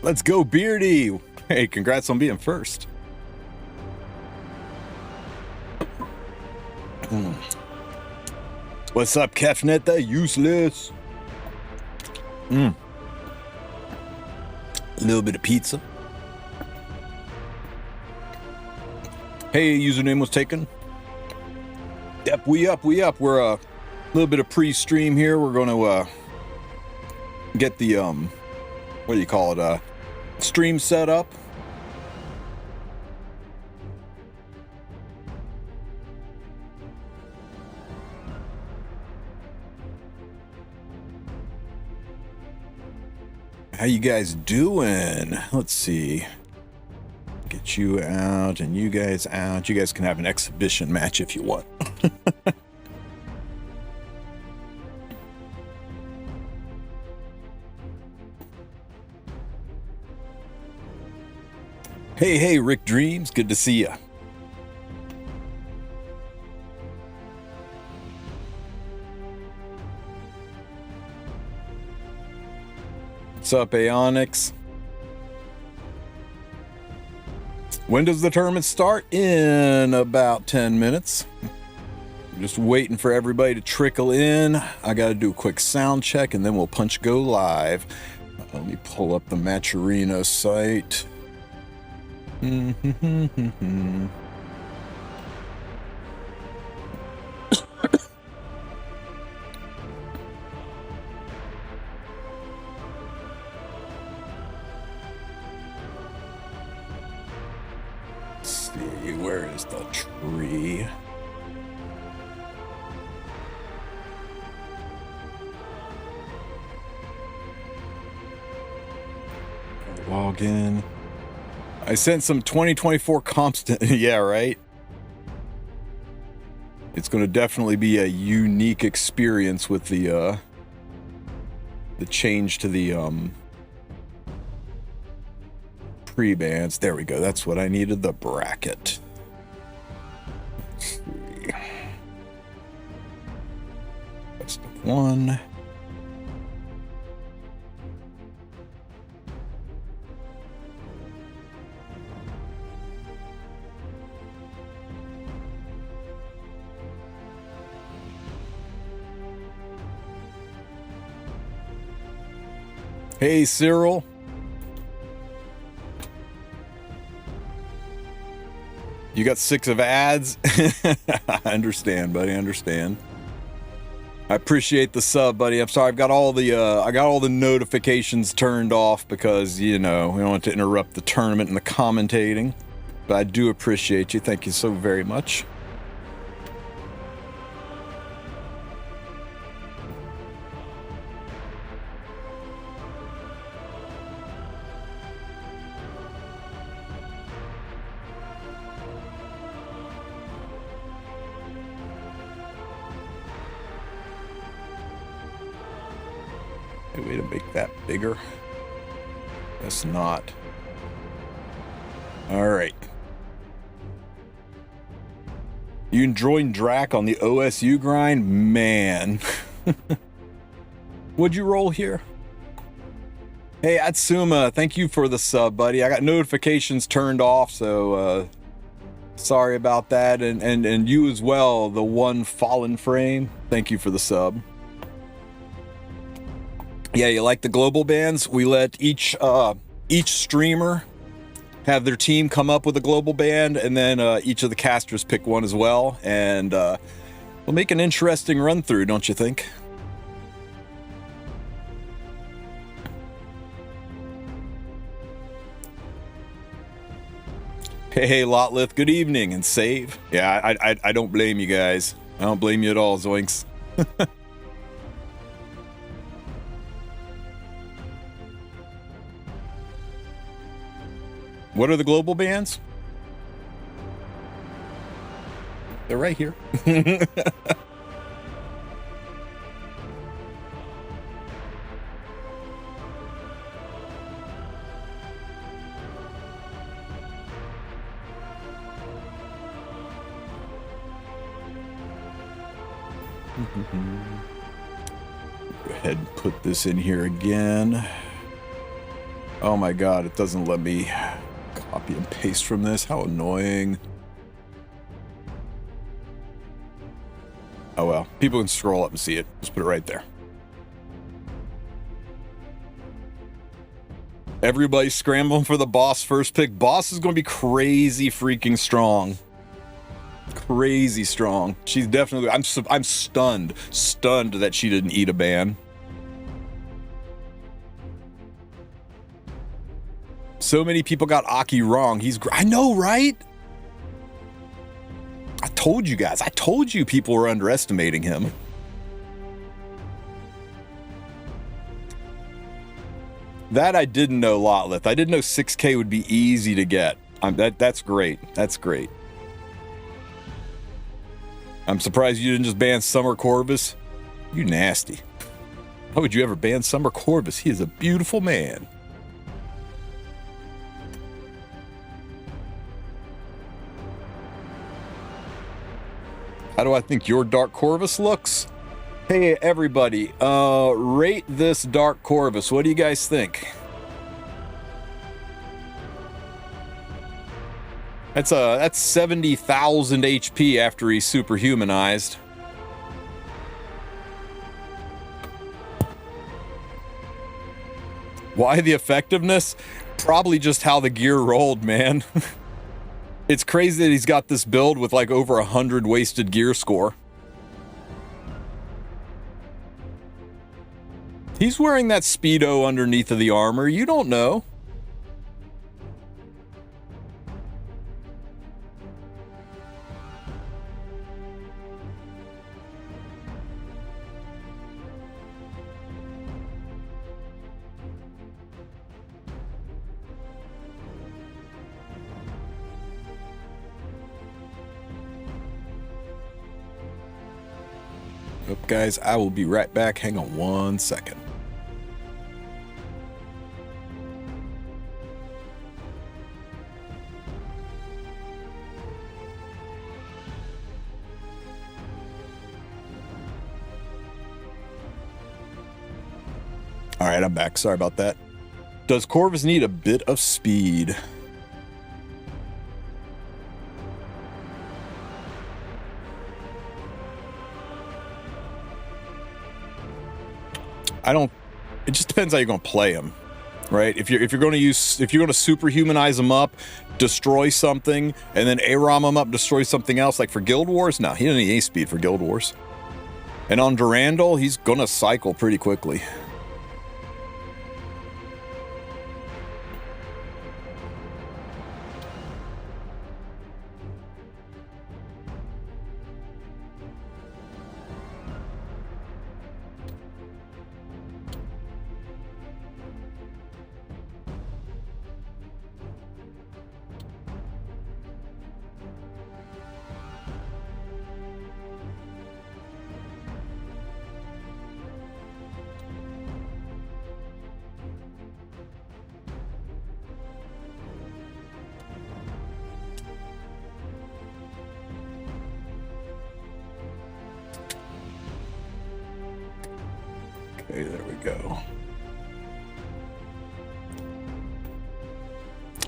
Let's go, Beardy! Hey, congrats on being first. What's up, Kefnetta? Useless. A little bit of pizza. Hey, username was taken. Yep, we up. We're a little bit of pre-stream here. We're going to get the what do you call it? Stream set up. How you guys doing? Let's see. Get you out and you guys out. You guys can have an exhibition match if you want. Hey, Rick Dreams. Good to see ya. What's up, Aonix? When does the tournament start? In about 10 minutes. I'm just waiting for everybody to trickle in. I got to do a quick sound check and then we'll punch go live. Let me pull up the Match Arena site. Let's see, where is the tree? Log in. I sent some 2024 comps to, yeah, right? It's going to definitely be a unique experience with the change to the pre-bans. There we go. That's what I needed, the bracket. Let's see. Best of 1. Hey, Cyril. You got 6 of ads? I understand, buddy. I understand. I appreciate the sub, buddy. I'm sorry. I've got all the notifications turned off because, you know, we don't want to interrupt the tournament and the commentating. But I do appreciate you. Thank you so very much. Way to make that bigger. That's not. All right. You enjoying Drac on the OSU grind? Man. Would you roll here? Hey, Atsuma, thank you for the sub, buddy. I got notifications turned off, so sorry about that. And you as well, the one fallen frame. Thank you for the sub. Yeah, you like the global bans? We let each streamer have their team come up with a global band, and then each of the casters pick one as well, and we'll make an interesting run through, don't you think? Hey, Lotlith, good evening, and save. Yeah, I don't blame you guys. I don't blame you at all, Zoinks. What are the global bans? They're right here. Go ahead and put this in here again. Oh my god, it doesn't let me copy and paste from this. How annoying. Oh well, people can scroll up and see it. Just put it right there. Everybody's scrambling for the boss first pick. Boss is going to be crazy freaking strong. Crazy strong. She's definitely... I'm stunned. Stunned that she didn't eat a ban. So many people got Aki wrong. I know, right? I told you guys. I told you people were underestimating him. That I didn't know, Lotlith. I didn't know 6K would be easy to get. That's great. That's great. I'm surprised you didn't just ban Summer Corvus. You nasty. How would you ever ban Summer Corvus? He is a beautiful man. How do I think your Dark Corvus looks? Hey, everybody, rate this Dark Corvus. What do you guys think? That's 70,000 HP after he's superhumanized. Why the effectiveness? Probably just how the gear rolled, man. It's crazy that he's got this build with like over 100 wasted gear score. He's wearing that Speedo underneath of the armor. You don't know. Yep, guys, I will be right back. Hang on one second. All right, I'm back. Sorry about that. Does Corvus need a bit of speed? It just depends how you're going to play him, right? If you're going to superhumanize him up, destroy something, and then AROM him up, destroy something else, like for Guild Wars, no, he doesn't need any speed for Guild Wars. And on Durandal, he's going to cycle pretty quickly. Okay, there we go.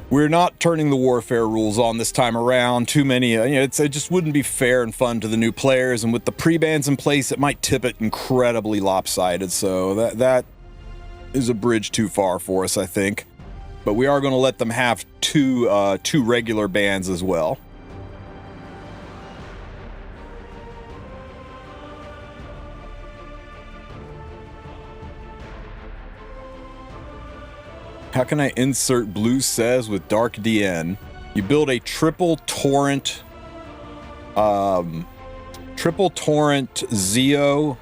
We're not turning the warfare rules on this time around. Too many, it just wouldn't be fair and fun to the new players, and with the pre-bans in place, it might tip it incredibly lopsided. So that is a bridge too far for us, I think. But we are going to let them have two regular bans as well. How can I insert Blue Says with Dark DN? You build a triple torrent Zeo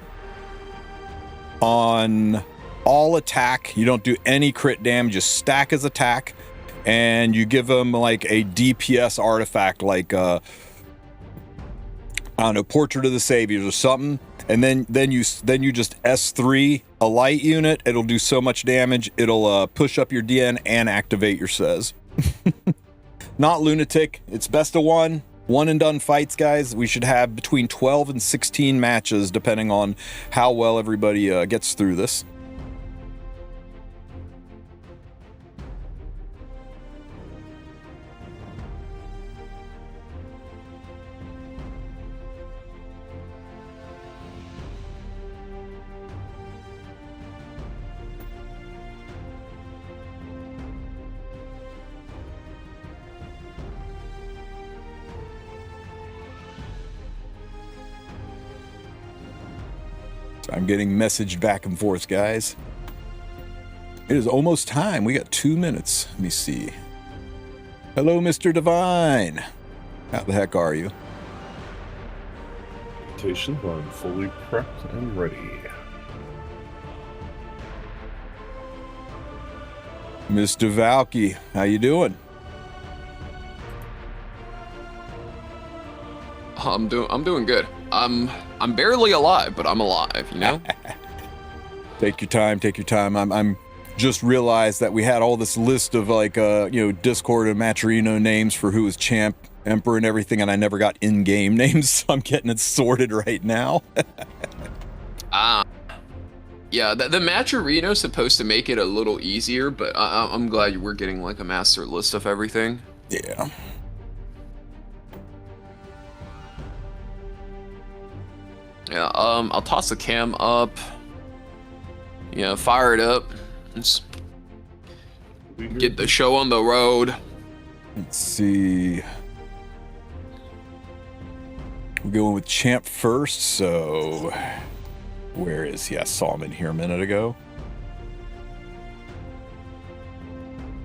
on all attack. You don't do any crit damage, just stack as attack, and you give them like a DPS artifact, like I don't know, Portrait of the Saviors or something, and then you just S3 a light unit. It'll do so much damage. It'll push up your DN and activate your Sez. Not lunatic. It's best of one and done fights, guys. We should have between 12 and 16 matches, depending on how well everybody gets through this. I'm getting messaged back and forth, guys. It is almost time. We got 2 minutes. Let me see. Hello, Mr. Divine. How the heck are you? Invitations, I'm fully prepped and ready. Mr. Valky, how you doing? I'm doing good. I'm barely alive, but I'm alive, you know? Take your time, take your time. I'm just realized that we had all this list of like Discord and Matcherino names for who was champ, emperor, and everything, and I never got in-game names, so I'm getting it sorted right now. Yeah, the Matcherino's supposed to make it a little easier, but I'm glad you were getting like a master list of everything. Yeah. Yeah, I'll toss the cam up. Yeah, fire it up. Let's get the show on the road. Let's see. We're going with champ first, so where is he? I saw him in here a minute ago.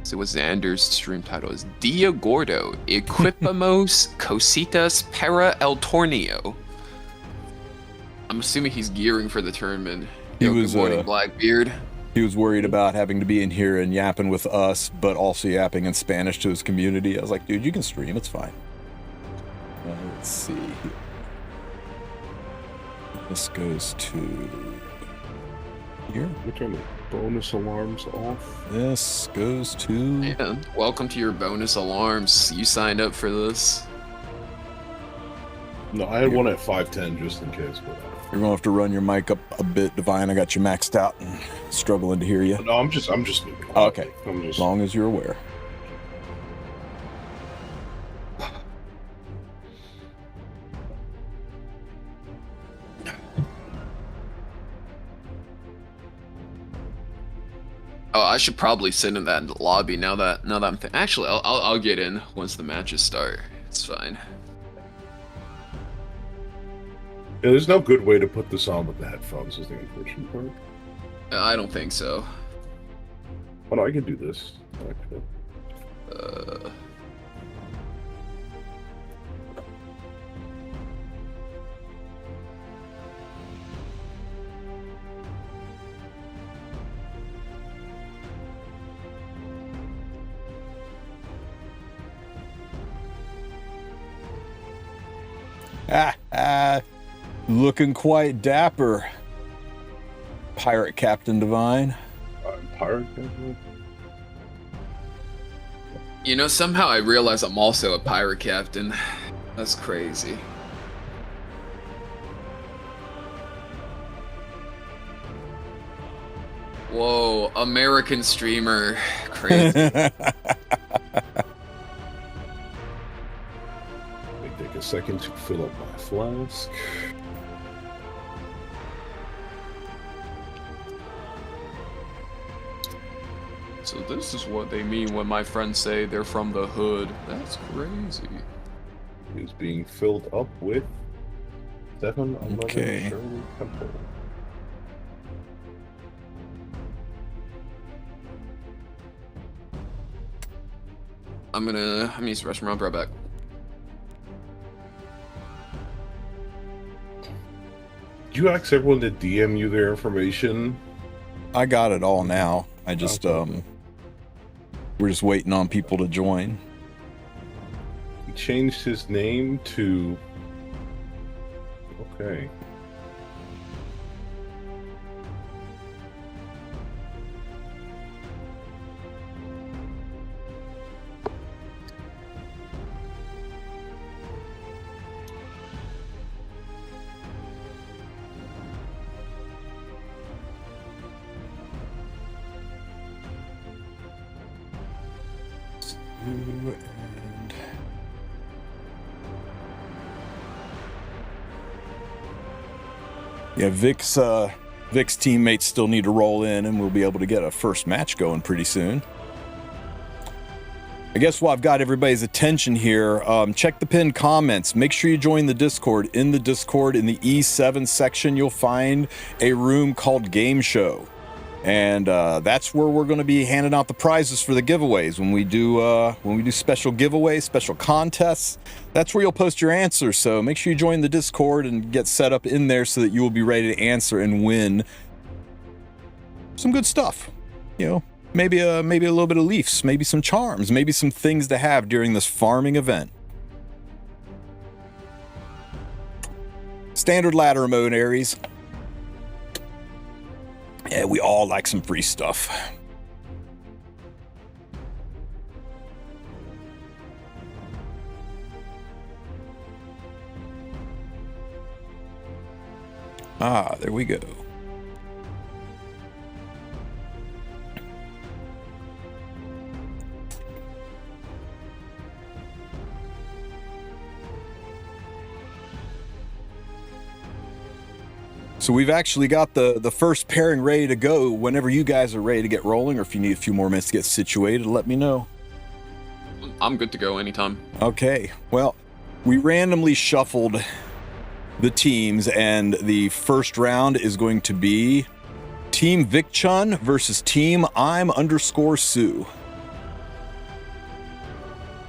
So what Xander's stream title is? Dia Gordo, Equipamos Cositas para el Torneo. I'm assuming he's gearing for the tournament. Good morning, Blackbeard. He was worried about having to be in here and yapping with us, but also yapping in Spanish to his community. I was like, dude, you can stream. It's fine. Let's see. This goes to here. We're turning the bonus alarms off. This goes to... Yeah, welcome to your bonus alarms. You signed up for this. No, I had one at 510 just in case, but... You're going to have to run your mic up a bit, Divine. I got you maxed out and struggling to hear you. No, I'm just moving. Oh, okay. As long as you're aware. Oh, I should probably sit in that lobby now that I'm actually I'll get in once the matches start. It's fine. Yeah, there's no good way to put this on with the headphones, is the unfortunate part. I don't think so. Oh no, I can do this. Actually. Looking quite dapper, Pirate Captain Divine. Pirate Captain? You know, somehow I realize I'm also a pirate captain. That's crazy. Whoa, American streamer. Crazy. Let me take a second to fill up my flask. So this is what they mean when my friends say they're from the hood. That's crazy. Is being filled up with 7-11 Okay. Shirley Temple. I'm gonna use the restroom. I'll be right back. Did you ask everyone to DM you their information? I got it all now. I just we're just waiting on people to join. He changed his name to... Okay. And yeah, Vic's teammates still need to roll in, and we'll be able to get a first match going pretty soon. I guess while I've got everybody's attention here, check the pinned comments. Make sure you join the Discord. In the Discord, in the E7 section, you'll find a room called Game Show. And that's where we're going to be handing out the prizes for the giveaways. When we do special giveaways, special contests, that's where you'll post your answers. So make sure you join the Discord and get set up in there so that you will be ready to answer and win some good stuff. You know, maybe a little bit of leafs, maybe some charms, maybe some things to have during this farming event. Standard ladder mode, Aries. Yeah, we all like some free stuff. Ah, there we go. So we've actually got the first pairing ready to go. Whenever you guys are ready to get rolling, or if you need a few more minutes to get situated, let me know. I'm good to go anytime. Okay, well, we randomly shuffled the teams, and the first round is going to be Team Vicchun versus Team I'm_Sue.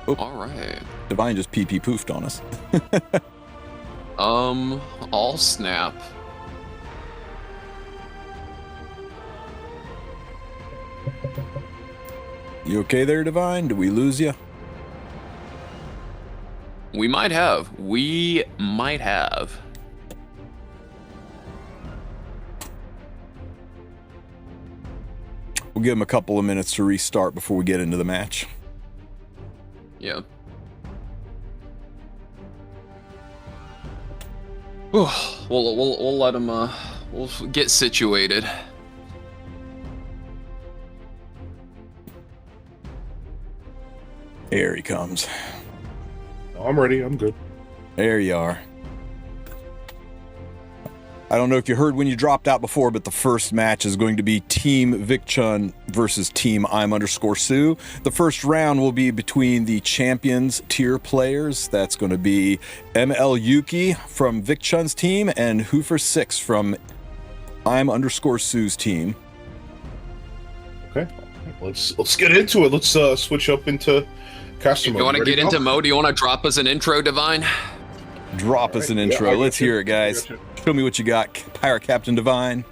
Oh, All right. Divine just pee poofed on us. I'll snap. You okay there, Divine? Did we lose you? We might have. We might have. We'll give him a couple of minutes to restart before we get into the match. Yeah. We'll let him we'll get situated. Here he comes. I'm ready. I'm good. There you are. I don't know if you heard when you dropped out before, but the first match is going to be Team Vicchun versus Team I'm_Sue. The first round will be between the champions tier players. That's going to be ML Yuki from Vicchun's team and Huer6 from I'm_Sue's team. Okay. Let's get into it. Let's switch up into customer. If you want to get into mode, you want to drop us an intro, Divine? Drop us an intro. Yeah, let's hear it, guys. Show me what you got, Pirate Captain Divine.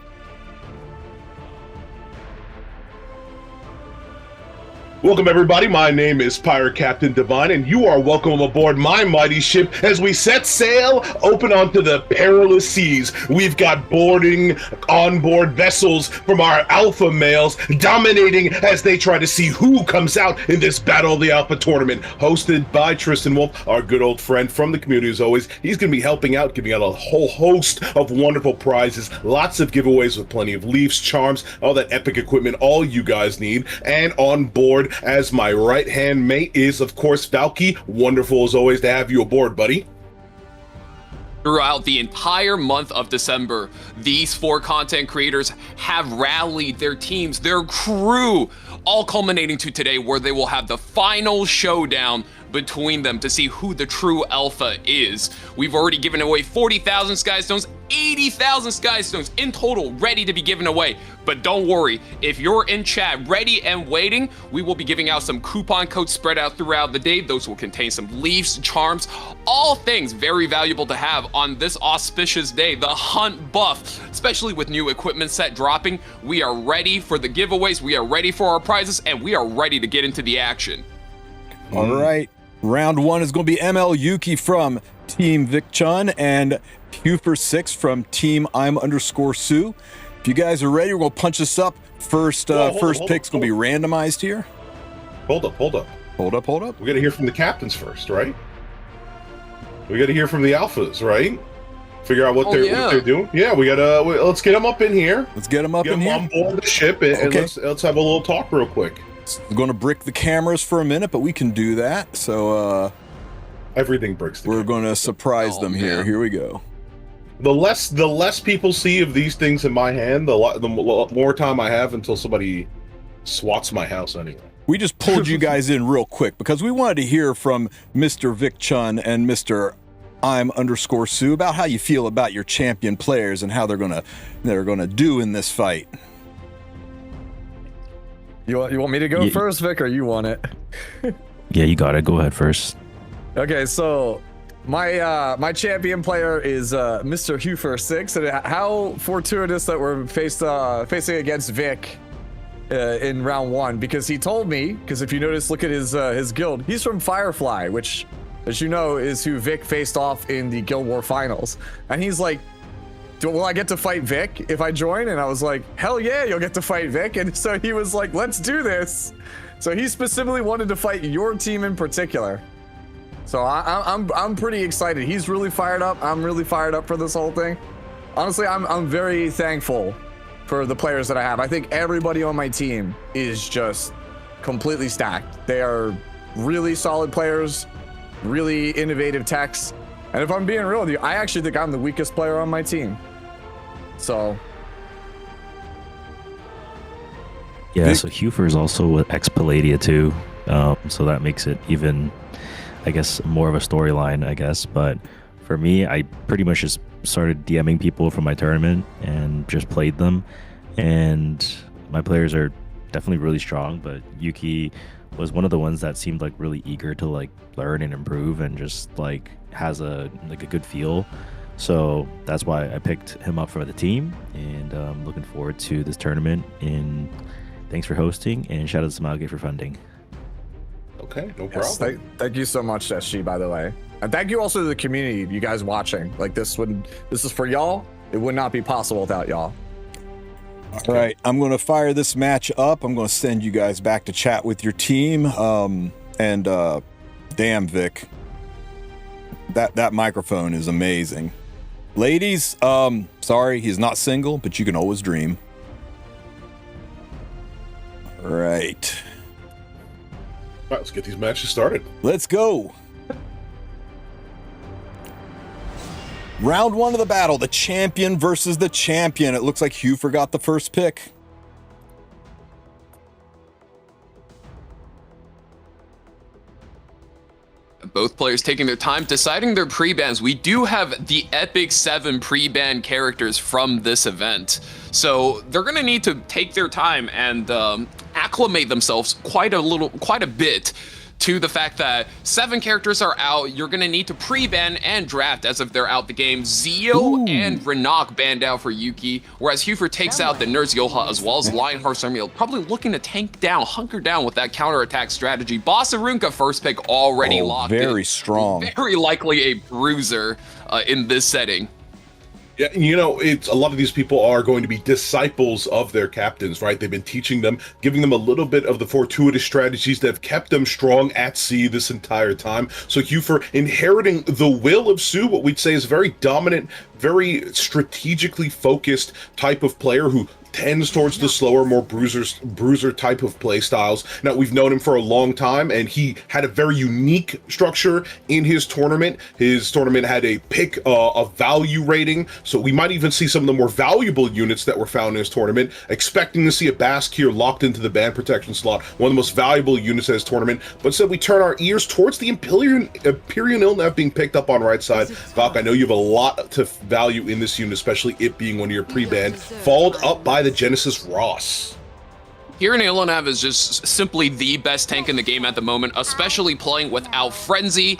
Welcome, everybody. My name is Pirate Captain Divine, and you are welcome aboard my mighty ship as we set sail open onto the perilous seas. We've got boarding onboard vessels from our alpha males dominating as they try to see who comes out in this Battle of the Alpha tournament, hosted by Tristen Wulf, our good old friend from the community as always. He's going to be helping out, giving out a whole host of wonderful prizes, lots of giveaways with plenty of leaves, charms, all that epic equipment all you guys need. And on board as my right-hand mate is, of course, Valky. Wonderful as always to have you aboard, buddy. Throughout the entire month of December, these four content creators have rallied their teams, their crew, all culminating to today where they will have the final showdown between them to see who the true alpha is. We've already given away 40,000 Skystones 80,000 Sky Stones in total ready to be given away. But don't worry, if you're in chat ready and waiting, we will be giving out some coupon codes spread out throughout the day. Those will contain some leaves, charms, all things very valuable to have on this auspicious day, the hunt buff, especially with new equipment set dropping. We are ready for the giveaways, we are ready for our prizes, and we are ready to get into the action. All right, round one is going to be ML Yuki from Team Vic Chun and Hufer6 from Team I'm_Sue. If you guys are ready, we're going to punch this up. First pick's going to be randomized here. Hold up. Hold up. We got to hear from the captains first, right? We got to hear from the alphas, right? Figure out what they're doing. Yeah, we gotta. Let's get them up in here. Let's get them up in here. On board the ship, and let's have a little talk real quick. We're going to brick the cameras for a minute, but we can do that. So everything bricks. We're going to surprise them here. Here we go. The less people see of these things in my hand, the more time I have until somebody swats my house anyway. We just pulled you guys in real quick because we wanted to hear from Mr. Vic Chun and Mr. I'm_Sue about how you feel about your champion players and how they're gonna do in this fight. You want me to go first, Vic, or you want it? Yeah, you got it. Go ahead first. Okay, so my champion player is Mr. Hufer6, and how fortuitous that we're facing against Vic in round one, because he told me, because if you notice, look at his guild, he's from Firefly, which, as you know, is who Vic faced off in the Guild War finals, and he's like, will I get to fight Vic if I join? And I was like, hell yeah, you'll get to fight Vic. And so he was like, let's do this. So he specifically wanted to fight your team in particular. So I'm pretty excited. He's really fired up. I'm really fired up for this whole thing. Honestly, I'm very thankful for the players that I have. I think everybody on my team is just completely stacked. They are really solid players, really innovative techs. And if I'm being real with you, I actually think I'm the weakest player on my team. So. Yeah, so Hufer is also with ex-Palladia too. So that makes it even, I guess, more of a storyline, I guess. But for me, I pretty much just started DMing people from my tournament and just played them. And my players are definitely really strong, but Yuki was one of the ones that seemed like really eager to like learn and improve and just like has a good feel. So that's why I picked him up for the team, and I'm looking forward to this tournament. And thanks for hosting, and shout out to Smilegate for funding. Okay, no problem. Yes, thank you so much, SG, by the way. And thank you also to the community, you guys watching. Like this is for y'all. It would not be possible without y'all. All right, I'm going to fire this match up. I'm going to send you guys back to chat with your team. Damn, Vic. That microphone is amazing. Ladies, sorry, he's not single, but you can always dream. All right. All right, let's get these matches started. Let's go. Round one of the battle, the champion versus the champion. It looks like Hufer got the first pick. Both players taking their time deciding their pre-bans. We do have the Epic 7 pre-ban characters from this event. So they're going to need to take their time and acclimate themselves quite a bit to the fact that 7 characters are out. You're going to need to pre-ban and draft as if they're out the game. Zio and Renak banned out for Yuki, whereas Hufer takes out the Nurse Yoha as well as Lionheart's Army, probably looking to hunker down with that counterattack strategy. Bossarunka first pick already locked in. Very strong. Very likely a bruiser in this setting. Yeah, you know, it's a lot of these people are going to be disciples of their captains, right? They've been teaching them, giving them a little bit of the fortuitous strategies that have kept them strong at sea this entire time. So Hufer inheriting the will of Sue, what we'd say is very dominant, very strategically focused type of player who tends towards the slower, more bruiser type of play styles. Now, we've known him for a long time, and he had a very unique structure in his tournament. His tournament had a pick a value rating, so we might even see some of the more valuable units that were found in his tournament, expecting to see a Bask here locked into the band protection slot, one of the most valuable units in his tournament. But instead, we turn our ears towards the Empyrean Ilnev being picked up on right side. Valk, I know you have a lot to value in this unit, especially it being one of your pre-banned, followed up by the Genesis Ross. Empyrean Ilnev is just simply the best tank in the game at the moment, especially playing without Frenzy.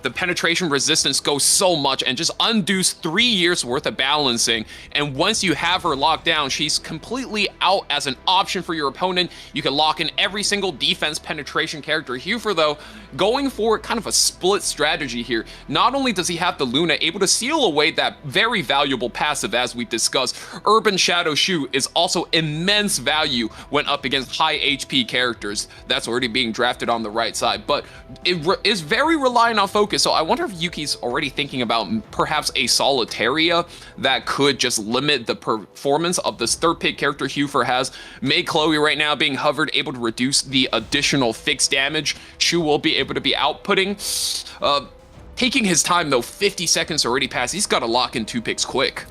The penetration resistance goes so much and just undoes 3 years worth of balancing. And once you have her locked down, she's completely out as an option for your opponent. You can lock in every single defense penetration character. Huer, though, going for kind of a split strategy here. Not only does he have the Luna able to seal away that very valuable passive, as we discussed, Urban Shadow Shoe is also immense value when up against high HP characters. That's already being drafted on the right side, but it is very reliant on focus. So I wonder if Yuki's already thinking about perhaps a Solitaria that could just limit the performance of this third pick character Huer has. May Chloe right now being hovered, able to reduce the additional fixed damage Shu will be able to be outputting. Taking his time though, 50 seconds already passed. He's got to lock in 2 picks quick.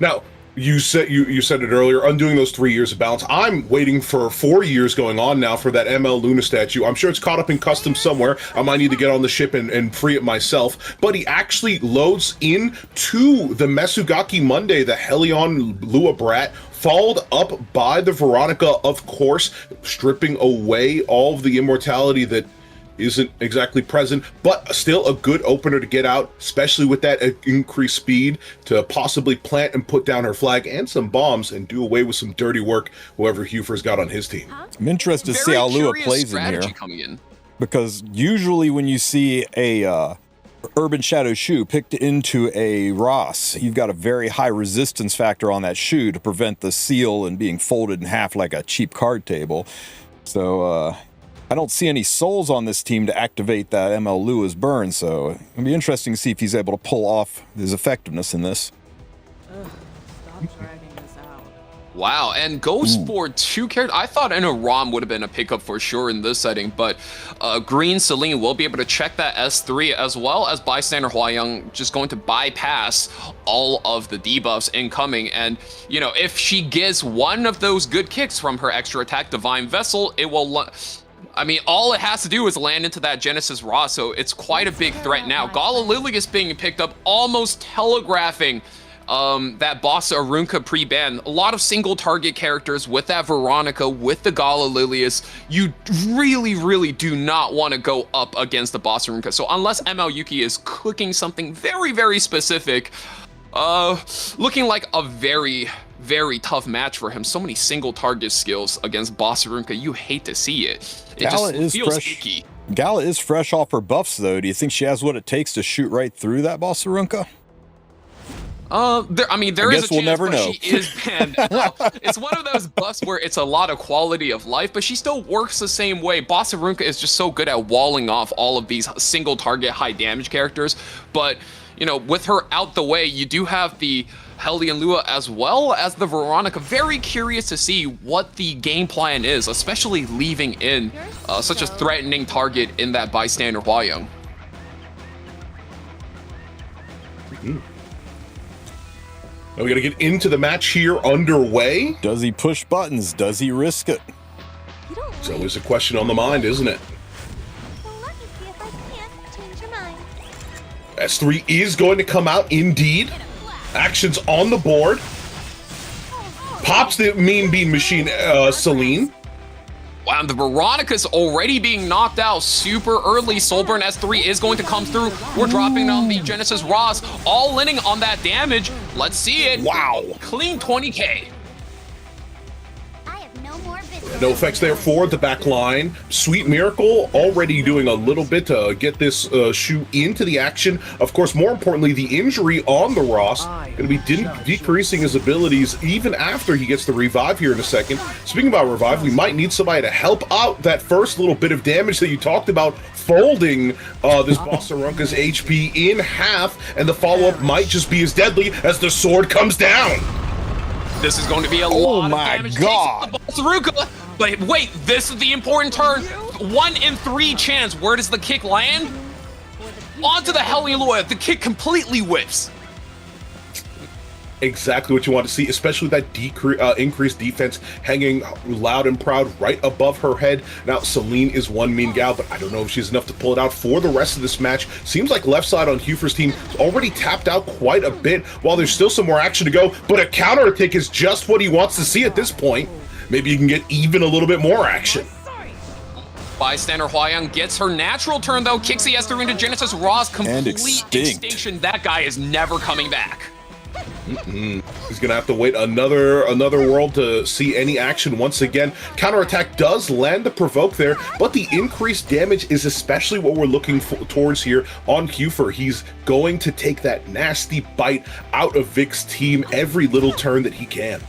Now, you said it earlier, undoing those 3 years of balance. I'm waiting for 4 years going on now for that ML Luna statue. I'm sure it's caught up in custom somewhere. I might need to get on the ship and free it myself. But he actually loads into the Mesugaki Monday, the Helion Lua Brat, followed up by the Veronica, of course, stripping away all of the immortality that isn't exactly present, but still a good opener to get out, especially with that increased speed to possibly plant and put down her flag and some bombs and do away with some dirty work whoever Hufer's got on his team. I'm interested to see how Lua plays in here, because usually when you see a Urban Shadow Shoe picked into a Ross, you've got a very high resistance factor on that shoe to prevent the seal and being folded in half like a cheap card table. So I don't see any souls on this team to activate that ML Lua's burn, so it'll be interesting to see if he's able to pull off his effectiveness in this. Stop dragging this out. Wow, and goes for 2 characters. I thought an Aram would have been a pickup for sure in this setting, but Green Celine will be able to check that S3, as well as Bystander Huayang just going to bypass all of the debuffs incoming. And, you know, if she gets one of those good kicks from her extra attack, Divine Vessel, it will... I mean, all it has to do is land into that Genesis Raw, so it's quite a big threat now. Gala Lilius being picked up, almost telegraphing that Boss Arunca pre-ban. A lot of single target characters with that Veronica, with the Gala Lilius. You really, really do not want to go up against the Boss Arunca. So unless ML Yuki is cooking something very, very specific, looking like a very, very tough match for him. So many single target skills against Boss Arunca. You hate to see it. It Gala just feels fresh. icky. Gala is fresh off her buffs, though. Do you think she has what it takes to shoot right through that Boss Arunca? There is a chance, we'll never know. She is banned. Well, it's one of those buffs where it's a lot of quality of life, but she still works the same way. Boss Arunca is just so good at walling off all of these single target high damage characters, but you know, with her out the way, you do have the Hellion Lua as well as the Veronica. Very curious to see what the game plan is, especially leaving in such a threatening target in that Bystander Huayang. Now we got to get into the match here underway. Does he push buttons? Does he risk it? It's always a question on the mind, isn't it? Well, let me see if I can't change your mind. S3 is going to come out indeed. Actions on the board. Pops the Mean Bean Machine, Celine. Wow, the Veronica's already being knocked out super early. Soulburn S3 is going to come through. We're dropping on the Genesis Ross, all inning on that damage. Let's see it. Wow. Clean 20k. I have no more business. No effects there for the back line. Sweet Miracle already doing a little bit to get this shoe into the action. Of course, more importantly, the injury on the Ross going to be decreasing his abilities even after he gets the revive here in a second. Speaking about revive, we might need somebody to help out that first little bit of damage that you talked about, folding this Boss Arunca's HP in half, and the follow-up might just be as deadly as the sword comes down. This is going to be a lot my of damage. God. Takes the ball to Ruka. But wait, this is the important turn. 1 in 3 chance. Where does the kick land? Onto the Hellion Lure. The kick completely whips. Exactly what you want to see, especially that increased defense hanging loud and proud right above her head. Now, Celine is one mean gal, but I don't know if she's enough to pull it out for the rest of this match. Seems like left side on Hufer's team is already tapped out quite a bit, while there's still some more action to go, but a counter attack is just what he wants to see at this point. Maybe you can get even a little bit more action. Bystander Huayang gets her natural turn, though. Kicks the S through into Genesis Raw's complete extinction. That guy is never coming back. He's gonna have to wait another world to see any action once again. Counterattack does land the provoke there, but the increased damage is especially what we're looking towards here on Hufer. He's going to take that nasty bite out of Vic's team every little turn that he can.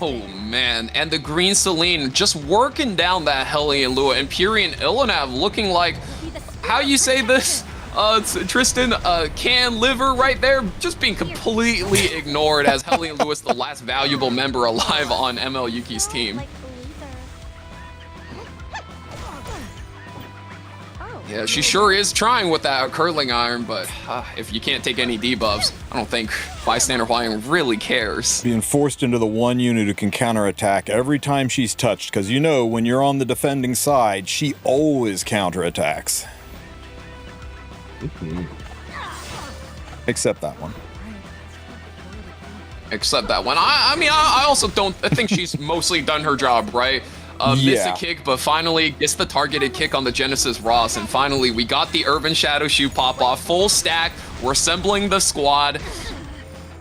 Oh man, and the green Celine just working down that Hellion Lure. Empyrean Illunav looking like, how you say this? Tristen, can liver right there, just being completely ignored as Hellion Lewis, the last valuable member alive on ML Yuki's team. Yeah, she sure is trying with that curling iron, but if you can't take any debuffs, I don't think Bystander Huayang really cares. Being forced into the one unit who can counterattack every time she's touched, because you know when you're on the defending side, she always counterattacks. Except that one. Except that one. I mean, I also don't. I think she's mostly done her job, right? Missed a kick, but finally gets the targeted kick on the Genesis Ross, and finally we got the Urban Shadow Shoe pop off. Full stack. We're assembling the squad.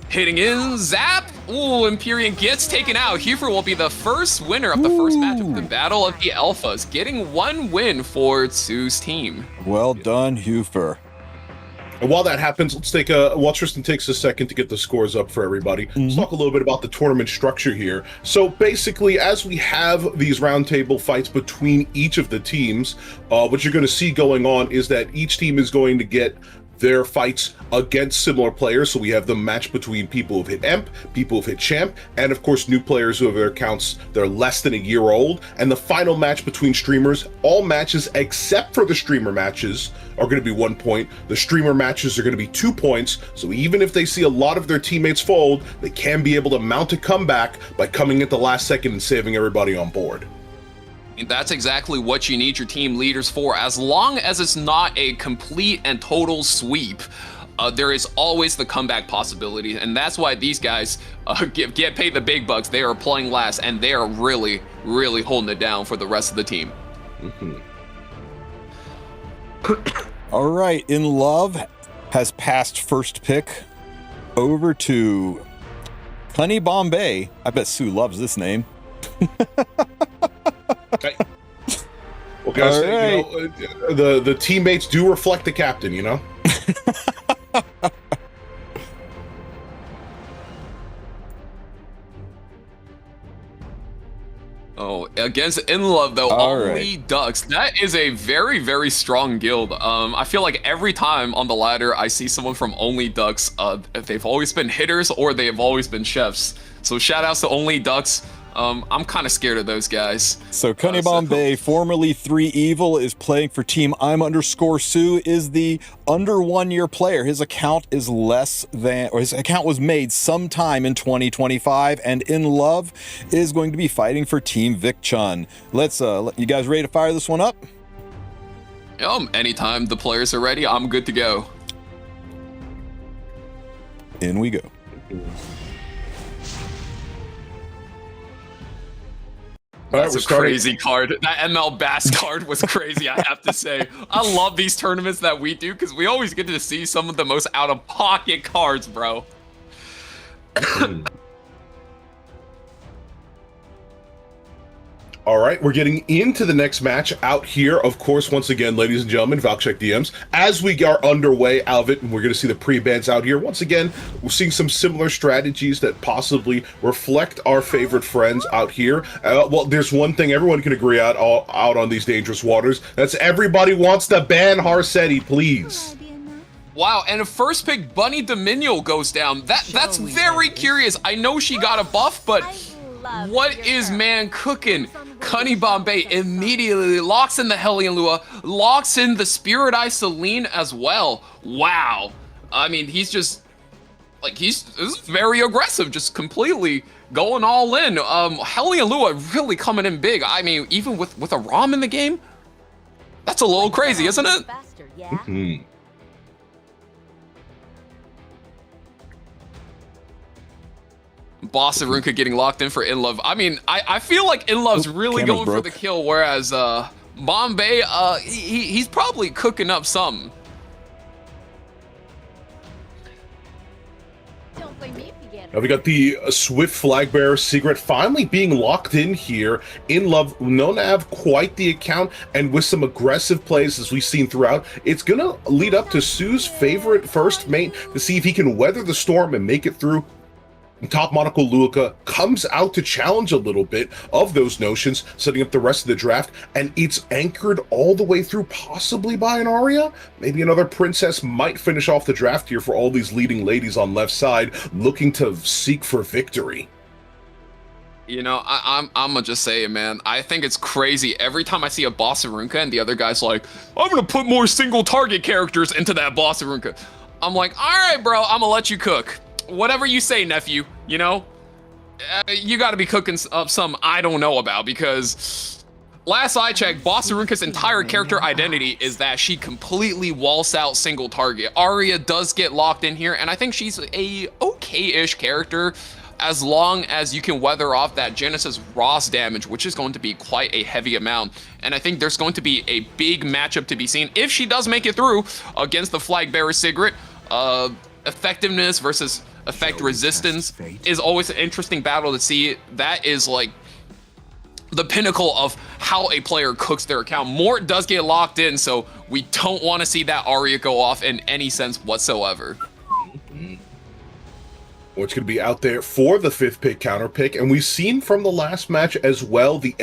Hitting in, zap. Ooh, Empyrean gets taken out. Hufer will be the first winner of the first match of the Battle of the Alphas, getting 1 win for Tsu's team. Well done, Hufer. And while that happens, let's take while Tristen takes a second to get the scores up for everybody, let's talk a little bit about the tournament structure here. So basically, as we have these roundtable fights between each of the teams, what you're going to see going on is that each team is going to get their fights against similar players. So we have the match between people who've hit Emp, people who've hit Champ, and of course new players who have their accounts they're less than a year old. And the final match between streamers, all matches except for the streamer matches are going to be 1 point. The streamer matches are going to be 2 points. So even if they see a lot of their teammates fold, they can be able to mount a comeback by coming at the last second and saving everybody on board. And that's exactly what you need your team leaders for. As long as it's not a complete and total sweep, there is always the comeback possibility. And that's why these guys get paid the big bucks. They are playing last, and they are really, really holding it down for the rest of the team. All right, Inlove has passed first pick over to Cunny Bombay. I bet Sue loves this name. Well, guys, you know, the teammates do reflect the captain, you know? Oh, against Inlove, though, only Ducks. That is a very, very strong guild. I feel like every time on the ladder I see someone from Only Ducks, they've always been hitters or they have always been chefs. So shout outs to Only Ducks. I'm kind of scared of those guys. So Cunny Bombay, formerly 3 Evil, is playing for team I'm_Sue, is the under 1 year player. His account is his account was made sometime in 2025, and Inlove is going to be fighting for team Vic Chun. Let's you guys ready to fire this one up? Anytime the players are ready, I'm good to go. In we go. That's a crazy card. That ML Bass card was crazy, I have to say. I love these tournaments that we do because we always get to see some of the most out-of-pocket cards, bro. All right, we're getting into the next match out here. Of course, once again, ladies and gentlemen, Valcheck DMs, as we are underway out of it, and we're going to see the pre-bans out here. Once again, we're seeing some similar strategies that possibly reflect our favorite friends out here. Well, there's one thing everyone can agree out on these dangerous waters. That's everybody wants to ban Harsetti, please. Wow, and a first pick Bunny Dominion goes down. That's very curious. I know she got a buff, but what is man cooking? Cunny Bombay immediately locks in the Hellion Lua, locks in the Spirit Eye Celine as well. Wow. I mean, he's just like this is very aggressive, just completely going all in. Hellion Lua really coming in big. I mean, even with a ROM in the game, that's a little crazy, isn't it? Mm-hmm. Boss Arunka getting locked in for Inlove. I mean, I feel like Inlove's really going for the kill, whereas Bombay, he's probably cooking up something. Don't blame me if you get Now we got the Swift Flag Bearer Secret finally being locked in here. Inlove, known to have quite the account, and with some aggressive plays as we've seen throughout, it's going to lead up to Sue's favorite first mate to see if he can weather the storm and make it through. Top Monocle Luca comes out to challenge a little bit of those notions, setting up the rest of the draft, and it's anchored all the way through, possibly by an Arya. Maybe another princess might finish off the draft here for all these leading ladies on left side, looking to seek for victory. You know, I'm gonna just say it, man. I think it's crazy. Every time I see a Boss Arunka and the other guy's like, I'm gonna put more single target characters into that Boss Arunka. I'm like, all right, bro, I'm gonna let you cook. Whatever you say, nephew, you know? You gotta be cooking up some I don't know about, because last I checked, Boss Arunka's entire character identity is that she completely walls out single target. Arya does get locked in here, and I think she's a okay-ish character as long as you can weather off that Genesis Ross damage, which is going to be quite a heavy amount. And I think there's going to be a big matchup to be seen if she does make it through against the Flag Bearer Sigrid. Effectiveness versus effect resistance is always an interesting battle to see. That is like the pinnacle of how a player cooks their account. Mort does get locked in, so we don't want to see that Arya go off in any sense whatsoever. Which could be out there for the 5th pick counter pick, and we've seen from the last match as well the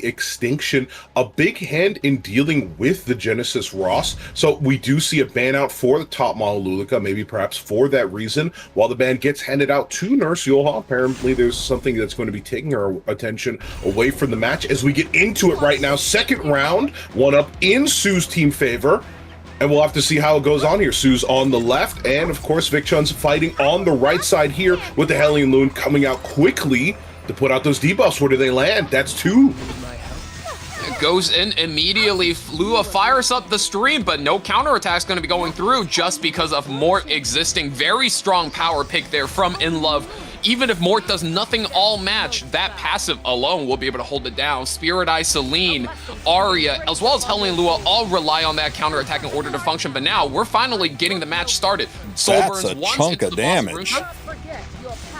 Extinction, a big hand in dealing with the Genesis Ross. So we do see a ban out for the top model Lulica, maybe perhaps for that reason. While the ban gets handed out to Nurse Yulha, apparently there's something that's going to be taking her attention away from the match as we get into it right now. Second round, one up in Sue's team favor. And we'll have to see how it goes on here. Sue's on the left, and of course, Vic Chun's fighting on the right side here with the Hellion Loon coming out quickly to put out those debuffs. Where do they land? That's 2. It goes in immediately. Lua fires up the stream, but no counterattack's going to be going through just because of Mort existing. Very strong power pick there from Inlove. Even if Mort does nothing all match, that passive alone will be able to hold it down. Spirit Eye Celine, Arya, as well as Hellion Lua all rely on that counterattack in order to function. But now we're finally getting the match started. Soul That's burns a once chunk into of the boss damage.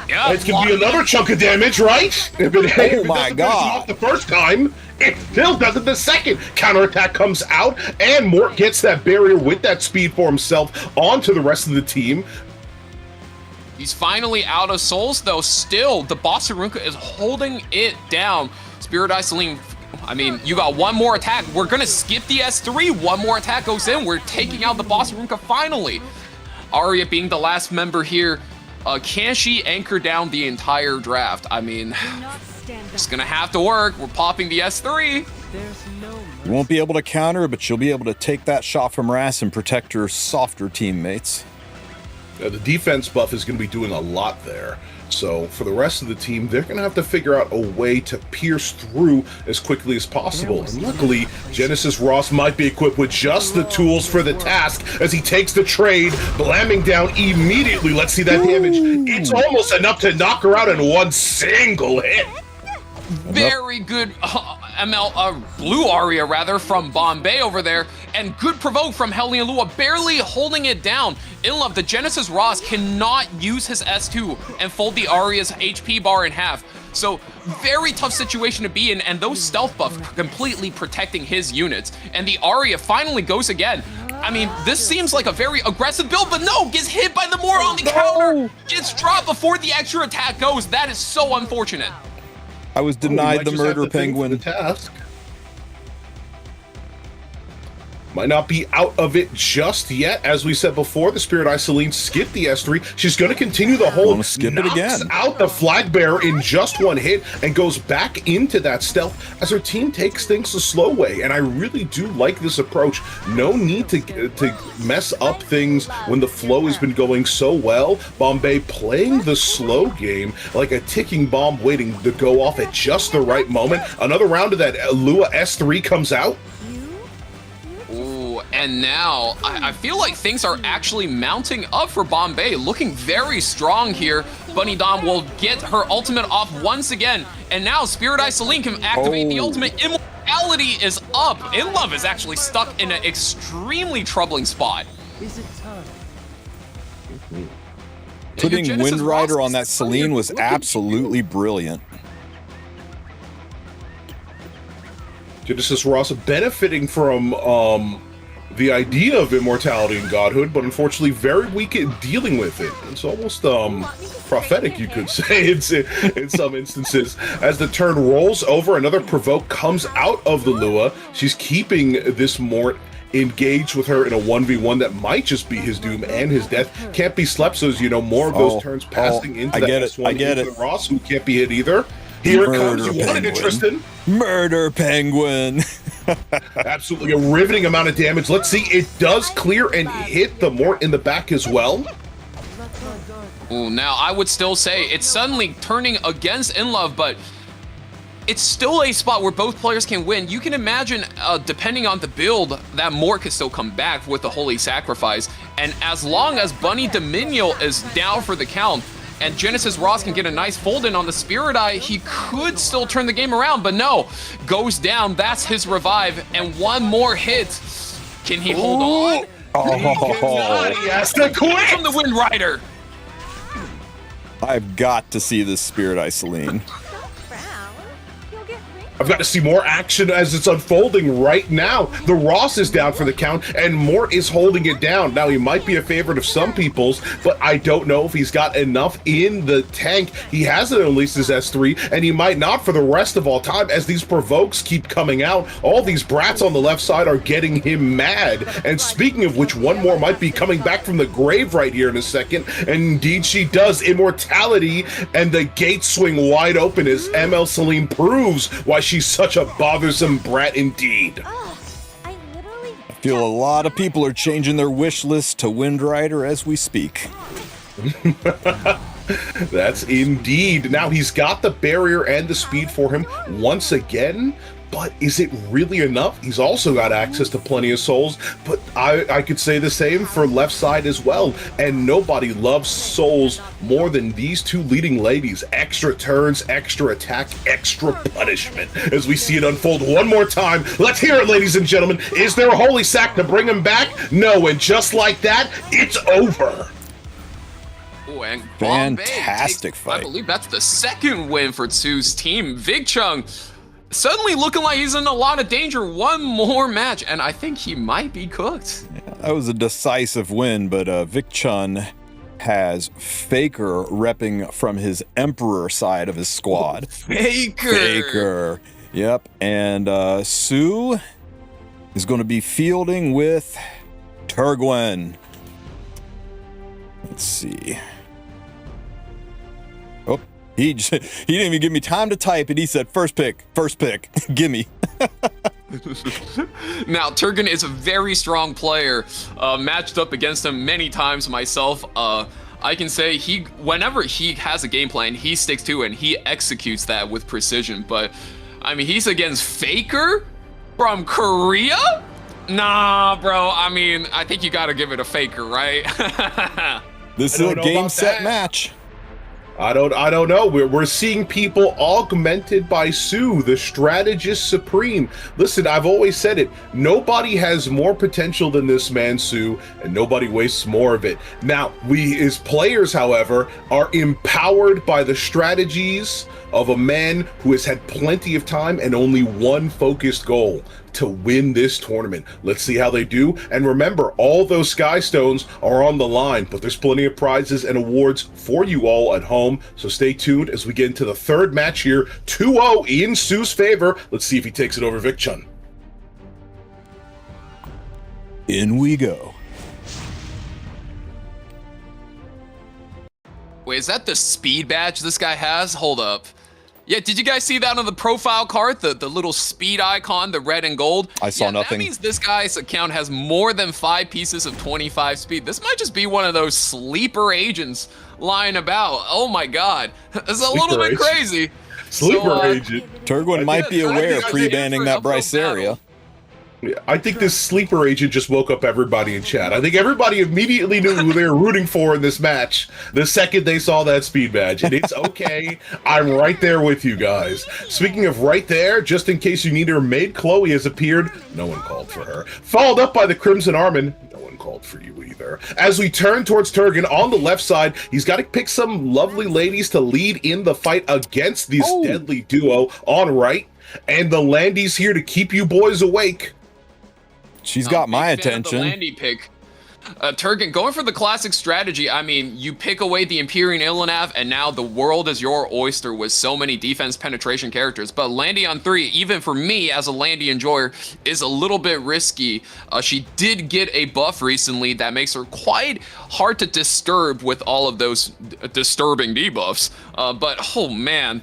Yeah, It can be another chunk of damage, right? If it Oh my doesn't finish God. off the first time, it still doesn't the second. Counterattack comes out, and Mort gets that barrier with that speed for himself onto the rest of the team. He's finally out of souls, though. Still, the Boss Arunka is holding it down. Spirit Eye Celine, I mean, you got one more attack. We're going to skip the S3. One more attack goes in. We're taking out the Boss Arunka finally. Arya being the last member here. Can she anchor down the entire draft? I mean, it's going to have to work. We're popping the S3. You won't be able to counter, but you'll be able to take that shot from Ras and protect her softer teammates. The defense buff is going to be doing a lot there. So for the rest of the team, they're going to have to figure out a way to pierce through as quickly as possible. And luckily, Genesis Ross might be equipped with just the tools for the task as he takes the trade, blamming down immediately. Let's see that damage. It's almost enough to knock her out in one single hit. Very good blue Arya rather from Bombay over there, and good provoke from Hellion Lua, barely holding it down. Inlove, the Genesis Ross cannot use his S2 and fold the Arya's HP bar in half. So very tough situation to be in, and those stealth buffs completely protecting his units. And the Arya finally goes again. I mean, this seems like a very aggressive build, but no, gets hit by the Mort on the counter. Gets dropped before the extra attack goes. That is so unfortunate. I was denied the murder penguin. The task. might not be out of it just yet. As we said before, the Spirit Eye Celine skipped the S3. She's going to continue the hold. Skip it again. Out the flag bearer in just one hit and goes back into that stealth as her team takes things the slow way. And I really do like this approach. No need to mess up things when the flow has been going so well. Bombay playing the slow game like a ticking bomb waiting to go off at just the right moment. Another round of that Lua S3 comes out. And now, I feel like things are actually mounting up for Bombay, looking very strong here. Bunny Dom will get her ultimate off once again, and now Spirit Eye Celine can activate the ultimate. Immortality is up. Inlove is actually stuck in an extremely troubling spot. Is it time? Putting Wind Rider on that Celine was absolutely brilliant. Genesis Ross benefiting from the idea of immortality and godhood, but unfortunately very weak at dealing with it. It's almost prophetic, you could say, in some instances. As the turn rolls over, another provoke comes out of the Lua. She's keeping this Mort engaged with her in a 1v1 that might just be his doom and his death. Can't be slept, so as you know, more of those turns passing into that S1 I get into it. the Ross, who can't be hit either. Here it comes. You wanted it, Tristen. Murder Penguin. Absolutely a riveting amount of damage. Let's see. It does clear and hit the Mort in the back as well. Ooh, now I would still say it's suddenly turning against Inlove, but it's still a spot where both players can win. You can imagine, depending on the build, that Mort could still come back with the Holy Sacrifice. And as long as Bunny Dominion is down for the count, and Genesis Ross can get a nice fold in on the Spirit Eye, he could still turn the game around, but no, goes down. That's his revive, and one more hit. Can he hold on? He has to quit From the Wind Rider. I've got to see this Spirit Eye Celine. I've got to see more action as it's unfolding right now. The Ross is down for the count, and Mort is holding it down. Now, he might be a favorite of some people's, but I don't know if he's got enough in the tank. He hasn't unleashed his S3, and he might not for the rest of all time as these provokes keep coming out. All these brats on the left side are getting him mad. And speaking of which, one more might be coming back from the grave right here in a second. And indeed, she does. Immortality, and the gates swing wide open as ML Celine proves why she's such a bothersome brat indeed. I Feel a lot of people are changing their wish list to Wind Rider as we speak. That's indeed. Now he's got the barrier and the speed for him once again, but is it really enough? He's also got access to plenty of souls, but I could say the same for left side as well, and nobody loves souls more than these two leading ladies. Extra turns, extra attack, extra punishment. As we see it unfold one more time, let's hear it, ladies and gentlemen. Is there a holy sack to bring him back? No, and just like that, it's over. Oh, and Bombay fantastic takes, fight. I believe that's the second win for Tsu's team. Vig Chung suddenly looking like he's in a lot of danger. One more match, and I think he might be cooked. Yeah, that was a decisive win, but Vic Chun has Faker repping from his Emperor side of his squad. Faker. Yep. And Sue is going to be fielding with Turwin. Let's see. Oh, he didn't even give me time to type it. He said, first pick, gimme. Now, Turgan is a very strong player. Matched up against him many times myself. I can say whenever he has a game plan, he sticks to it and he executes that with precision. But, I mean, he's against Faker from Korea? Nah, bro. I mean, I think you got to give it a Faker, right? This is a game set match. I don't know. We're seeing people augmented by Sue, the strategist supreme. Listen, I've always said it. Nobody has more potential than this man, Sue, and nobody wastes more of it. Now, we as players, however, are empowered by the strategies of a man who has had plenty of time and only one focused goal: to win this tournament. Let's see how they do. And remember, all those Sky Stones are on the line, but there's plenty of prizes and awards for you all at home. So stay tuned as we get into the third match here. 2-0 in Sue's favor. Let's see if he takes it over Vic Chun. In we go. Wait, is that the speed badge this guy has? Hold up. Yeah, did you guys see that on the profile card? The little speed icon, the red and gold? I saw nothing. That means this guy's account has more than 5 pieces of 25 speed. This might just be one of those sleeper agents lying about. Oh my god. It's a little bit crazy. Sleeper agent. Turwin might be aware of pre-banning that Bryce area. I think this sleeper agent just woke up everybody in chat. I think everybody immediately knew who they were rooting for in this match the second they saw that speed badge. And it's okay. I'm right there with you guys. Speaking of right there, just in case you need her, Maid Chloe has appeared. No one called for her. Followed up by the Crimson Armin. No one called for you either. As we turn towards Turgan on the left side, he's got to pick some lovely ladies to lead in the fight against this deadly duo on right. And the Landy's here to keep you boys awake. She's got my attention. The Landy pick. Turgan, going for the classic strategy. I mean, you pick away the Empyrean Ilanav, and now the world is your oyster with so many defense penetration characters. But Landy on 3, even for me as a Landy enjoyer, is a little bit risky. She did get a buff recently that makes her quite hard to disturb with all of those disturbing debuffs. But, oh man.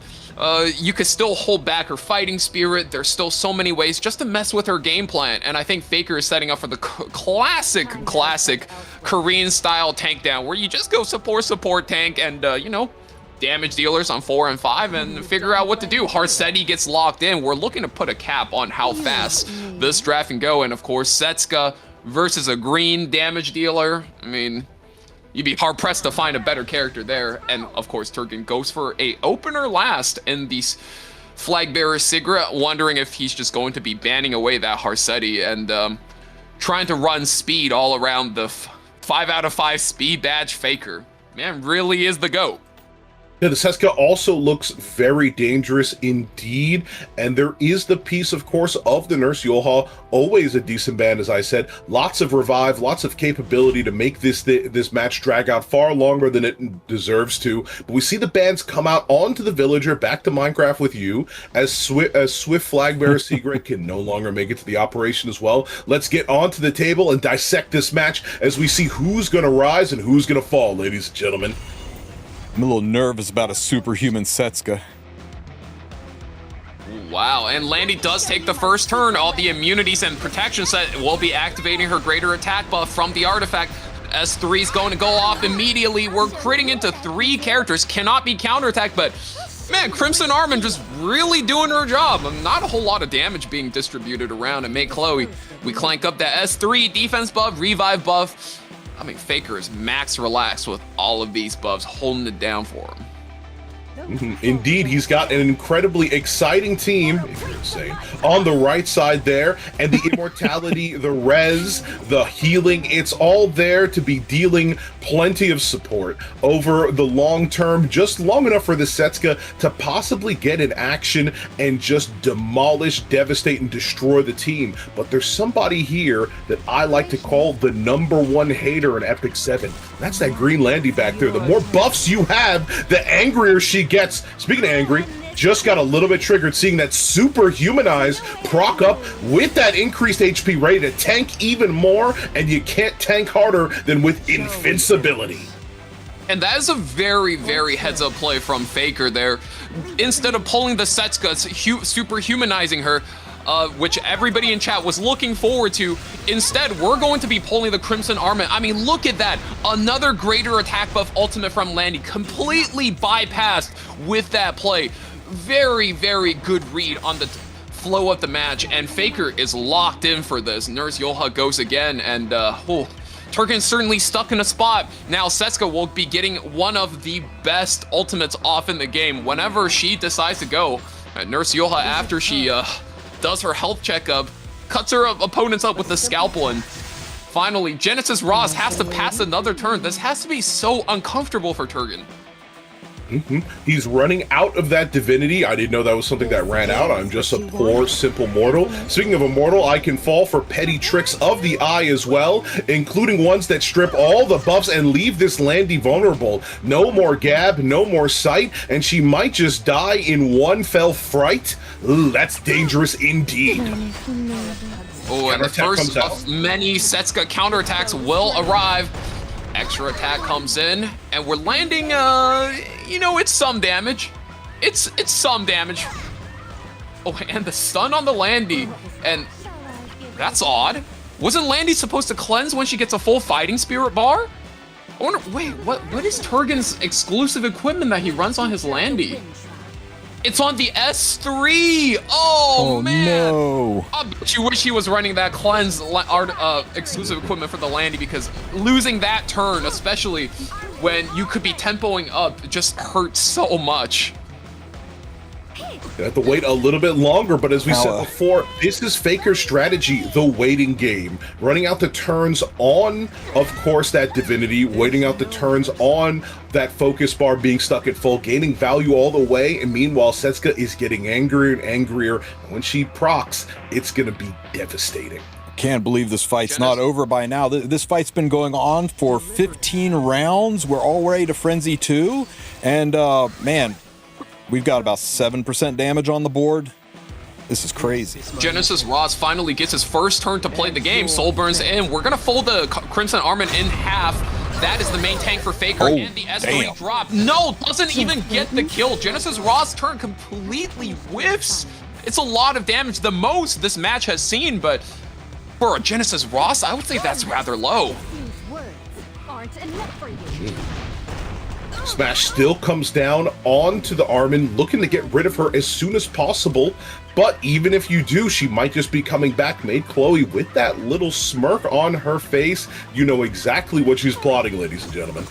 You could still hold back her fighting spirit. There's still so many ways just to mess with her game plan. And I think Faker is setting up for the classic Korean-style tank down, where you just go support tank and, you know, damage dealers on 4 and 5 and figure out what to do. Harsetti gets locked in. We're looking to put a cap on how fast this draft can go. And, of course, Setsuka versus a green damage dealer. I mean, you'd be hard-pressed to find a better character there. And, of course, Turgan goes for a opener last in the Flag Bearer Sigra, wondering if he's just going to be banning away that Harsetti and trying to run speed all around the 5 out of 5 speed badge Faker. Man, really is the GOAT. Yeah, the Setsuka also looks very dangerous indeed, and there is the piece, of course, of the Nurse Yoha, always a decent band, as I said. Lots of revive, lots of capability to make this match drag out far longer than it deserves to. But we see the bands come out onto the Villager, back to Minecraft with you, as Swift Flag Bearer Secret can no longer make it to the operation as well. Let's get onto the table and dissect this match as we see who's going to rise and who's going to fall, ladies and gentlemen. I'm a little nervous about a superhuman Setsuka. Wow, and Landy does take the first turn. All the immunities and protection set will be activating her greater attack buff from the artifact. S3 is going to go off immediately. We're critting into 3 characters. Cannot be counterattacked, but man, Crimson Armin just really doing her job. Not a whole lot of damage being distributed around. And Maid Chloe, we clank up that S3 defense buff, revive buff. I mean, Faker is max relaxed with all of these buffs, holding it down for him. Indeed, he's got an incredibly exciting team, if you're insane, on the right side there, and the immortality, the res, the healing, it's all there to be dealing plenty of support over the long term, just long enough for the Setsuka to possibly get in action and just demolish, devastate, and destroy the team. But there's somebody here that I like to call the #1 hater in Epic 7. That's that green Landy back there. The more buffs you have, the angrier she gets. Speaking of angry, just got a little bit triggered seeing that superhumanized proc up with that increased HP, ready to tank even more, and you can't tank harder than with invincibility. And that is a very, very heads-up play from Faker there. Instead of pulling the Setsuka, superhumanizing her, which everybody in chat was looking forward to. Instead, we're going to be pulling the Crimson Armin. I mean, look at that. Another greater attack buff ultimate from Landy, completely bypassed with that play. Very, very good read on the flow of the match, and Faker is locked in for this. Nurse Yoha goes again, and Turgan's certainly stuck in a spot. Now Setsuka will be getting one of the best ultimates off in the game whenever she decides to go. Nurse Yoha, after she does her health checkup, cuts her opponents up with the scalpel, and finally Genesis Ross has to pass another turn. This has to be so uncomfortable for Turgan. He's running out of that divinity. I didn't know that was something that ran out. I'm just a poor, simple mortal. Speaking of a mortal, I can fall for petty tricks of the eye as well, including ones that strip all the buffs and leave this Landy vulnerable. No more gab, no more sight, and she might just die in one fell fright. Ooh, that's dangerous indeed. Oh, and the Counterattack first comes out. of many Setsuka counterattacks will arrive. Extra attack comes in, and we're landing, it's some damage. It's some damage. Oh, and the stun on the Landy, and that's odd. Wasn't Landy supposed to cleanse when she gets a full fighting spirit bar? I wonder, wait, what is Turgon's exclusive equipment that he runs on his Landy? It's on the S3! Oh man! No! I bet you wish he was running that cleanse exclusive equipment for the Landy, because losing that turn, especially when you could be tempoing up, just hurts so much. You have to wait a little bit longer, but as we said before, this is Faker's strategy, the waiting game. Running out the turns on, of course, that divinity, waiting out the turns on that focus bar being stuck at full, gaining value all the way, and meanwhile, Setsuka is getting angrier and angrier, and when she procs, it's gonna be devastating. Can't believe this fight's not over by now. This fight's been going on for 15 rounds. We're already to Frenzy 2, and man, we've got about 7% damage on the board. This is crazy. Genesis Ross finally gets his first turn to play the game. Soul burns in. We're gonna fold the Crimson Armament in half. That is the main tank for Faker, and the S3 drop. No, doesn't even get the kill. Genesis Ross' turn completely whiffs. It's a lot of damage, the most this match has seen, but for a Genesis Ross, I would say that's rather low. Smash still comes down onto the Armin, looking to get rid of her as soon as possible. But even if you do, she might just be coming back. Made Chloe with that little smirk on her face. You know exactly what she's plotting, ladies and gentlemen.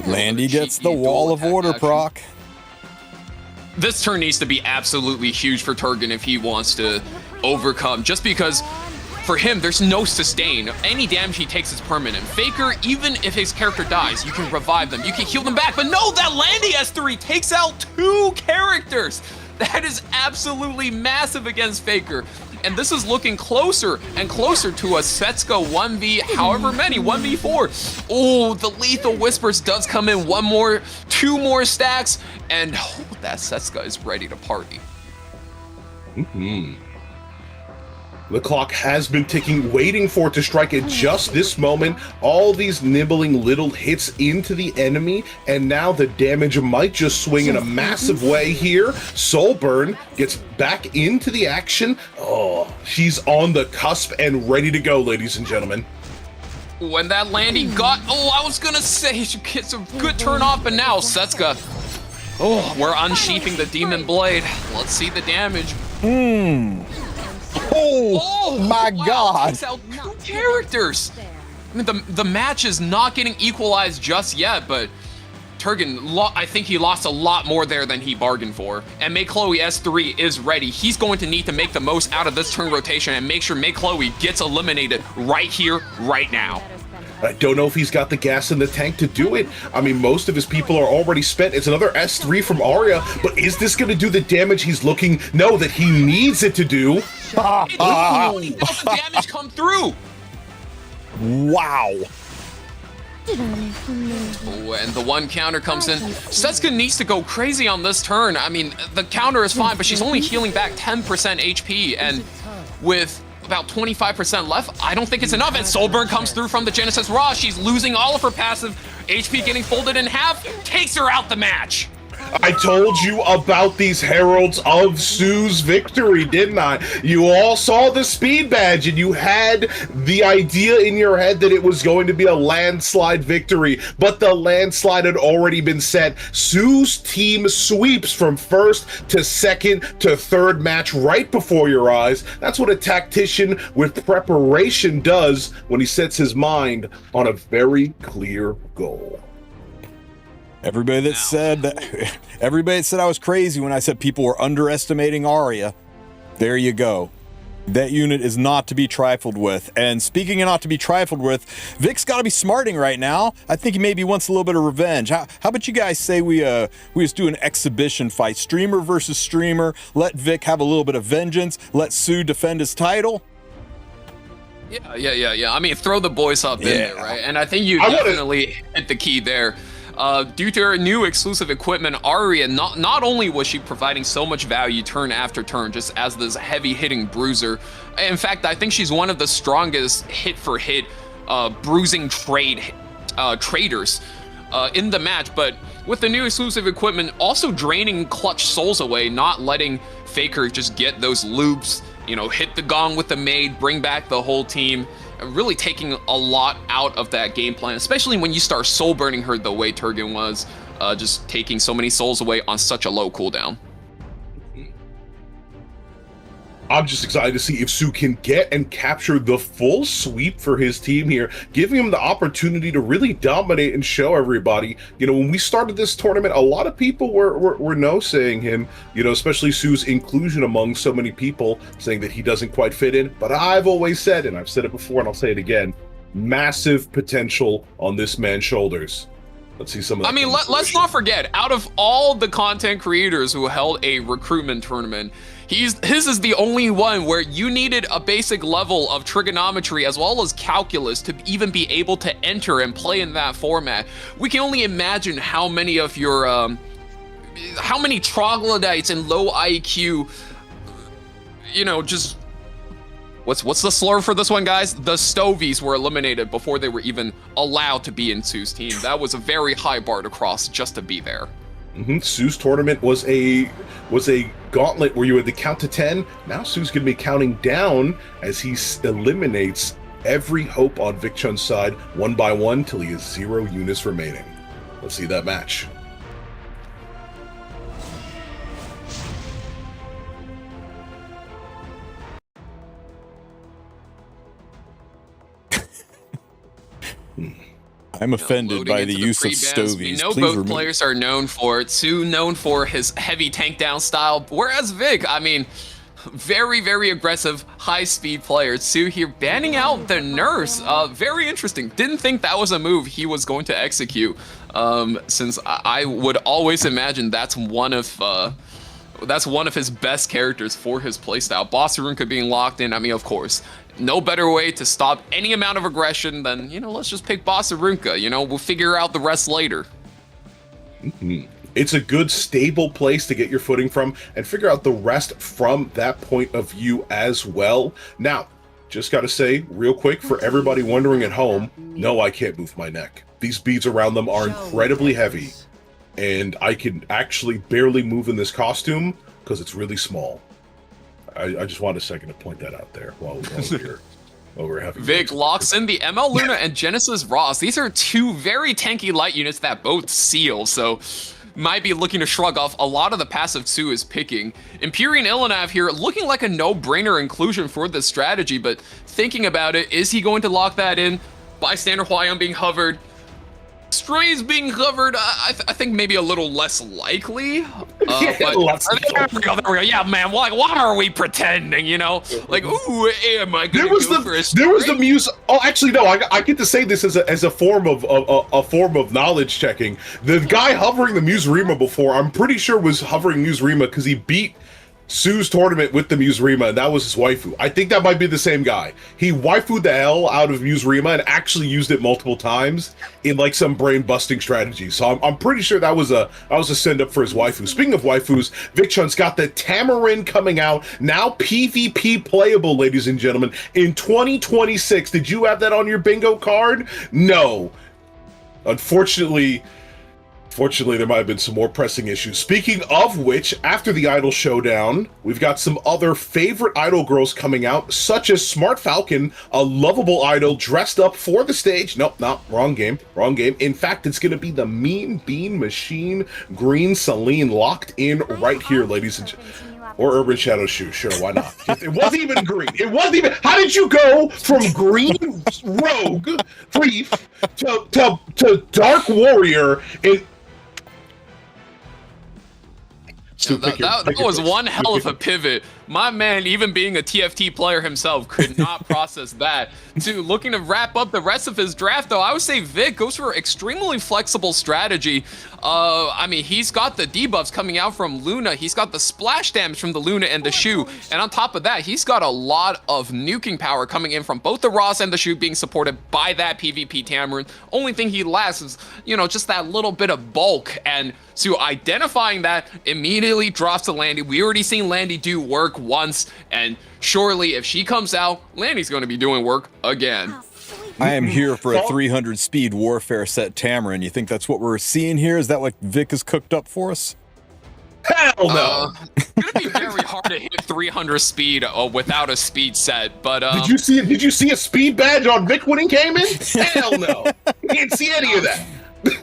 Landy gets the Wall of Order proc. This turn needs to be absolutely huge for Turgon if he wants to overcome, just because for him, there's no sustain. Any damage he takes is permanent. Faker, even if his character dies, you can revive them. You can heal them back. But no, that Landy S3 takes out 2 characters. That is absolutely massive against Faker. And this is looking closer and closer to a Setsuka 1v however many, 1v4. Oh, the Lethal Whispers does come in. 2 more stacks. And that Setsuka is ready to party. The clock has been ticking, waiting for it to strike at just this moment. All these nibbling little hits into the enemy, and now the damage might just swing in a massive way here. Soulburn gets back into the action. Oh, she's on the cusp and ready to go, ladies and gentlemen. When that Landy got... I was gonna say she gets a good turn off, but now Setsuka... we're unsheathing the Demon Blade. Let's see the damage. Oh my God! Takes out 2 characters. I mean, the match is not getting equalized just yet, but Turgon, I think he lost a lot more there than he bargained for. And May Chloe S3 is ready. He's going to need to make the most out of this turn rotation and make sure May Chloe gets eliminated right here, right now. I don't know if he's got the gas in the tank to do it. I mean, most of his people are already spent. It's another S3 from Arya, but is this going to do the damage he's looking? No, that he needs it to do. The damage come through. Wow. And the 1 counter comes in. Setsuka needs to go crazy on this turn. I mean, the counter is fine, but she's only healing back 10% HP, and with about 25% left, I don't think it's enough. And Soulburn comes through from the Genesis Raw. She's losing all of her passive. HP getting folded in half, takes her out the match. I told you about these heralds of Sue's victory, didn't I? You all saw the speed badge and you had the idea in your head that it was going to be a landslide victory, but the landslide had already been set. Sue's team sweeps from first to second to third match right before your eyes. That's what a tactician with preparation does when he sets his mind on a very clear goal. Everybody that said I was crazy when I said people were underestimating Arya, there you go. That unit is not to be trifled with. And speaking of not to be trifled with, Vic's got to be smarting right now. I think he maybe wants a little bit of revenge. How about you guys say we just do an exhibition fight, streamer versus streamer, let Vic have a little bit of vengeance, let Sue defend his title? Yeah. I mean, throw the boys up in there, right? And I think you definitely hit the key there. Due to her new exclusive equipment, Arya, not only was she providing so much value turn after turn, just as this heavy-hitting bruiser. In fact, I think she's one of the strongest hit-for-hit bruising traders in the match. But with the new exclusive equipment, also draining clutch souls away, not letting Faker just get those loops, you know, hit the gong with the maid, bring back the whole team. Really taking a lot out of that game plan, especially when you start soul burning her the way Turgon was, just taking so many souls away on such a low cooldown. I'm just excited to see if Su can get and capture the full sweep for his team here, giving him the opportunity to really dominate and show everybody. You know, when we started this tournament, a lot of people were no-saying him, you know, especially Su's inclusion among so many people, saying that he doesn't quite fit in. But I've always said, and I've said it before and I'll say it again, massive potential on this man's shoulders. Let's see some of that. I mean, let's not forget, out of all the content creators who held a recruitment tournament, his is the only one where you needed a basic level of trigonometry as well as calculus to even be able to enter and play in that format. We can only imagine how many of your, how many troglodytes and low IQ, you know, just, what's the slur for this one, guys? The Stovies were eliminated before they were even allowed to be in Su's team. That was a very high bar to cross just to be there. Su's tournament was a gauntlet where you had to count to 10. Now Su's going to be counting down as he eliminates every hope on Vic Chun's side one by one till he has 0 units remaining. Let's see that match. I'm offended by the use of stovies. We know both players are known for it. Su known for his heavy tank down style, whereas Vic, I mean, very, very aggressive, high-speed player. Su here banning out the nurse. Very interesting. Didn't think that was a move he was going to execute, since I would always imagine that's one of his best characters for his playstyle. Boss Arunka being locked in, I mean, of course, no better way to stop any amount of aggression than, you know, let's just pick Boss Arunka. You know, we'll figure out the rest later. It's a good, stable place to get your footing from and figure out the rest from that point of view as well. Now, just got to say, real quick, for everybody wondering at home, no, I can't move my neck. These beads around them are incredibly heavy, and I can actually barely move in this costume because it's really small. I just wanted a second to point that out there while we're having Vic locks in the ML Luna and Genesis Ross. These are two very tanky light units that both seal, so might be looking to shrug off a lot of the passive Su is picking. Empyrean Ilanav here looking like a no-brainer inclusion for this strategy, but thinking about it, is he going to lock that in? Bystander Hwayong being hovered. Strays being covered, I think maybe a little less likely. But there we go. Yeah, man. Why are we pretending? You know, like, ooh, am I gonna go for a stray? There was the muse. Oh, actually, no. I get to say this as a form of knowledge checking. The guy hovering the Muse Rima before, I'm pretty sure was hovering Muse Rima because he beat Su's tournament with the Muse Rima, and that was his waifu. I think that might be the same guy. He waifu'd the hell out of Muse Rima and actually used it multiple times in like some brain-busting strategy. So I'm pretty sure that was a send-up for his waifu. Speaking of waifus, Vic Chun's got the Tamarin coming out, now PvP playable, ladies and gentlemen, in 2026. Did you have that on your bingo card? No. Unfortunately, there might have been some more pressing issues. Speaking of which, after the Idol Showdown, we've got some other favorite Idol girls coming out, such as Smart Falcon, a lovable idol dressed up for the stage. Nope, wrong game. In fact, it's going to be the Mean Bean Machine Green Celine locked in right here, ladies and gentlemen. Or Urban Shadow Shoe, sure, why not? It wasn't even green. It wasn't even. How did you go from green rogue brief to dark warrior in? That was one hell of a pivot My man, even being a TFT player himself, could not process that. Looking to wrap up the rest of his draft, though, I would say Vic goes for extremely flexible strategy. I mean, he's got the debuffs coming out from Luna. He's got the splash damage from the Luna and the Shu. And on top of that, he's got a lot of nuking power coming in from both the Ross and the Shu, being supported by that PvP Tamarin. Only thing he lacks is, just that little bit of bulk. And so identifying that, immediately drops to Landy. We already seen Landy do work once, and surely if she comes out, Landy's going to be doing work again. I am here for a 300 speed warfare set Tamarin. You think that's what we're seeing here? Is that what Vic has cooked up for us? Hell no! It's gonna be very hard to hit 300 speed without a speed set, but Did you see a speed badge on Vic when he came in? Hell no! You didn't see any of that.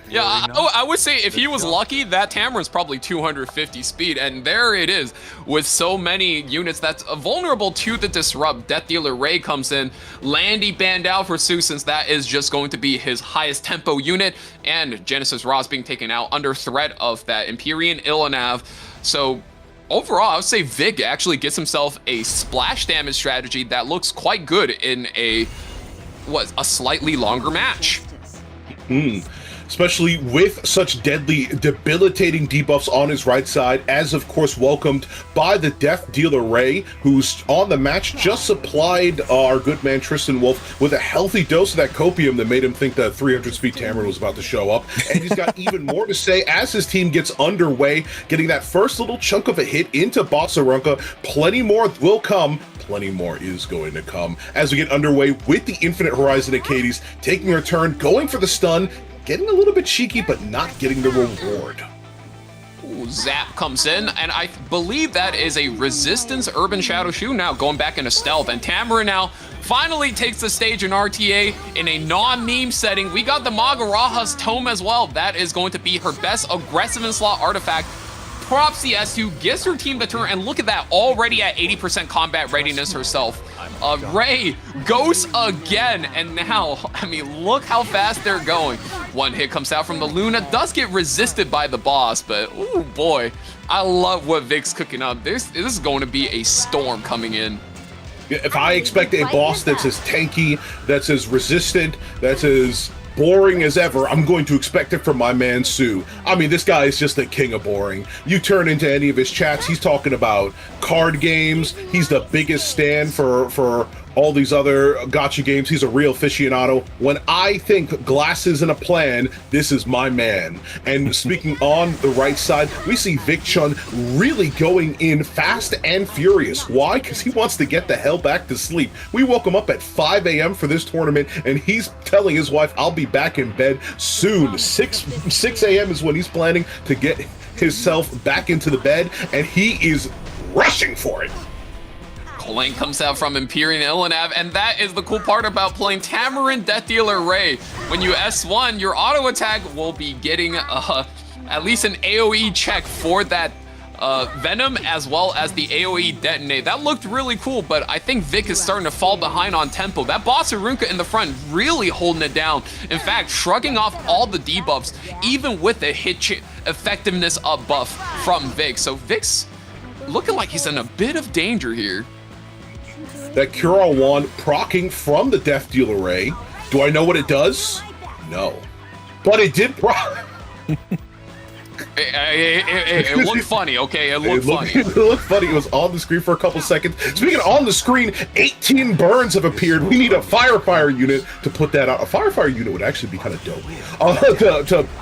Yeah, I would say if he was lucky, that Tamarin's probably 250 speed, and there it is. With so many units that's vulnerable to the disrupt, Death Dealer Ray comes in, Landy banned out for Sue since that is just going to be his highest tempo unit, and Genesis Ross being taken out under threat of that Empyrean Illanav. So overall, I would say Vic actually gets himself a splash damage strategy that looks quite good in a slightly longer match. Especially with such deadly, debilitating debuffs on his right side, as of course welcomed by the Death Dealer Ray, who's on the match just supplied our good man Tristen Wulf with a healthy dose of that copium that made him think that 300 speed Tamarin was about to show up. And he's got even more to say as his team gets underway, getting that first little chunk of a hit into Botsarunka. Plenty more will come. Plenty more is going to come as we get underway with the Infinite Horizon Acades taking their turn, going for the stun, getting a little bit cheeky, but not getting the reward. Ooh, Zap comes in, and I believe that is a Resistance Urban Shadow Shu now going back into stealth, and Tamarin now finally takes the stage in RTA in a non-meme setting. We got the Magaraha's Tome as well. That is going to be her best aggressive in slot artifact. Props the S2, gives her team the turn, and look at that, already at 80% combat readiness herself. Ray goes again, and now, I mean, look how fast they're going. One hit comes out from the Luna, does get resisted by the boss, but oh boy, I love what Vic's cooking up. This is going to be a storm coming in. If I expect a boss that's as tanky, that's as resistant, that's as boring as ever, I'm going to expect it from my man Sue. I mean, this guy is just the king of boring. You turn into any of his chats, he's talking about card games. He's the biggest stand for all these other gacha games. He's a real aficionado. When I think glasses and a plan, this is my man. And speaking on the right side, we see Vic Chun really going in fast and furious. Why? Because he wants to get the hell back to sleep. We woke him up at 5 a.m. for this tournament, and he's telling his wife, I'll be back in bed soon. 6 a.m. is when he's planning to get himself back into the bed, and he is rushing for it. Lane comes out from Empyrean Illanav, and that is the cool part about playing Tamarin Death Dealer Ray. When you S1, your auto attack will be getting at least an AoE check for that Venom, as well as the AoE detonate. That looked really cool, but I think Vic is starting to fall behind on tempo. That Botsarunka in the front really holding it down. In fact, shrugging off all the debuffs, even with the hit effectiveness up buff from Vic. So Vic's looking like he's in a bit of danger here. That Cure wand proccing from the Death Dealer Ray. Do I know what it does? No. But it did proc. It looked funny, okay? It looked funny. It looked funny. It was on the screen for a couple seconds. Speaking of on the screen, 18 burns have appeared. We need a Firefire unit to put that out. A Firefire unit would actually be kind of dope.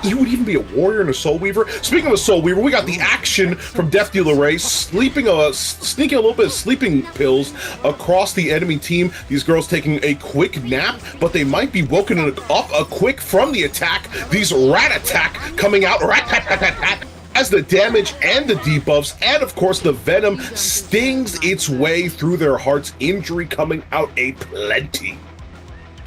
He would even be a warrior and a Soul Weaver. Speaking of a Soul Weaver, we got the action from Death Dealer Ray, sneaking a little bit of sleeping pills across the enemy team. These girls taking a quick nap, but they might be woken up a quick from the attack. These rat attack coming out. As the damage and the debuffs, and of course the venom stings its way through their hearts, injury coming out aplenty.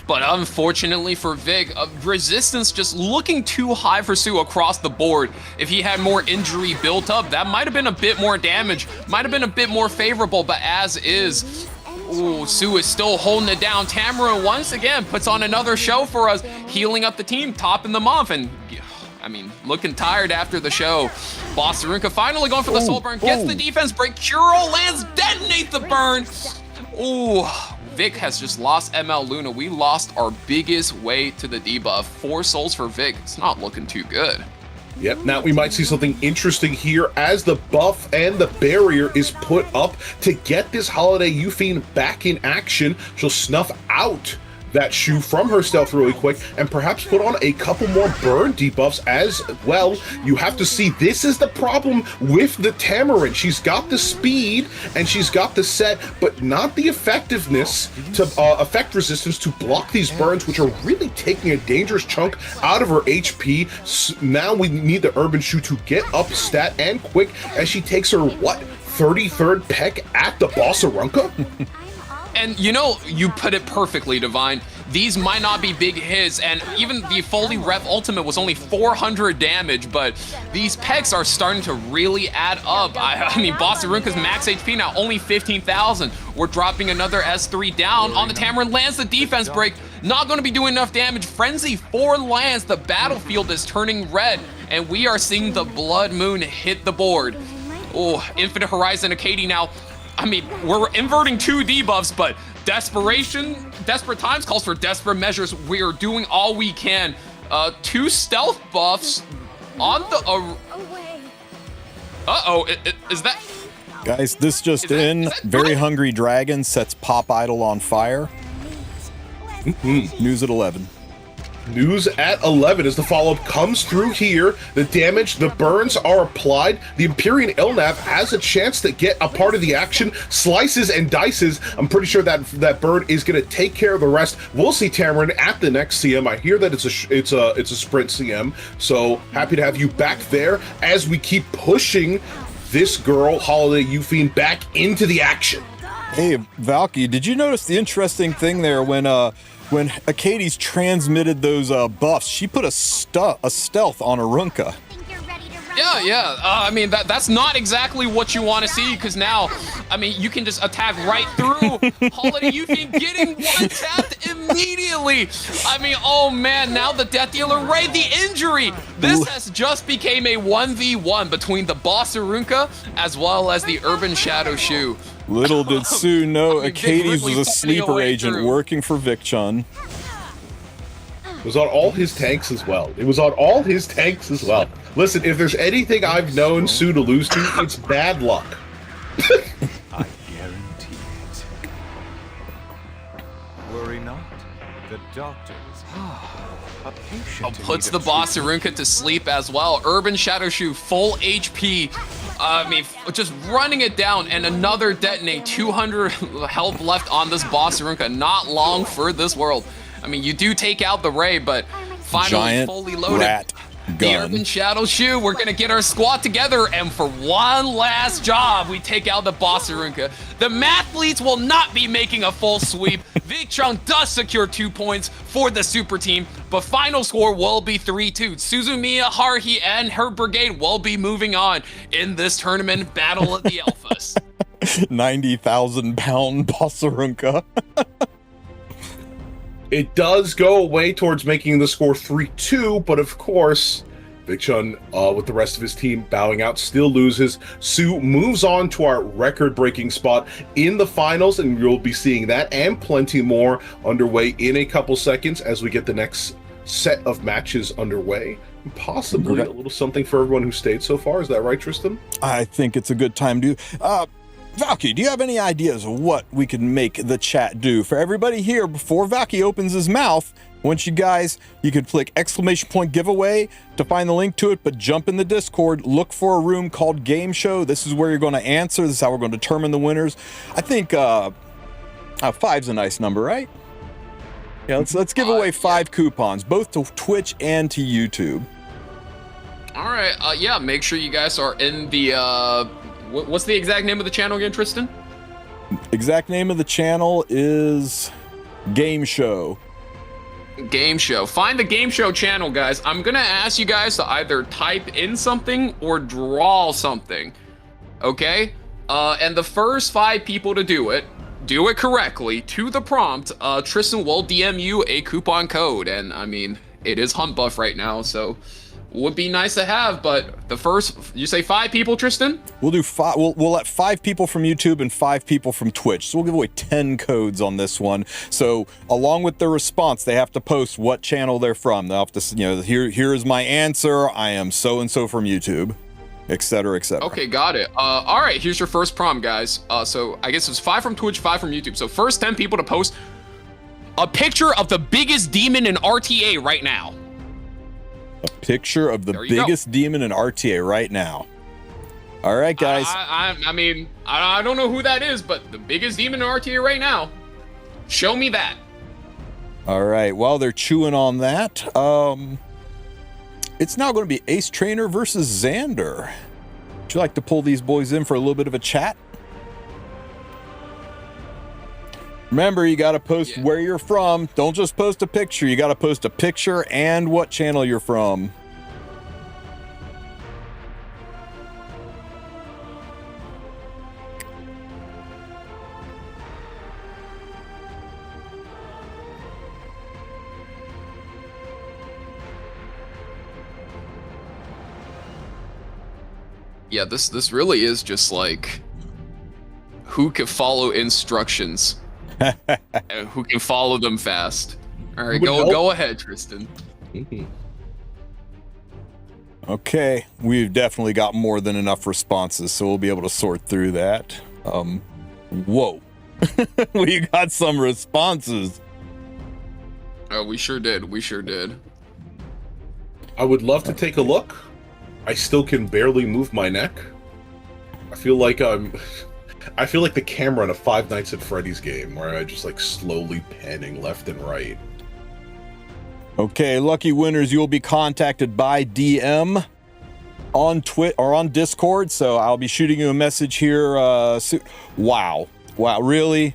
But unfortunately for Vic, resistance just looking too high for Sue across the board. If he had more injury built up, that might have been a bit more damage, might have been a bit more favorable, but as is, ooh, Sue is still holding it down. Tamarin once again puts on another show for us, healing up the team, topping them off, and I mean, looking tired after the show. Bossarunka finally going for the soul burn, gets the defense break. Kuro lands, detonate the burn. Ooh, Vic has just lost ML Luna. We lost our biggest way to the debuff. 4 souls for Vic. It's not looking too good. Yep, now we might see something interesting here as the buff and the barrier is put up to get this Holiday Euphine back in action. She'll snuff out that shoe from her stealth really quick and perhaps put on a couple more burn debuffs as well. You have to see, this is the problem with the Tamarin. She's got the speed and she's got the set, but not the effectiveness to effect resistance to block these burns, which are really taking a dangerous chunk out of her HP. Now we need the Urban Shoe to get up stat and quick as she takes her, what, 33rd peck at the Bossarunka? And you know, you put it perfectly, Divine. These might not be big hits, and even the fully rep ultimate was only 400 damage, but these pegs are starting to really add up. I mean, Bossarunka's max HP now only 15,000. We're dropping another S3 down on the Tamarin, lands the defense break. Not going to be doing enough damage. Frenzy 4 lands. The battlefield is turning red, and we are seeing the Blood Moon hit the board. Oh, Infinite Horizon Akadi now. I mean, we're inverting 2 debuffs, but desperate times calls for desperate measures. We are doing all we can. 2 stealth buffs on the... Uh-oh, is that... Guys, this just in. Very Hungry Dragon sets Pop Idol on fire. News at 11. News at 11 as the follow-up comes through here. The damage, the burns are applied. The Empyrean Elnav has a chance to get a part of the action. Slices and dices. I'm pretty sure that bird is going to take care of the rest. We'll see Tamarin at the next CM. I hear that it's a sprint CM. So happy to have you back there as we keep pushing this girl, Holiday Euphine, back into the action. Hey, Valky, did you notice the interesting thing there when Akadi's transmitted those buffs? She put a stealth on Arunka. Yeah. I mean, that's not exactly what you want to see, because now, I mean, you can just attack right through Holiday Euphine, getting one-tapped immediately. I mean, oh man, now the Death Dealer Ray, the injury. This has just became a 1v1 between the Bossarunka as well as the Urban Shadow Shoe. Little did Sue know Akadi's was a sleeper agent working for Vic Chun. It was on all his tanks as well. Listen, if there's anything I've known Sue to lose to, it's bad luck. I guarantee it. Worry not. The doctor is a patient. Puts the Bossarunka to sleep as well. Urban Shadow Shoe, full HP. I mean, just running it down, and another detonate. 200 health left on this Bossarunka. Not long for this world. I mean, you do take out the Ray, but finally Giant fully loaded. Rat The gun. Urban Shadow Shoe, we're gonna get our squad together, and for one last job, we take out the Bossarunka. The Mathletes will not be making a full sweep. Vic Chung does secure 2 points for the super team, but final score will be 3-2. Suzumiya, Haruhi, and her brigade will be moving on in this tournament, Battle of the Alphas. 90,000-pound Bossarunka. It does go away towards making the score 3-2, but of course, Vic Chun, with the rest of his team bowing out, still loses. Sue moves on to our record-breaking spot in the finals, and you'll be seeing that and plenty more underway in a couple seconds as we get the next set of matches underway. Possibly a little something for everyone who stayed so far. Is that right, Tristen? I think it's a good time to... Valky, do you have any ideas of what we could make the chat do? For everybody here, before Valky opens his mouth, once you could click ! giveaway to find the link to it, but jump in the Discord, look for a room called Game Show. This is where you're going to answer. This is how we're going to determine the winners. I think 5's a nice number, right? Yeah, let's give away 5 coupons, both to Twitch and to YouTube. All right, yeah, make sure you guys are in the... What's the exact name of the channel again, Tristen? Exact name of the channel is Game Show. Game Show. Find the Game Show channel, guys. I'm gonna ask you guys to either type in something or draw something. Okay? And the first 5 people to do it correctly to the prompt, Tristen will DM you a coupon code. And I mean, it is Hunt Buff right now, so would be nice to have, but the first, you say 5 people, Tristen? We'll do 5. We'll let 5 people from YouTube and 5 people from Twitch. So we'll give away 10 codes on this one. So along with their response, they have to post what channel they're from. They'll have to, here is my answer. I am so and so from YouTube, etc., etc. Okay, got it. All right, here's your first prompt, guys. So I guess it's 5 from Twitch, 5 from YouTube. So first 10 people to post a picture of the biggest demon in RTA right now. A picture of the biggest demon in RTA right now. All right, guys. I mean, I don't know who that is, but the biggest demon in RTA right now. Show me that. All right. While they're chewing on that, it's now going to be Ace Trainer versus Xander. Would you like to pull these boys in for a little bit of a chat? Remember, you got to post where you're from. Don't just post a picture. You got to post a picture and what channel you're from. Yeah, this really is just like who can follow instructions and who can follow them fast. All right, go ahead, Tristen. Okay, we've definitely got more than enough responses, so we'll be able to sort through that. Whoa. We got some responses. Oh, we sure did. We sure did. I would love to take a look. I still can barely move my neck. I feel like the camera in a Five Nights at Freddy's game where I just like slowly panning left and right. Okay, lucky winners, you will be contacted by DM on Twitch or on Discord, so I'll be shooting you a message here soon. Wow, really?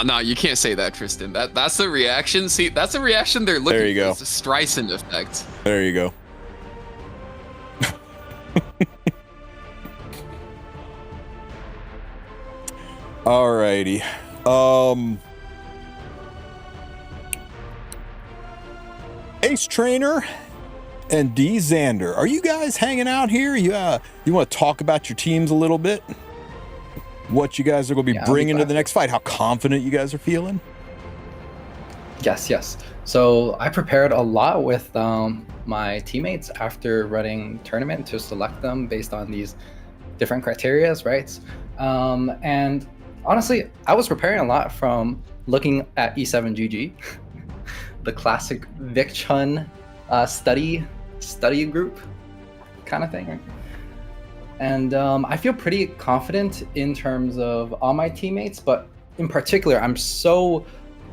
No, you can't say that, Tristen. That's the reaction. See, that's the reaction they're looking for. There you go. It's a Streisand effect. There you go. Alrighty. Ace Trainer and D Xander, are you guys hanging out here? You want to talk about your teams a little bit? What you guys are going to be bringing to the next fight? How confident you guys are feeling? Yes. So I prepared a lot with my teammates after running tournament to select them based on these different criterias, right? And honestly, I was preparing a lot from looking at E7GG, the classic Vic Chun study group kind of thing. Right? And I feel pretty confident in terms of all my teammates, but in particular, I'm so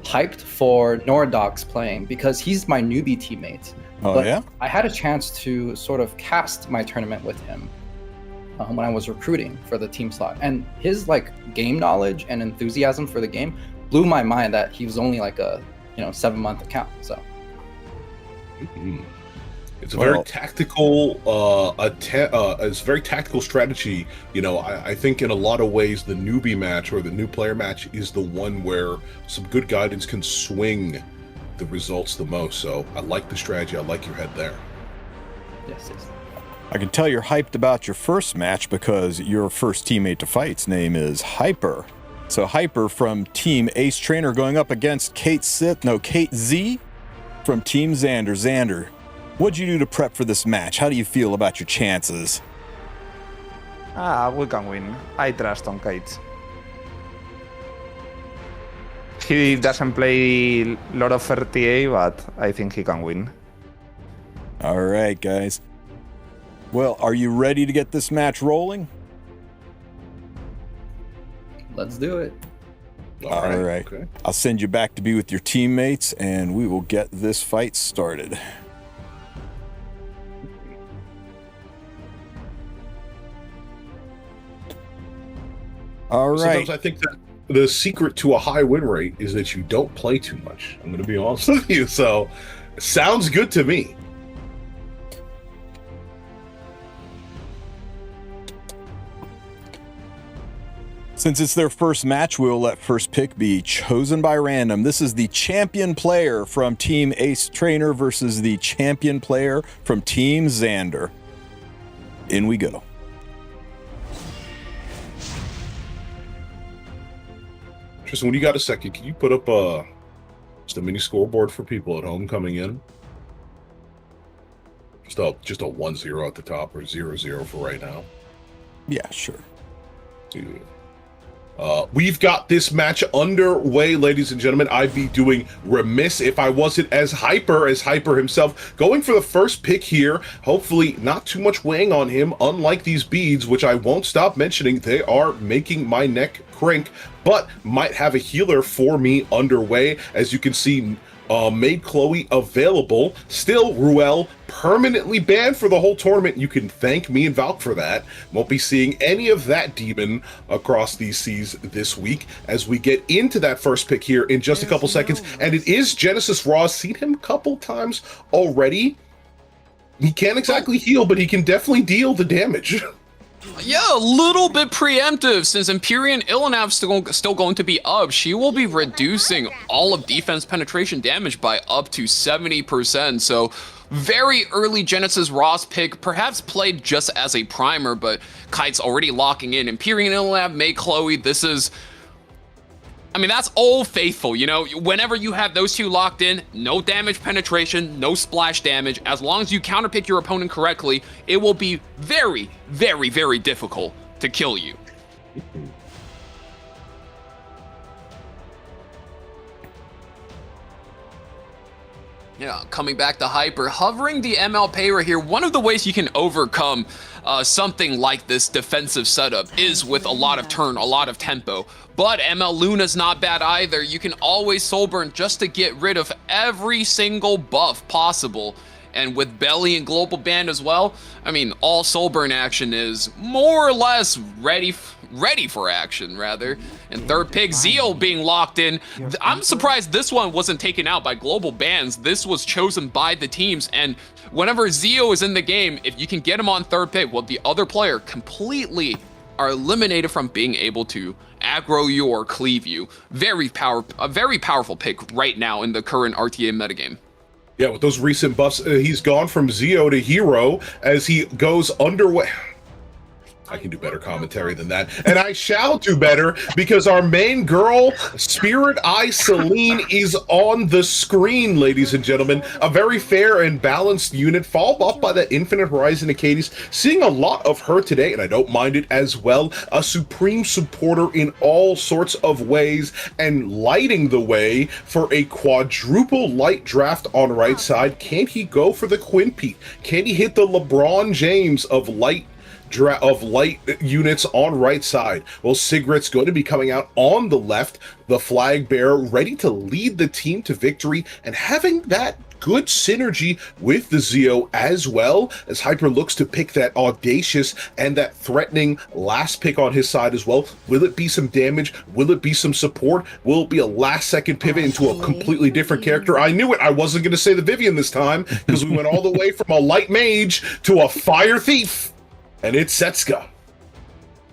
hyped for Noradogs playing because he's my newbie teammate. Oh, but yeah? I had a chance to sort of cast my tournament with him when I was recruiting for the team slot. And his game knowledge and enthusiasm for the game blew my mind that he was only like a 7-month account. So it's a very tactical it's a very tactical strategy. I think in a lot of ways the newbie match or the new player match is the one where some good guidance can swing the results the most. So I like the strategy. I like your head there. Yes. I can tell you're hyped about your first match because your first teammate to fight's name is Hyper. So Hyper from Team Ace Trainer going up against Kate Z from Team Xander. Xander, what'd you do to prep for this match? How do you feel about your chances? We can win. I trust on Kate. He doesn't play a lot of RTA, but I think he can win. All right, guys. Well, are you ready to get this match rolling? Let's do it. All right. Okay. I'll send you back to be with your teammates, and we will get this fight started. All right. Sometimes I think that the secret to a high win rate is that you don't play too much. I'm going to be honest with you. So, sounds good to me. Since it's their first match, we'll let first pick be chosen by random. This is the champion player from Team Ace Trainer versus the champion player from Team Xander. In we go. Tristen, when you got a second, can you put up just a mini scoreboard for people at home coming in? Just a 1-0 at the top, or 0-0 for right now. Yeah, sure. Dude. We've got this match underway, ladies and gentlemen. I'd be doing remiss if I wasn't as hyper himself. Going for the first pick here. Hopefully not too much weighing on him, unlike these beads, which I won't stop mentioning. They are making my neck crink, but might have a healer for me underway. As you can see, made Chloe available. Still, Ruel permanently banned for the whole tournament. You can thank me and Valk for that. Won't be seeing any of that demon across these seas this week as we get into that first pick here in just a couple seconds. And it is Genesis Raw. Seen him a couple times already. He can't exactly heal, but he can definitely deal the damage. Yeah, a little bit preemptive since Empyrean Ilinav's still going to be up. She will be reducing all of defense penetration damage by up to 70%. So very early Genesis Ross pick, perhaps played just as a primer, but Kite's already locking in. Empyrean Ilinav, May Chloe, this is... I mean, that's Old Faithful, you know? Whenever you have those two locked in, no damage penetration, no splash damage. As long as you counterpick your opponent correctly, it will be very, very, very difficult to kill you. Yeah, coming back to Hyper, hovering the ML Payra here, one of the ways you can overcome something like this defensive setup is with a lot of turn, a lot of tempo. But ML Luna's not bad either. You can always soul burn just to get rid of every single buff possible. And with Belly and Global Band as well, I mean, all soul burn action is more or less ready for action, rather. And third pick, Zeo being locked in. I'm surprised this one wasn't taken out by global bans. This was chosen by the teams, and whenever Zeo is in the game, if you can get him on third pick, well, the other player completely are eliminated from being able to aggro you or cleave you. A very powerful pick right now in the current RTA metagame. Yeah, with those recent buffs, he's gone from Zeo to Hero as he goes underway. I can do better commentary than that. And I shall do better because our main girl, Spirit Eye Celine, is on the screen, ladies and gentlemen. A very fair and balanced unit, followed up by the Infinite Horizon Acades. Seeing a lot of her today, and I don't mind it as well. A supreme supporter in all sorts of ways, and lighting the way for a quadruple light draft on right side. Can he go for the Quinpeat? Can he hit the LeBron James of light units on right side? Well, Sigrid's going to be coming out on the left, the flag bearer ready to lead the team to victory, and having that good synergy with the Zeo as well, as Hyper looks to pick that audacious and that threatening last pick on his side as well. Will it be some damage? Will it be some support? Will it be a last second pivot into a completely different character? I knew it. I wasn't going to say the Vivian this time because we went all the way from a light mage to a fire thief. And it's Setsuka.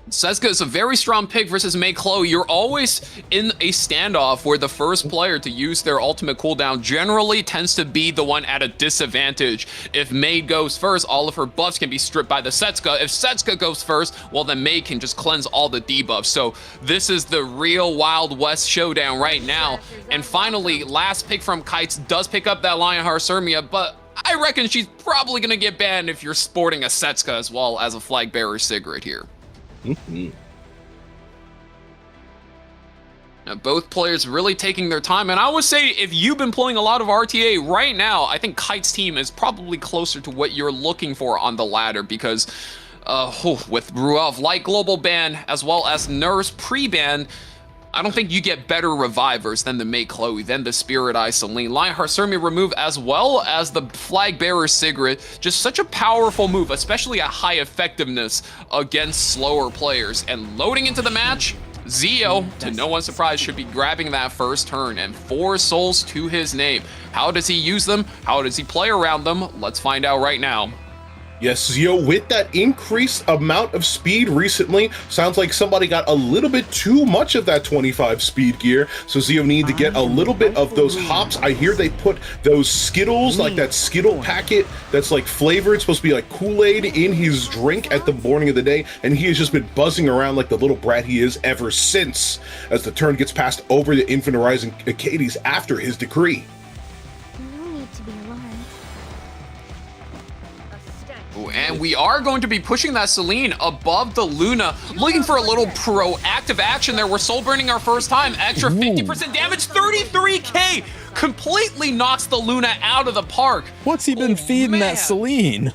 Setsuka is a very strong pick versus May Chloe. You're always in a standoff where the first player to use their ultimate cooldown generally tends to be the one at a disadvantage. If May goes first, all of her buffs can be stripped by the Setsuka. If Setsuka goes first, well, then May can just cleanse all the debuffs. So this is the real Wild West showdown right now. And finally, last pick from Kites does pick up that Lionheart Hermia, but I reckon she's probably going to get banned if you're sporting a Setsuka as well as a flag bearer Sigrid here. Now, both players really taking their time, and I would say if you've been playing a lot of RTA right now, I think Kite's team is probably closer to what you're looking for on the ladder, because with Ruelf light global ban as well as Nurse pre-ban, I don't think you get better revivers than the May Chloe, than the Spirit Eye Celine. Lionheart Hermia remove as well as the Flag Bearer Sigrid. Just such a powerful move, especially at high effectiveness against slower players. And loading into the match, Zeo, to no one's surprise, should be grabbing that first turn, and 4 souls to his name. How does he use them? How does he play around them? Let's find out right now. Yes, Zio, with that increased amount of speed recently, sounds like somebody got a little bit too much of that 25 speed gear, so Zio need to get a little bit of those hops. I hear they put those Skittles, like that Skittle packet that's like flavored, supposed to be like Kool-Aid, in his drink at the morning of the day, and he has just been buzzing around like the little brat he is ever since, as the turn gets passed over the Infinite Horizon Acades after his decree. And we are going to be pushing that Celine above the Luna, looking for a little proactive action there. We're soul burning our first time. Extra 50% damage, 33k! Completely knocks the Luna out of the park. What's he been feeding that Celine?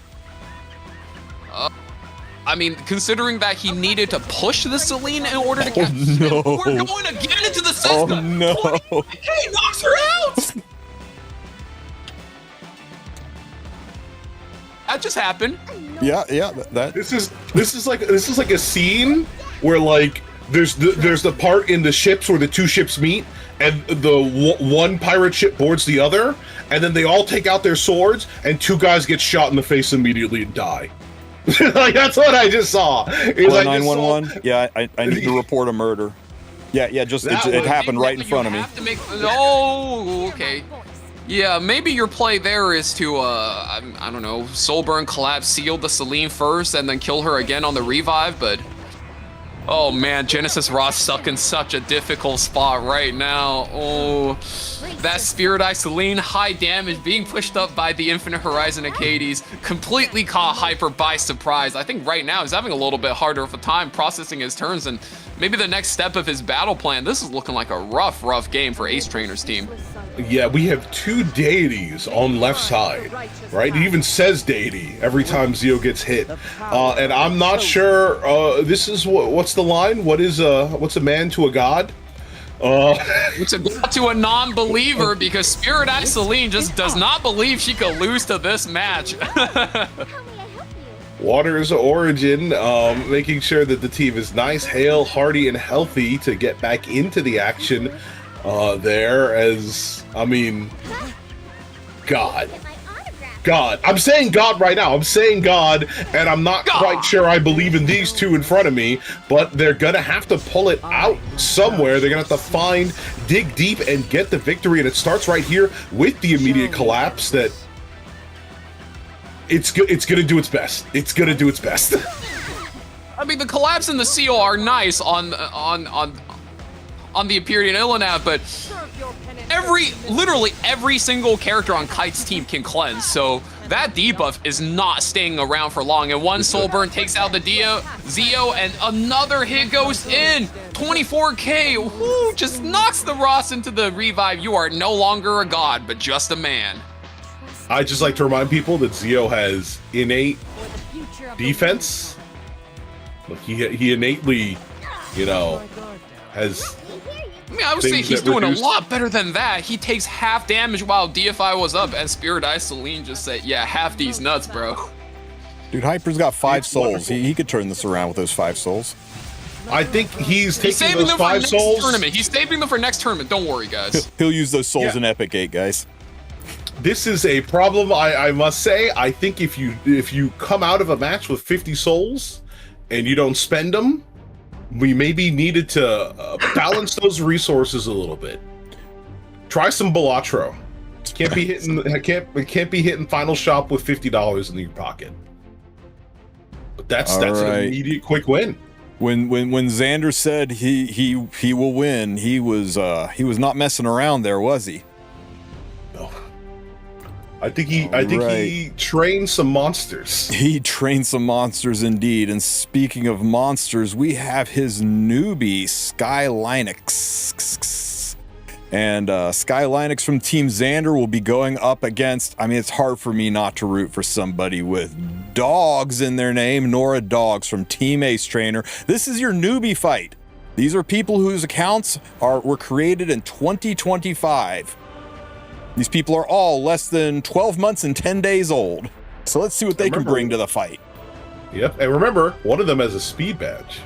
I mean, considering that he needed to push the Celine in order to catch him, we're going again into the system. Oh no! 20k knocks her out! That just happened. Yeah. That. This is like a scene where like there's the part in the ships where the two ships meet, and the one pirate ship boards the other, and then they all take out their swords, and two guys get shot in the face immediately and die. Like that's what I just saw. 911. Yeah, I need to report a murder. Yeah. Just it happened right in front of me. Oh, okay. Yeah, maybe your play there is to, I don't know, Soulburn collapse, seal the Celine first, and then kill her again on the revive, but... Oh man, Genesis Ross stuck in such a difficult spot right now. Oh, that Spirit Eye Celine, high damage, being pushed up by the Infinite Horizon Acades, completely caught Hyper by surprise. I think right now he's having a little bit harder of a time processing his turns, and maybe the next step of his battle plan. This is looking like a rough game for Ace Trainer's team. Yeah, we have two deities on left side, right? It even says deity every time Zio gets hit. And I'm not sure, this is, what's the line? What's a man to a god? It's a god to a non-believer, because Spirit Eye Celine just does not believe she could lose to this match. Water's origin, making sure that the team is nice, hale, hearty, and healthy to get back into the action. There, as I mean, God. I'm saying God right now. I'm saying God, and I'm not quite sure I believe in these two in front of me, but they're gonna have to pull it out somewhere. They're gonna have to dig deep, and get the victory, and it starts right here with the immediate collapse. That it's gonna do its best. It's gonna do its best. I mean, the collapse and the seal are nice on the Imperial Illinav, but literally every single character on Kite's team can cleanse, so that debuff is not staying around for long. And one soul burn takes out the Zio, and another hit goes in. 24k, whoo, just knocks the Ross into the revive. You are no longer a god, but just a man. I just like to remind people that Zio has innate defense. Look, he innately, has. I mean, I would say he's doing a lot better than that. He takes half damage while DFI was up, and Spirit Eye Celine just said, yeah, half these nuts, bro. Dude, Hyper's got 5 souls. He could turn this around with those 5 souls. I think he's taking those 5 souls. He's saving them for next tournament. Don't worry, guys. He'll use those souls in Epic 8, guys. This is a problem, I must say. I think if you come out of a match with 50 souls and you don't spend them, we maybe needed to balance those resources a little bit. Try some Balatro. Can't be hitting Final Shop with $50 in your pocket. But that's an immediate quick win. When Xander said he will win, he was not messing around there, was he? No. I think he trained some monsters. He trained some monsters indeed. And speaking of monsters, we have his newbie, Skylinexxx. And Skylinexxx from Team Xander will be going up against, I mean, it's hard for me not to root for somebody with dogs in their name, Noradogs from Team Ace Trainer. This is your newbie fight. These are people whose accounts were created in 2025. These people are all less than 12 months and 10 days old. So let's see what they can bring to the fight. Yep, and remember, one of them has a speed badge.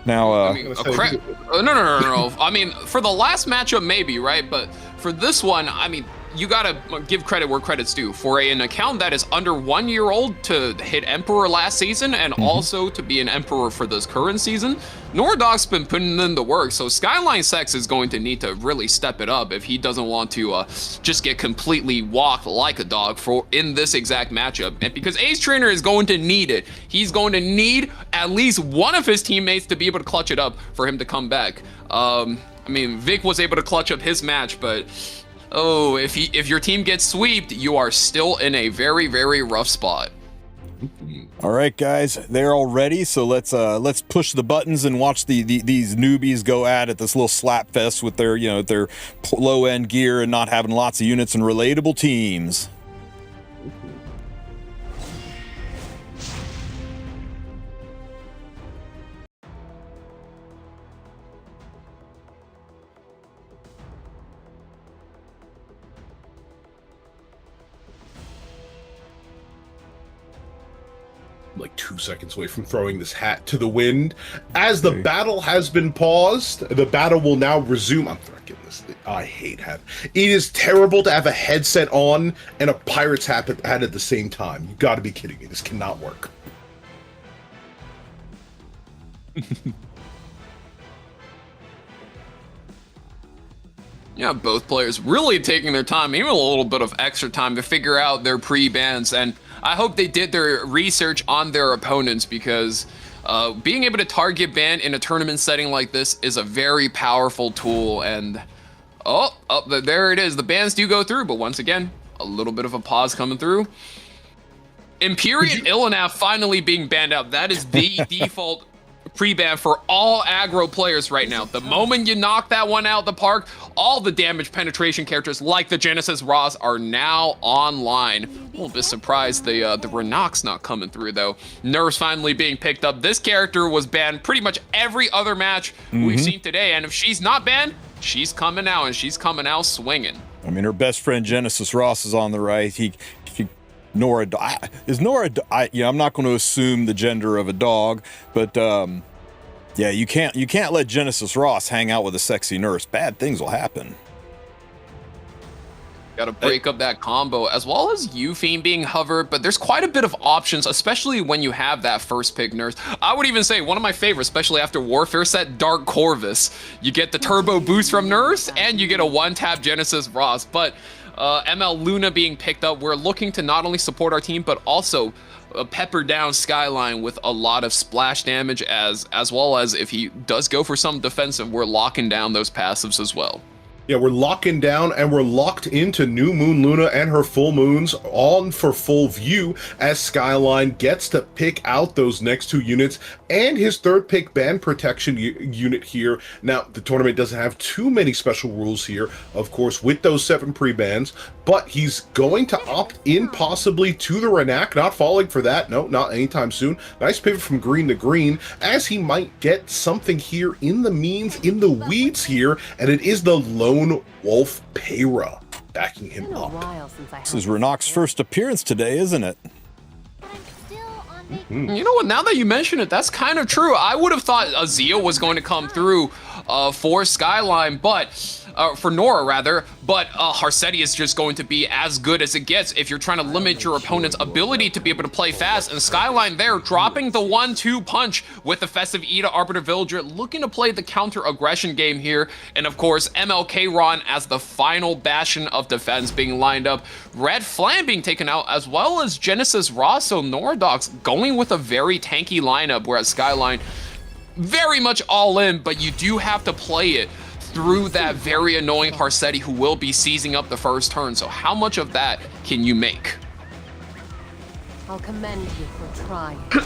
Now, no. I mean, for the last matchup, maybe, right? But for this one, I mean, you gotta give credit where credit's due. For an account that is under 1 year old to hit Emperor last season and also to be an Emperor for this current season, Noradogs been putting in the work, so Skylinexxx is going to need to really step it up if he doesn't want to just get completely walked like a dog in this exact matchup. And because Ace Trainer is going to need it, he's going to need at least one of his teammates to be able to clutch it up for him to come back. I mean, Vic was able to clutch up his match, but oh, if your team gets swept, you are still in a very, very rough spot. All right, guys, they're all ready. So let's push the buttons and watch these newbies go at it. This little slap fest with their their low end gear and not having lots of units and relatable teams. Like 2 seconds away from throwing this hat to the wind. As the battle has been paused, the battle will now resume. I'm fucking this. I hate hat. It is terrible to have a headset on and a pirate's hat at the same time. You gotta be kidding me. This cannot work. Yeah, both players really taking their time, even a little bit of extra time to figure out their pre-bans, and I hope they did their research on their opponents because being able to target ban in a tournament setting like this is a very powerful tool, and there it is. The bans do go through, but once again, a little bit of a pause coming through. Empyrean Illianav finally being banned out. That is the default pre-ban for all aggro players right now. The moment you knock that one out of the park, all the damage penetration characters like the Genesis Ross are now online. A little bit surprised the Renok's not coming through though. Nerf's finally being picked up. This character was banned pretty much every other match we've seen today, and if she's not banned, she's coming out, and she's coming out swinging. I mean, her best friend Genesis Ross is on the right. I'm not going to assume the gender of a dog, but yeah, you can't let Genesis Ross hang out with a sexy nurse. Bad things will happen. Got to break up that combo, as well as Eupheme being hovered, but there's quite a bit of options, especially when you have that first pick nurse. I would even say one of my favorites, especially after Warfare set, Dark Corvus. You get the turbo boost from nurse, and you get a one-tap Genesis Ross, but ML Luna being picked up, we're looking to not only support our team, but also pepper down Skyline with a lot of splash damage, as well as if he does go for some defensive, we're locking down those passives as well. Yeah, we're locking down and we're locked into New Moon Luna and her full moons on for full view as Skyline gets to pick out those next two units and his third pick ban protection unit here. Now, the tournament doesn't have too many special rules here, of course, with those 7 pre-bans, but he's going to opt in possibly to the Renak, not falling for that. No, not anytime soon. Nice pivot from green to green, as he might get something here in the means, in the weeds here, and it is the lone Wulf Payra backing him up. This is Renok's first appearance today, isn't it? You know what, now that you mention it, that's kind of true. I would have thought Azia was going to come through for Skyline, but for Nora rather, but Harsetti is just going to be as good as it gets if you're trying to limit your opponent's ability to be able to play fast, and Skyline there dropping the 1-2 punch with the Festive Ida Arbiter Villager, looking to play the counter aggression game here, and of course MLK Ron as the final bastion of defense being lined up, Red Flam being taken out, as well as Genesis Ross. So Noradogs going with a very tanky lineup, whereas Skyline very much all in, but you do have to play it through that very annoying Harsetti who will be seizing up the first turn. So how much of that can you make? I'll commend you for trying. But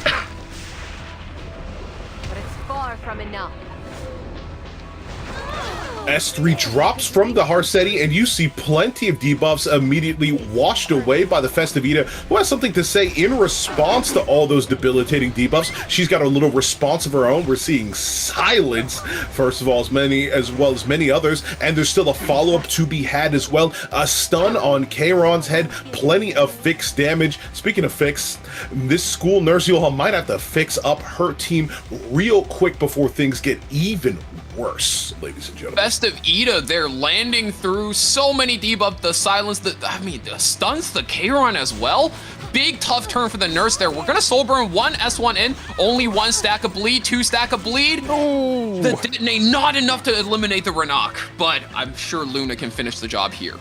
it's far from enough. S3 drops from the Harsetti, and you see plenty of debuffs immediately washed away by the Festive Ida, who has something to say in response to all those debilitating debuffs. She's got a little response of her own. We're seeing silence, first of all, as well as many others, and there's still a follow-up to be had as well. A stun on Kayron's head, plenty of fixed damage. Speaking of fix, this school nurse Yulha might have to fix up her team real quick before things get even worse, ladies and gentlemen. Festive Ida, they're landing through so many debuff, the silence, the stuns the Kayron as well. Big tough turn for the nurse there. We're gonna soul burn one S1 in, only one stack of bleed, two stack of bleed. Oh. The detonate, not enough to eliminate the Renok, but I'm sure Luna can finish the job here.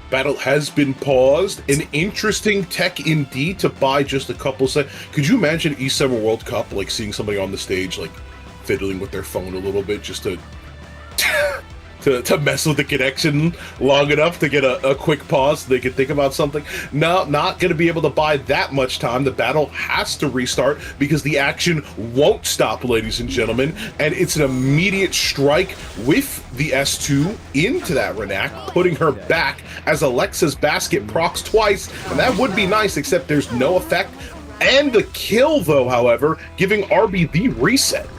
Battle has been paused. An interesting tech indeed to buy just a couple seconds. Could you imagine E7 World Cup, like seeing somebody on the stage, like fiddling with their phone a little bit just to to mess with the connection long enough to get a quick pause so they can think about something? No, not going to be able to buy that much time. The battle has to restart because the action won't stop, ladies and gentlemen, and it's an immediate strike with the S2 into that Renak, putting her back as Alexa's basket procs twice, and that would be nice, except there's no effect. And the kill, though, however, giving RB the reset.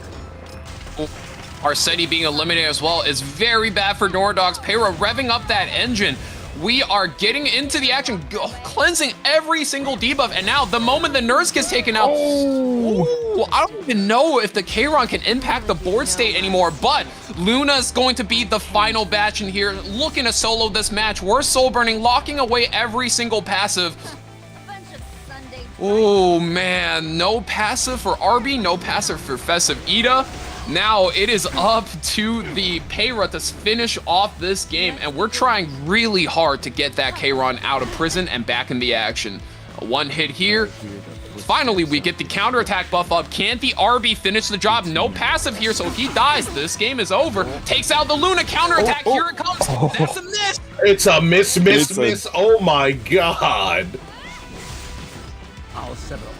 Arceti being eliminated as well is very bad for Noradogs. Para revving up that engine. We are getting into the action, cleansing every single debuff, and now the moment the nurse gets taken out, I don't even know if the Kayron can impact the board state anymore, but Luna's going to be the final batch in here, looking to solo this match. We're soul burning, locking away every single passive. Oh man, no passive for RB, no passive for Festive Ida. Now it is up to the Para to finish off this game, and we're trying really hard to get that Kayron out of prison and back in the action. A one hit here. Finally, we get the counterattack buff up. Can't the RB finish the job? No passive here, so if he dies, this game is over. Takes out the Luna counterattack. Here it comes. That's a miss. It's a miss. Oh my god.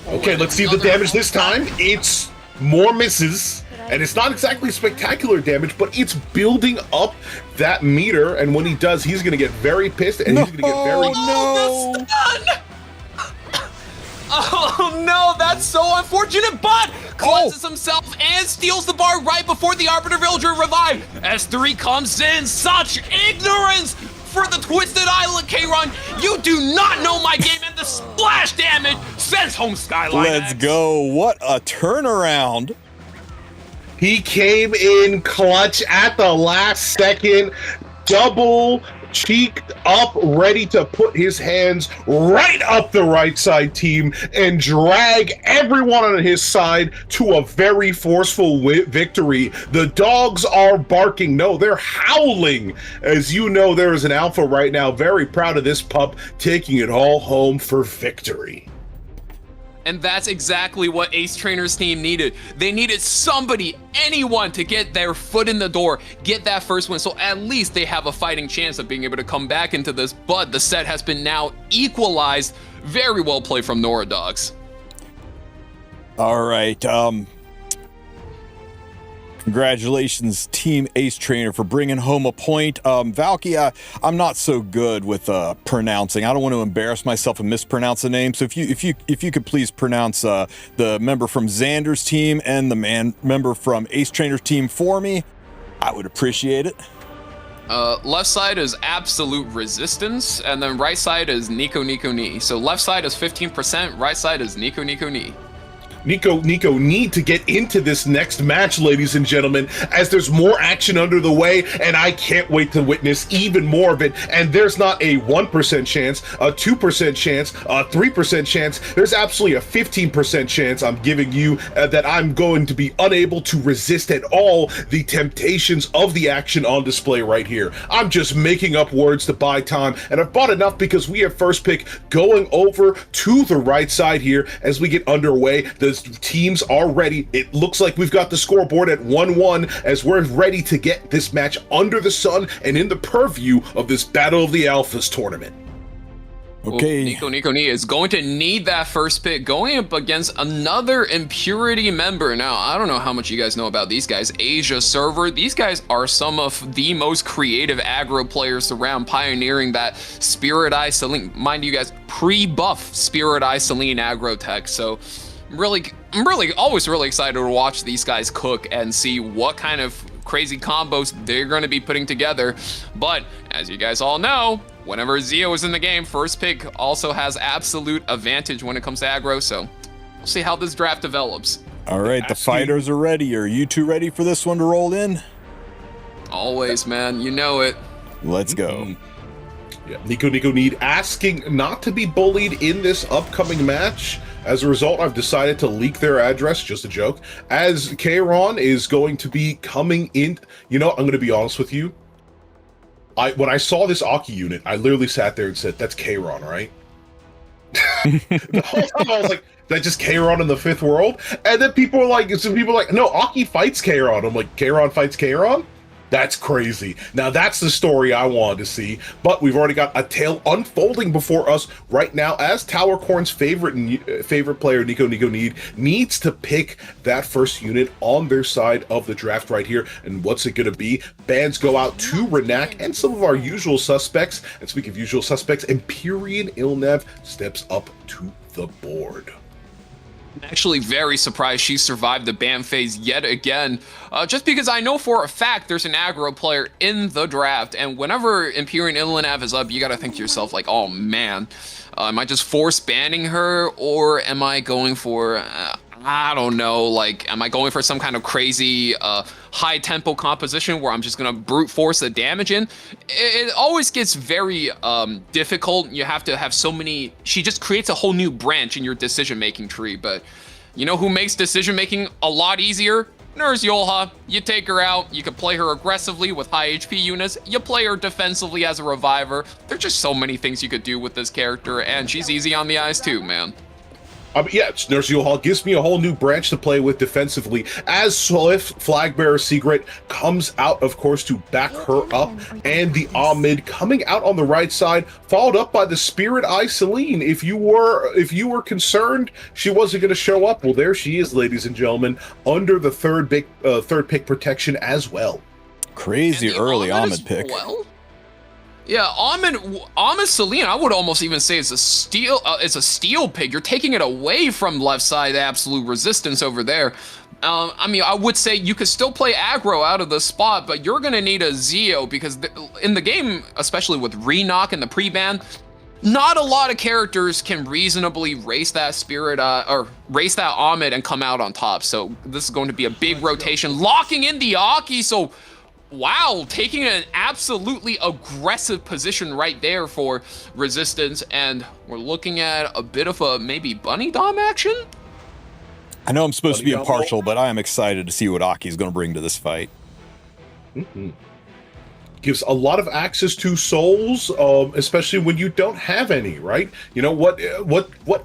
Okay, let's see the damage this time. It's more misses. And it's not exactly spectacular damage, but it's building up that meter. And when he does, he's going to get very pissed, and he's going to get very... Oh, no, that's so unfortunate, but cleanses himself and steals the bar right before the Arbiter Villager revive. S3 comes in, such ignorance for the Twisted Island Kayron. You do not know my game, and the splash damage sends home Skylinexxx. Let's go. What a turnaround. He came in clutch at the last second, double cheeked up, ready to put his hands right up the right side team and drag everyone on his side to a very forceful victory. The dogs are barking. No, they're howling. As you know, there is an alpha right now, very proud of this pup, taking it all home for victory. And that's exactly what Ace Trainer's team needed. They needed somebody, anyone, to get their foot in the door, get that first win, so at least they have a fighting chance of being able to come back into this. But the set has been now equalized. Very well played from Noradogs. All right. Congratulations, Team Ace Trainer, for bringing home a point. Valky, I'm not so good with pronouncing. I don't want to embarrass myself and mispronounce the name. So if you could please pronounce the member from Xander's team and the member from Ace Trainer's team for me, I would appreciate it. Left side is Absolute Resistance, and then right side is Niko Ni. So left side is 15%, right side is Niko Ni. Niko need to get into this next match, ladies and gentlemen, as there's more action under the way, and I can't wait to witness even more of it. And there's not a 1% chance, a 2% chance, a 3% chance. There's absolutely a 15% chance I'm giving you that I'm going to be unable to resist at all the temptations of the action on display right here. I'm just making up words to buy time, and I've bought enough because we have first pick going over to the right side here as we get underway. The teams are ready. It looks like we've got the scoreboard at 1-1 as we're ready to get this match under the sun and in the purview of this Battle of the Alphas tournament. Okay. Niko Ni is going to need that first pick, going up against another Impurity member. Now, I don't know how much you guys know about these guys. Asia server. These guys are some of the most creative aggro players around, pioneering that Spirit Eye Selene. Mind you guys, pre-buff Spirit Eye Selene aggro tech. So I'm really always really excited to watch these guys cook and see what kind of crazy combos they're going to be putting together. But as you guys all know, whenever Zio is in the game, first pick also has absolute advantage when it comes to aggro. So we'll see how this draft develops. All right, the fighters are ready. Are you two ready for this one to roll in? Always, man. You know it. Let's go. Yeah, Niko Need asking not to be bullied in this upcoming match. As a result, I've decided to leak their address, just a joke, as Kayron is going to be coming in. You know, I'm going to be honest with you. When I saw this Aki unit, I literally sat there and said, that's Kayron, right? The whole time I was like, that just Kayron in the fifth world? And then people were like, no, Aki fights Kayron. I'm like, Kayron fights Kayron? That's crazy. Now that's the story I wanted to see, but we've already got a tale unfolding before us right now as Tower Corn's favorite player, Niko Need, needs to pick that first unit on their side of the draft right here. And what's it going to be? Bans go out to Renak and some of our usual suspects. And speaking of usual suspects, Empyrean Ilnev steps up to the board. Actually very surprised she survived the ban phase yet again, just because I know for a fact there's an aggro player in the draft, and whenever Empyrean Ilnev is up, you gotta think to yourself like, oh man, am I just force banning her, or am I going for, I don't know, like, am I going for some kind of crazy high tempo composition where I'm just gonna brute force the damage in? It always gets very difficult. You have to have so many, she just creates a whole new branch in your decision making tree. But you know who makes decision making a lot easier? Nurse Yolha. You take her out, you can play her aggressively with high HP units, you play her defensively as a reviver. There's just so many things you could do with this character, and she's easy on the eyes too, man. Yeah, Nurse Yolha gives me a whole new branch to play with defensively as Swift Flagbearer Secret comes out, of course, to back her up, and the Ahmed coming out on the right side, followed up by the Spirit Eye Celine. If you were concerned she wasn't going to show up, well, there she is, ladies and gentlemen, under the third pick protection as well. Crazy early Ahmed pick. Well? Yeah, Ahmed Celine, I would almost even say it's a steal pick. You're taking it away from left side absolute resistance over there. I mean, I would say you could still play aggro out of the spot, but you're gonna need a Zeo because in the game, especially with Re-Knock and the pre-ban, not a lot of characters can reasonably race that Spirit or race that Ahmed and come out on top. So this is going to be a big rotation, locking in the Aki. So. Wow, taking an absolutely aggressive position right there for resistance, and we're looking at a bit of a maybe bunny dom action? I know I'm supposed to be impartial, but I am excited to see what Aki's going to bring to this fight. Gives a lot of access to souls, especially when you don't have any, right? You know, what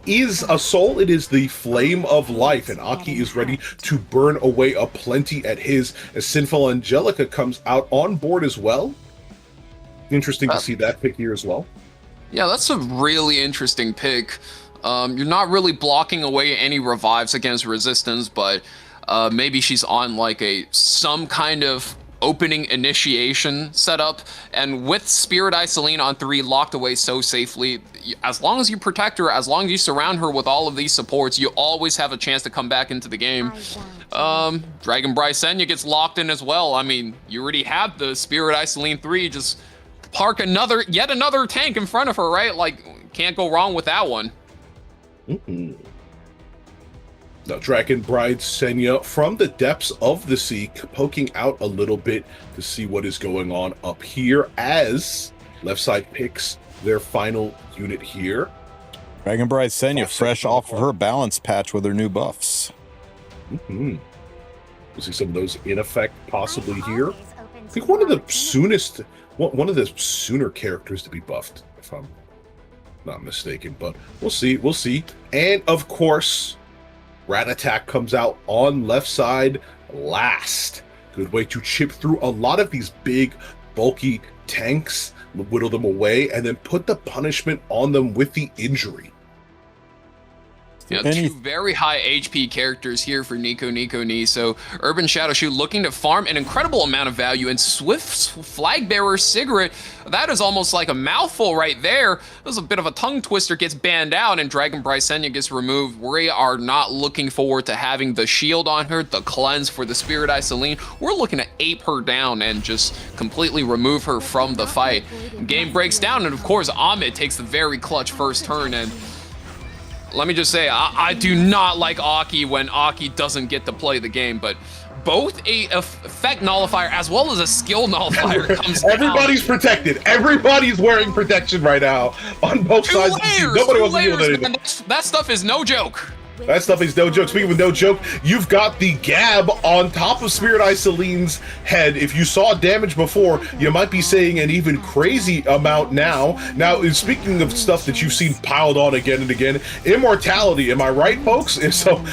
is a soul? It is the flame of life, and Aki is ready to burn away a plenty at his, as Sinful Angelica comes out on board as well. Interesting to see that pick here as well. Yeah, that's a really interesting pick. You're not really blocking away any revives against resistance, but maybe she's on like some kind of opening initiation setup, and with Spirit Eye Celine on 3 locked away so safely, as long as you protect her, as long as you surround her with all of these supports, you always have a chance to come back into the game. Dragon Brysenia gets locked in as well. I mean, you already have the Spirit Eye Celine 3, just park yet another tank in front of her, right? Like, can't go wrong with that one. Now, Dragon Brysenia from the depths of the sea, poking out a little bit to see what is going on up here as left side picks their final unit here. Dragon Brysenia fresh off of her balance patch with her new buffs. We'll see some of those in effect possibly here. I think one of the sooner characters to be buffed, if I'm not mistaken, but we'll see. And of course, Rat Attack comes out on left side last. Good way to chip through a lot of these big, bulky tanks, whittle them away, and then put the punishment on them with the injury. Yeah, 2 very high HP characters here for Niko. So Urban Shadowshoot looking to farm an incredible amount of value, and Swift's Flagbearer Cigarette, that is almost like a mouthful right there. That was a bit of a tongue twister, gets banned out, and Dragon Brysenia gets removed. We are not looking forward to having the shield on her, the cleanse for the Spirit Eye Celine. We're looking to ape her down and just completely remove her from the fight. Game breaks down, and of course Ahmed takes the very clutch first turn, and let me just say, I do not like Aki when Aki doesn't get to play the game, but both a effect nullifier as well as a skill nullifier comes down. Everybody's protected. Everybody's wearing protection right now on both sides of the team. Nobody wants to deal with anything. That stuff is no joke. That stuff is no joke. Speaking of no joke, you've got the Gab on top of Spirit Eye Celine's head. If you saw damage before, you might be saying an even crazy amount now. Now, speaking of stuff that you've seen piled on again and again, immortality. Am I right, folks? So,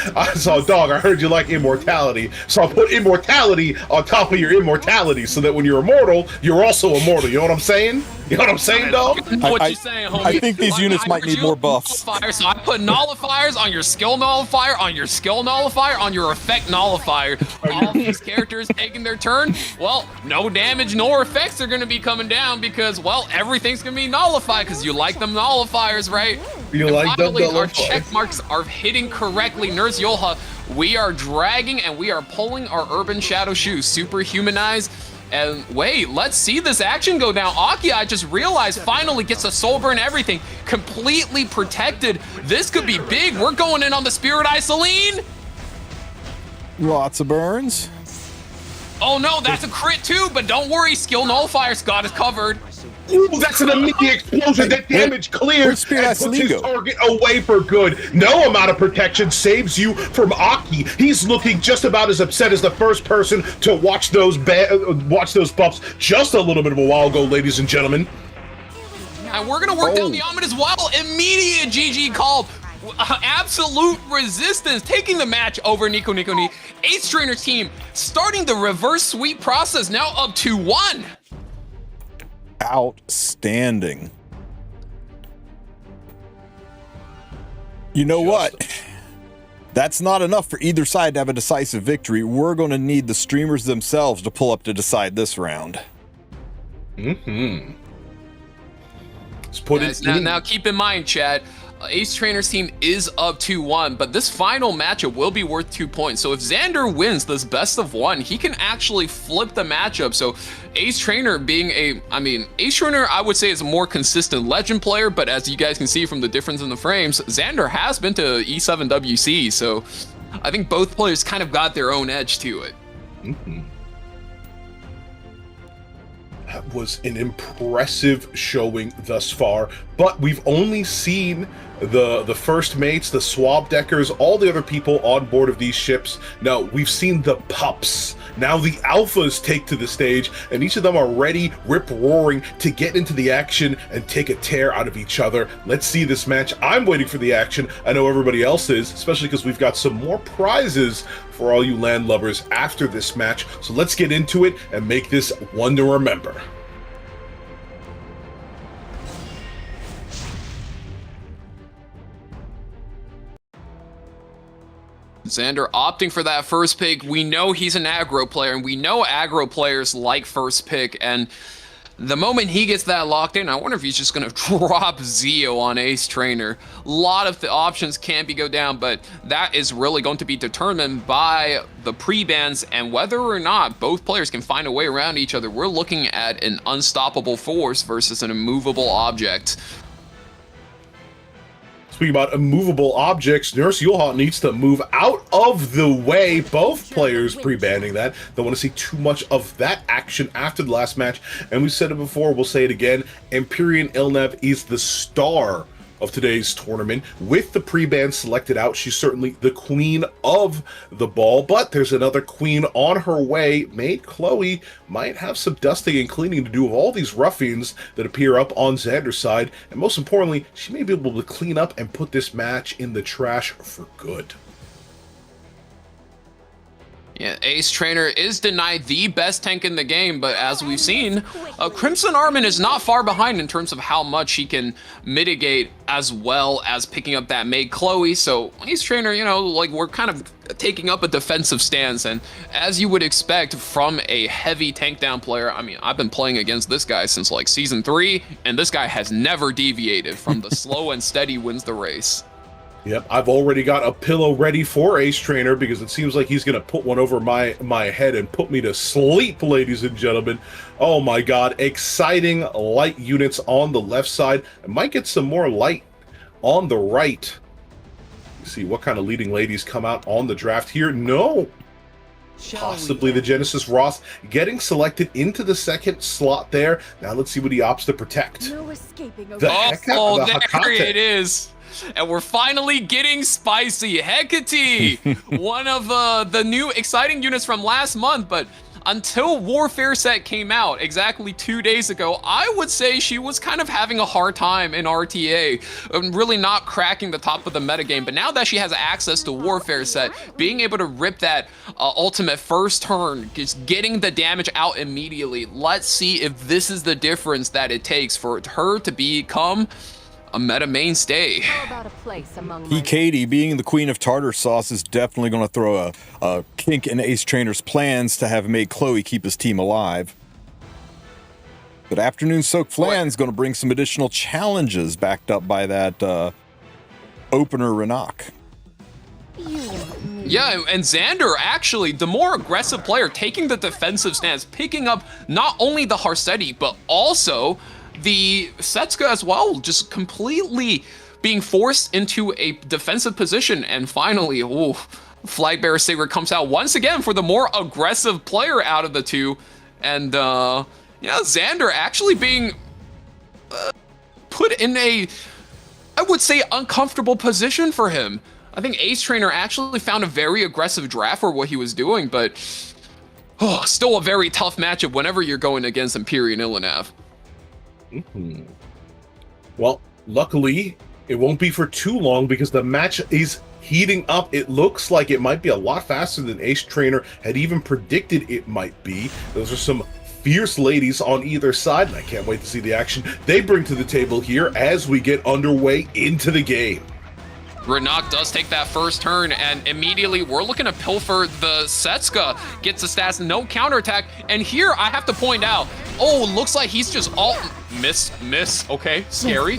dog, I heard you like immortality. So I'll put immortality on top of your immortality so that when you're immortal, you're also immortal. You know what I'm saying? You know what I'm saying, dog? I think these units might need more buffs. So I put nullifiers on your skill nullifier, on your skill nullifier, on your effect nullifier. All these characters taking their turn, well, no damage nor effects are going to be coming down because, well, everything's going to be nullified because you like them nullifiers, right? You and like them finally, our nullifiers. check marks are hitting correctly. Nurse Yolha, we are dragging and we are pulling our Urban Shadow shoes, super humanized. And wait, let's see this action go down. Aki, I just realized, finally gets a soul burn, everything completely protected. This could be big. We're going in on the Spirit Eye Celine. Lots of burns. Oh no, that's a crit too, but don't worry, skill nullifier's got us covered. Ooh, that's an immediate explosion. That damage clears and puts his target away for good. No amount of protection saves you from Aki. He's looking just about as upset as the first person to watch those buffs just a little bit of a while ago, ladies and gentlemen. And we're gonna work down the Omid as well. Immediate GG called. Absolute resistance, taking the match over Niko. Ace Trainer's team starting the reverse sweep process, now up 2-1. Outstanding. You know what? That's not enough for either side to have a decisive victory. We're going to need the streamers themselves to pull up to decide this round. Mm-hmm. Let's put it now keep in mind, chat, Ace Trainer's team is up 2-1, but this final matchup will be worth 2 points. So if Xander wins this best of one, he can actually flip the matchup. So Ace Trainer being Ace Trainer, I would say, is a more consistent legend player, but as you guys can see from the difference in the frames, Xander has been to E7WC, so I think both players kind of got their own edge to it. Mm-hmm. That was an impressive showing thus far, but we've only seen the first mates, the swab deckers, all the other people on board of these ships. Now, we've seen the pups. Now the alphas take to the stage, and each of them are ready, rip-roaring, to get into the action and take a tear out of each other. Let's see this match. I'm waiting for the action. I know everybody else is, especially because we've got some more prizes for all you land lovers after this match. So let's get into it and make this one to remember. Xander opting for that first pick. We know he's an aggro player, and we know aggro players like first pick, and the moment he gets that locked in, I wonder if he's just going to drop Zeo on Ace Trainer. A lot of the options can go down, but that is really going to be determined by the pre-bans and whether or not both players can find a way around each other. We're looking at an unstoppable force versus an immovable object. Speaking about immovable objects, Nurse Yulha needs to move out of the way. Both players pre-banning that. Don't want to see too much of that action after the last match. And we said it before, we'll say it again. Empyrean Ilnev is the star of today's tournament. With the pre-ban selected out, she's certainly the queen of the ball, but there's another queen on her way. Maid Chloe might have some dusting and cleaning to do of all these ruffians that appear up on Xander's side, and most importantly, she may be able to clean up and put this match in the trash for good. Yeah, Ace Trainer is denied the best tank in the game, but as we've seen, Crimson Armin is not far behind in terms of how much he can mitigate, as well as picking up that Maid Chloe. So Ace Trainer, you know, like, we're kind of taking up a defensive stance, and as you would expect from a heavy tank down player, I mean, I've been playing against this guy since like Season 3, and this guy has never deviated from the slow and steady wins the race. Yep, I've already got a pillow ready for Ace Trainer because it seems like he's going to put one over my head and put me to sleep, ladies and gentlemen. Oh my god, exciting light units on the left side. I might get some more light on the right see what kind of leading ladies come out on the draft here. No. Possibly the Genesis Ross getting selected into the second slot there. Now let's see what he opts to protect. No escaping. The There it is. And we're finally getting spicy. Hecate, one of the new exciting units from last month, but until Warfare set came out exactly 2 days ago, I would say she was kind of having a hard time in RTA and really not cracking the top of the metagame. But now that she has access to Warfare set, being able to rip that ultimate first turn, just getting the damage out immediately, let's see if this is the difference that it takes for her to become a meta mainstay. Katie, being the queen of tartar sauce, is definitely going to throw a kink in Ace Trainer's plans to have made Chloe keep his team alive. But Afternoon Soak Flan's going to bring some additional challenges backed up by that opener Renak. Yeah, and Xander, actually, the more aggressive player, taking the defensive stance, picking up not only the Harsetti, but also the Setsuka as well, just completely being forced into a defensive position. And finally, Flagbearer Sigrid comes out once again for the more aggressive player out of the two. And, Xander actually being put in a, I would say, uncomfortable position for him. I think Ace Trainer actually found a very aggressive draft for what he was doing, but still a very tough matchup whenever you're going against Empyrean Illinev. Well, luckily, it won't be for too long because the match is heating up. It looks like it might be a lot faster than Ace Trainer had even predicted it might be. Those are some fierce ladies on either side, and I can't wait to see the action they bring to the table here as we get underway into the game. Renak does take that first turn, and immediately we're looking to pilfer the Setsuka. Gets the stats, no counterattack. And here I have to point out, looks like he's just all miss. Okay, scary.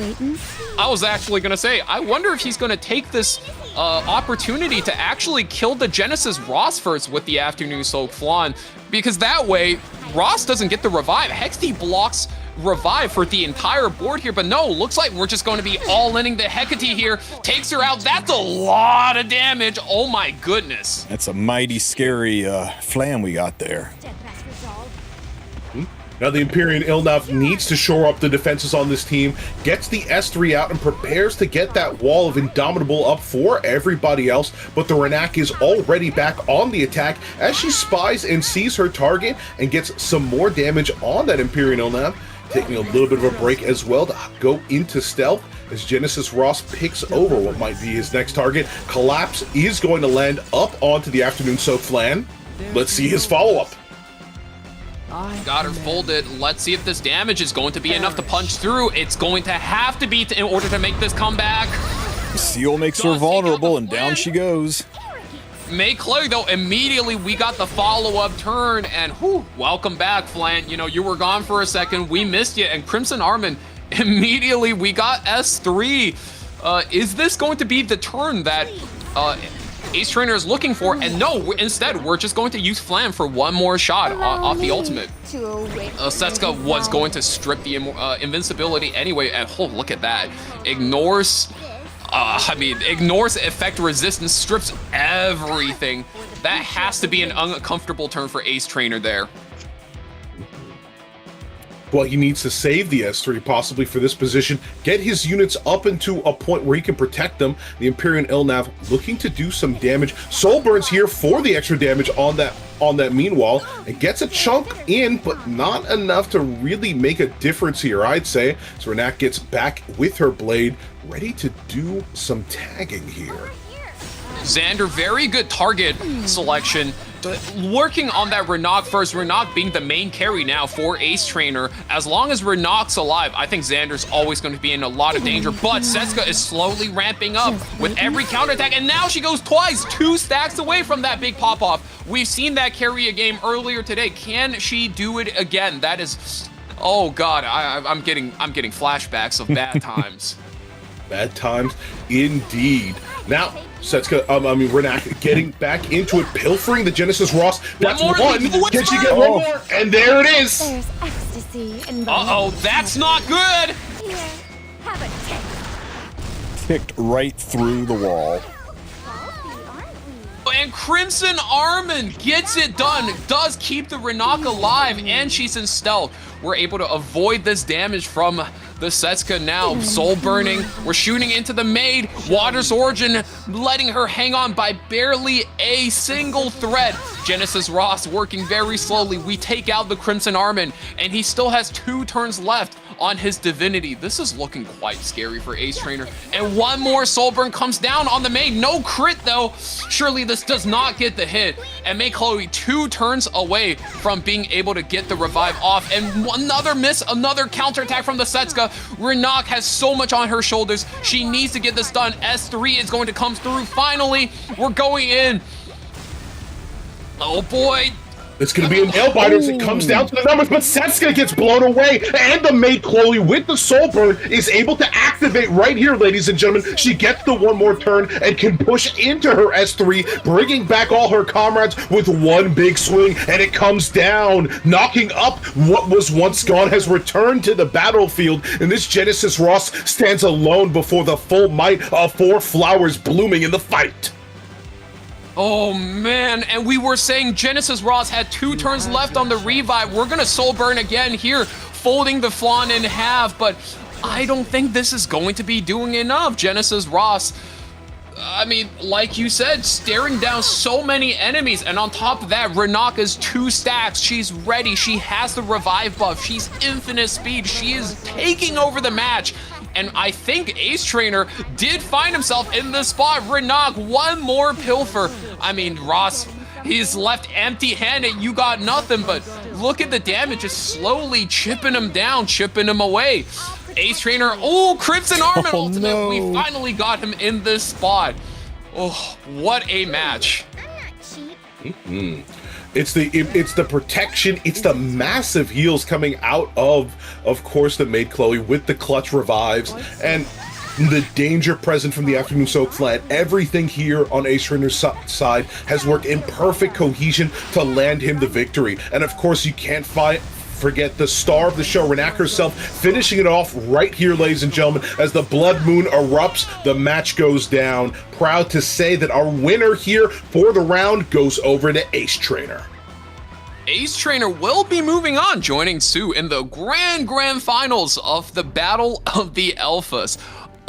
I was actually gonna say, I wonder if he's gonna take this opportunity to actually kill the Genesis Ross first with the Afternoon Soak Flan, because that way Ross doesn't get the revive. Hextee blocks revive for the entire board here, but no, looks like we're just going to be all-inning the Hecate here. Takes her out. That's a lot of damage. Oh my goodness. That's a mighty scary flam we got there. Now the Empyrean Illinev needs to shore up the defenses on this team, gets the S3 out and prepares to get that wall of Indomitable up for everybody else, but the Renak is already back on the attack as she spies and sees her target and gets some more damage on that Empyrean Illinev, taking a little bit of a break as well to go into stealth as Genesis Ross picks over what might be his next target. Collapse is going to land up onto the Afternoon Soak Flan. Let's see his follow-up. Got her folded. Let's see if this damage is going to be enough to punch through. It's going to have to be in order to make this comeback. Seal makes her vulnerable, and down she goes. Make Chloe, though, immediately we got the follow-up turn, and welcome back, Flan. You were gone for a second. We missed you, and Crimson Armin, immediately we got S3. Is this going to be the turn that Ace Trainer is looking for? And no, instead, we're just going to use Flam for one more shot off the ultimate. Setsuka was going to strip the invincibility anyway, and look at that. Ignores effect resistance, strips everything. That has to be an uncomfortable turn for Ace Trainer there. Well, he needs to save the S3 possibly for this position, get his units up into a point where he can protect them. The Empyrean Illinev looking to do some damage. Soul Burns here for the extra damage on that meanwhile, and gets a chunk in, but not enough to really make a difference here, I'd say. So Renak gets back with her blade, ready to do some tagging here. Xander, very good target selection. Working on that Renak first, Renak being the main carry now for Ace Trainer. As long as Renak's alive, I think Xander's always going to be in a lot of danger, but Setsuka is slowly ramping up with every counterattack, and now she goes twice, 2 stacks away from that big pop-off. We've seen that carry a game earlier today. Can she do it again? That is, oh god, I'm getting flashbacks of bad times. Bad times indeed. Now, Renak getting back into it, pilfering the Genesis Ross. That's one. Can she get one more? And there it is. There's ecstasy in that's not good. Here, have a taste. Kicked right through the wall. and Crimson Armin gets it done. Does keep the Renok alive, and she's in stealth. We're able to avoid this damage from the Setsuka now. Soul burning. We're shooting into the maid. Water's Origin letting her hang on by barely a single thread. Genesis Ross working very slowly. We take out the Crimson Armin, and he still has 2 turns left on his divinity. This is looking quite scary for Ace Trainer. And one more soul burn comes down on the maid. No crit though. Surely this does not get the hit. And make Chloe 2 turns away from being able to get the revive off. And another miss, another counterattack from the Setsuka. Renok has so much on her shoulders. She needs to get this done. S3 is going to come through. Finally, we're going in. Oh boy. It's going to be a nail biter as it comes down to the numbers, but Setsuka gets blown away, and the maid Chloe with the soul burn is able to activate right here, ladies and gentlemen. She gets the one more turn and can push into her S3, bringing back all her comrades with one big swing, and it comes down, knocking up what was once gone, has returned to the battlefield, and this Genesis Ross stands alone before the full might of 4 flowers blooming in the fight. Oh man, and we were saying Genesis Ross had 2 turns left on the revive. We're gonna soul burn again here, folding the Flan in half, but I don't think this is going to be doing enough. Genesis Ross, I mean, like you said, staring down so many enemies, and on top of that, Renok is 2 stacks. She's ready, she has the revive buff, she's infinite speed, she is taking over the match. And I think Ace Trainer did find himself in this spot. Renok, one more pilfer. I mean, Ross, he's left empty-handed. You got nothing, but look at the damage. Just slowly chipping him down, chipping him away. Ace Trainer, oh, Crimson Armin ultimate. No. We finally got him in this spot. Oh, what a match. It's the protection, it's the massive heals coming out of course, the maid Chloe with the clutch revives, and the danger present from the Afternoon Soak Flat. Everything here on Ace Trainer's side has worked in perfect cohesion to land him the victory. And of course, you can't forget the star of the show, Renok herself, finishing it off right here, ladies and gentlemen, as the blood moon erupts, the match goes down. Proud to say that our winner here for the round goes over to Ace Trainer. Ace Trainer will be moving on, joining Sue in the grand finals of the Battle of the Alphas.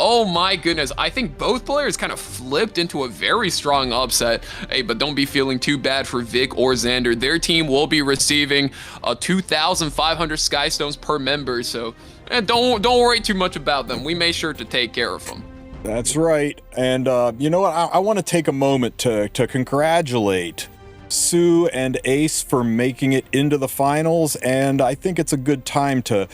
Oh my goodness, I think both players kind of flipped into a very strong upset. Hey, but don't be feeling too bad for Vic or Xander. Their team will be receiving 2,500 Sky Stones per member, so don't worry too much about them. We made sure to take care of them. That's right. And you know what? I want to take a moment to congratulate Sue and Ace for making it into the finals, and I think it's a good time to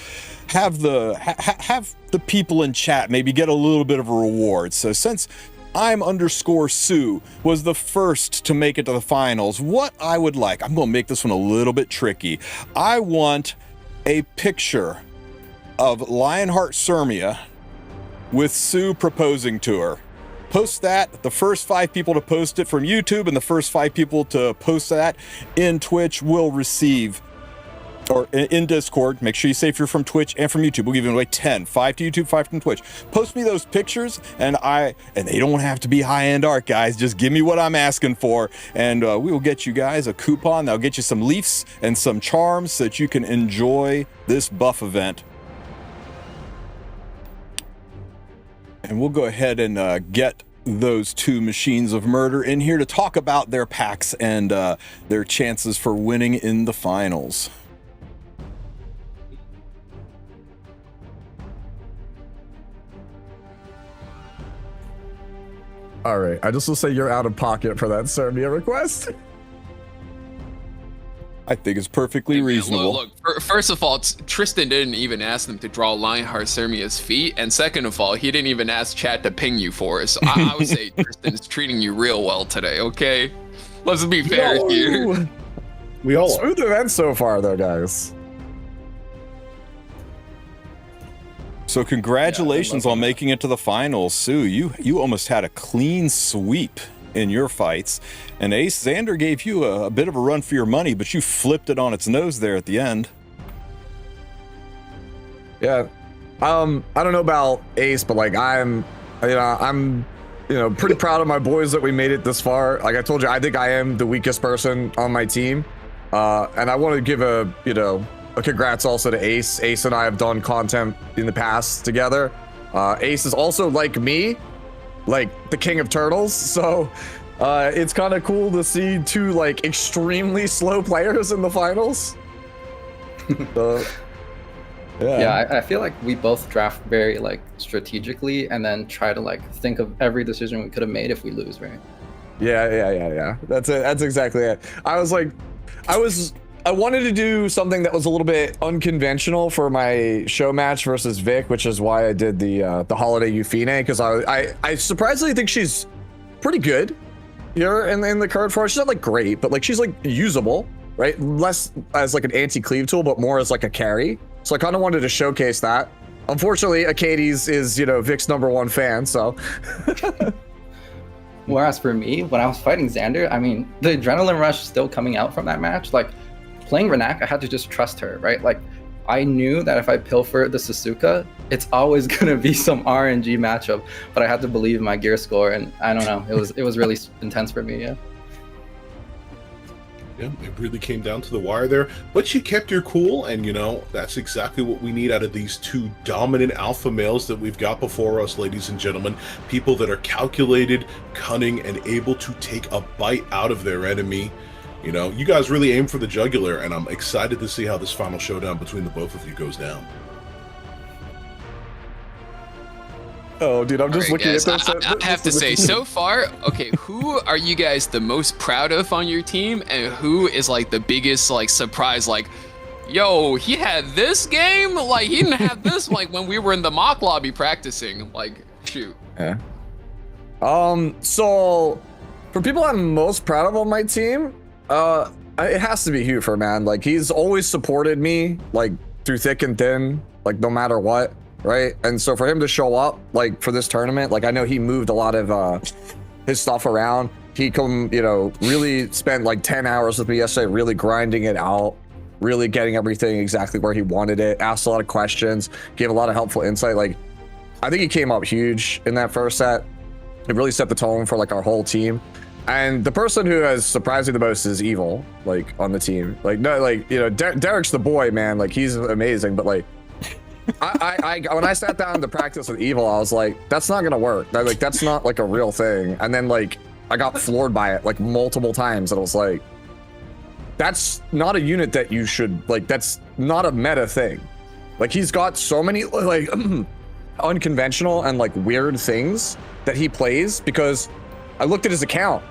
have the people in chat maybe get a little bit of a reward. So since I'm_Sue was the first to make it to the finals, what I would like, I'm going to make this one a little bit tricky. I want a picture of Lionheart Sirmia with Sue proposing to her. Post that. The first 5 people to post it from YouTube and the first 5 people to post that in Twitch will receive, or in Discord. Make sure you say if you're from Twitch and from YouTube. We'll give you away 10. 5 to YouTube, 5 from Twitch. Post me those pictures, and they don't have to be high-end art, guys. Just give me what I'm asking for, and we will get you guys a coupon. That'll get you some leafs and some charms so that you can enjoy this buff event. And we'll go ahead and get those 2 machines of murder in here to talk about their packs and their chances for winning in the finals. All right, I just will say you're out of pocket for that Serbia request. I think it's perfectly reasonable. Look, first of all, Tristen didn't even ask them to draw Lionheart Sirmia's feet, and second of all, he didn't even ask chat to ping you for it. So I would say Tristen is treating you real well today, okay? Let's be fair here. We all smooth event so far, though, guys. So congratulations on making it to the finals, Sue. You almost had a clean sweep in your fights, and Ace, Xander gave you a bit of a run for your money, but you flipped it on its nose there at the end. Yeah, I don't know about Ace, but like I'm pretty proud of my boys that we made it this far. Like I told you, I think I am the weakest person on my team. And I want to give a congrats also to Ace. Ace and I have done content in the past together. Ace is also like me, like the king of turtles. So it's kind of cool to see two like extremely slow players in the finals. Yeah, I feel like we both draft very like strategically and then try to like think of every decision we could have made if we lose, right? Yeah. That's it. That's exactly it. I wanted to do something that was a little bit unconventional for my show match versus Vic, which is why I did the Holiday Euphine, because I surprisingly think she's pretty good here in the card form. She's not like great, but like she's like usable, right? Less as like an anti-cleave tool, but more as like a carry. So I kind of wanted to showcase that. Unfortunately, Acades is, Vic's #1 fan, so. Whereas for me, when I was fighting Xander, I mean, the adrenaline rush still coming out from that match, like playing Renak, I had to just trust her, right? Like I knew that if I pilfer the Sasuka, it's always gonna be some RNG matchup, but I had to believe in my gear score, and I don't know, it was really intense for me, yeah. Yeah, it really came down to the wire there, but you kept your cool, and that's exactly what we need out of these two dominant alpha males that we've got before us, ladies and gentlemen. People that are calculated, cunning, and able to take a bite out of their enemy. You guys really aim for the jugular, and I'm excited to see how this final showdown between the both of you goes down. Oh, dude, I'm just looking guys, at this. I have to say, so far, okay, who are you guys the most proud of on your team, and who is like the biggest like surprise? Like, yo, he had this game, like he didn't have this like when we were in the mock lobby practicing. Like, shoot. Yeah. So for people I'm most proud of on my team, it has to be Huer, man. Like he's always supported me, like through thick and thin, like no matter what. Right, and so for him to show up like for this tournament, like I know he moved a lot of his stuff around. He really spent like 10 hours with me yesterday, really grinding it out, really getting everything exactly where he wanted it. Asked a lot of questions, gave a lot of helpful insight. Like I think he came up huge in that first set. It really set the tone for like our whole team. And the person who has surprised me the most is Evil, like on the team. Like no, like Derek's the boy, man. Like he's amazing, but like. I when I sat down to practice with Evil, I was like, that's not gonna work. Like that's not like a real thing. And then like I got floored by it like multiple times, and I was like, that's not a unit that you should like. That's not a meta thing. Like he's got so many like unconventional and like weird things that he plays, because I looked at his account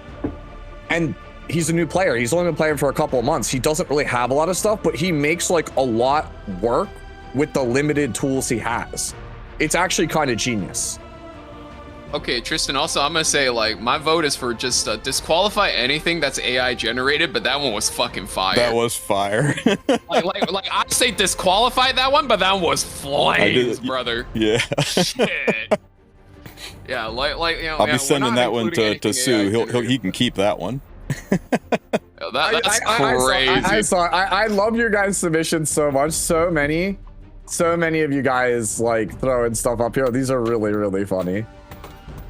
and he's a new player. He's only been playing for a couple of months. He doesn't really have a lot of stuff, but he makes like a lot work with the limited tools he has. It's actually kind of genius. Okay, Tristen, also I'm gonna say like my vote is for just disqualify anything that's AI generated, but that one was fucking fire. That was fire. like I say disqualify that one, but that one was flames, brother. Yeah. Shit. Yeah, I'll be sending that one to Sue. He can keep that one. That's crazy. I love your guys' submissions so much. So many of you guys like throwing stuff up here. These are really, really funny.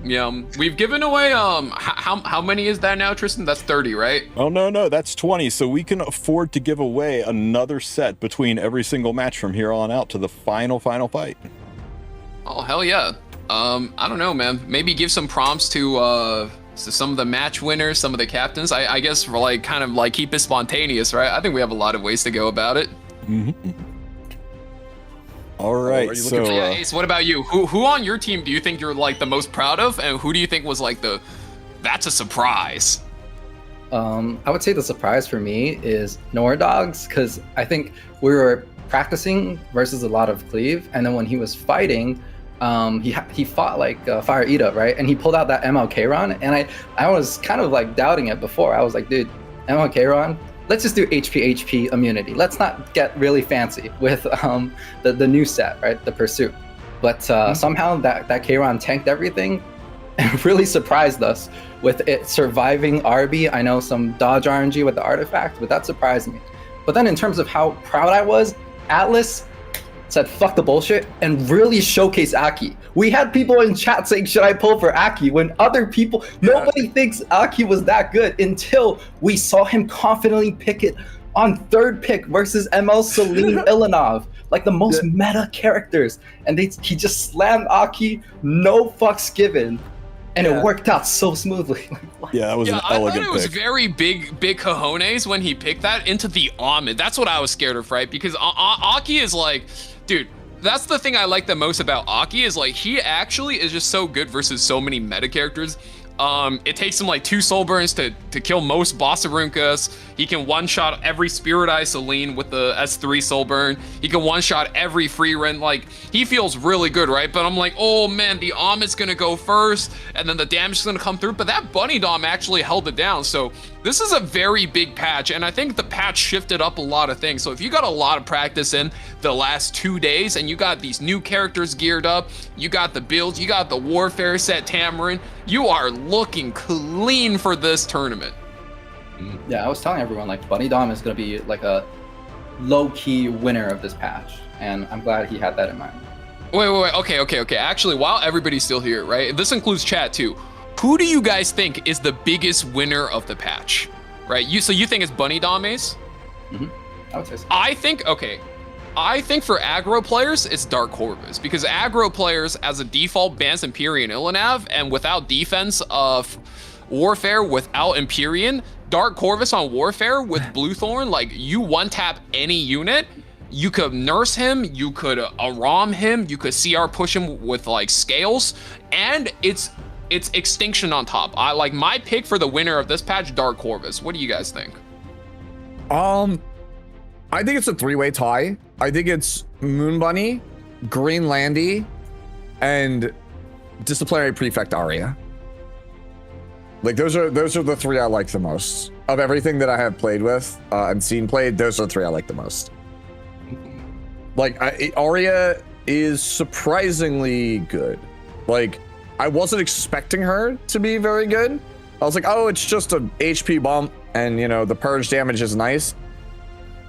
Yeah, we've given away how many is that now, Tristen? That's 30, right? Oh no, that's 20. So we can afford to give away another set between every single match from here on out to the final fight. Oh hell yeah. I don't know, man. Maybe give some prompts to some of the match winners, some of the captains. I guess for like kind of like keep it spontaneous, right? I think we have a lot of ways to go about it. Mm-hmm. All right, so Ace, what about you? Who on your team do you think you're like the most proud of, and who do you think was like that's a surprise? I would say the surprise for me is Noradogs, because I think we were practicing versus a lot of cleave, and then when he was fighting, he fought like Fire Ida, right? And he pulled out that MLK run, and I was kind of like doubting it before. I was like, dude, MLK run, let's just do HP immunity. Let's not get really fancy with the new set, right? The Pursuit. But somehow that K-Ron tanked everything and really surprised us with it surviving RB. I know some dodge RNG with the artifact, but that surprised me. But then in terms of how proud I was, Atlas said fuck the bullshit and really showcase Aki. We had people in chat saying, should I pull for Aki? When other people, nobody thinks Aki was that good until we saw him confidently pick it on third pick versus ML Celine Ilanov, like the most meta characters. And he just slammed Aki, no fucks given. And it worked out so smoothly. Yeah, that was an elegant I thought it was pick. very big cojones when he picked that into the Ahmed. That's what I was scared of, right? Because Aki is like, dude, that's the thing I like the most about Aki is like, he actually is just so good versus so many meta characters. It takes him like 2 soul burns to kill most Bossarunkas. He can one-shot every Spirit Eye Celine with the S3 soul burn. He can one-shot every free rent. Like, he feels really good, right? But I'm like, oh man, the Ahmed's gonna go first, and then the damage is gonna come through. But that Bunny Dom actually held it down. So this is a very big patch, and I think the patch shifted up a lot of things. So if you got a lot of practice in the last 2 days, and you got these new characters geared up, you got the builds, you got the Warfare set Tamarin, you are looking clean for this tournament. Yeah, I was telling everyone, like, Bunny Dom is going to be like a low-key winner of this patch, and I'm glad he had that in mind. Wait, okay. Actually, while everybody's still here, right, this includes chat too, who do you guys think is the biggest winner of the patch? Right, so you think it's Bunny Dom Ace? I would say so. I think for aggro players, it's Dark Corvus, because aggro players as a default bans Empyrean Ilanav, and without defense of Warfare without Empyrean, Dark Corvus on Warfare with Bluethorn, like, you one-tap any unit, you could nurse him, you could Aram him, you could CR push him with, like, scales, and it's Extinction on top. I like my pick for the winner of this patch, Dark Corvus. What do you guys think? I think it's a 3-way tie. I think it's Moon Bunny, Green Landy, and Disciplinary Prefect Arya. Like, those are the 3 I like the most. Of everything that I have played with and seen played, those are the 3 I like the most. Like, Arya is surprisingly good. Like, I wasn't expecting her to be very good. I was like, oh, it's just a HP bump, and, you know, the purge damage is nice.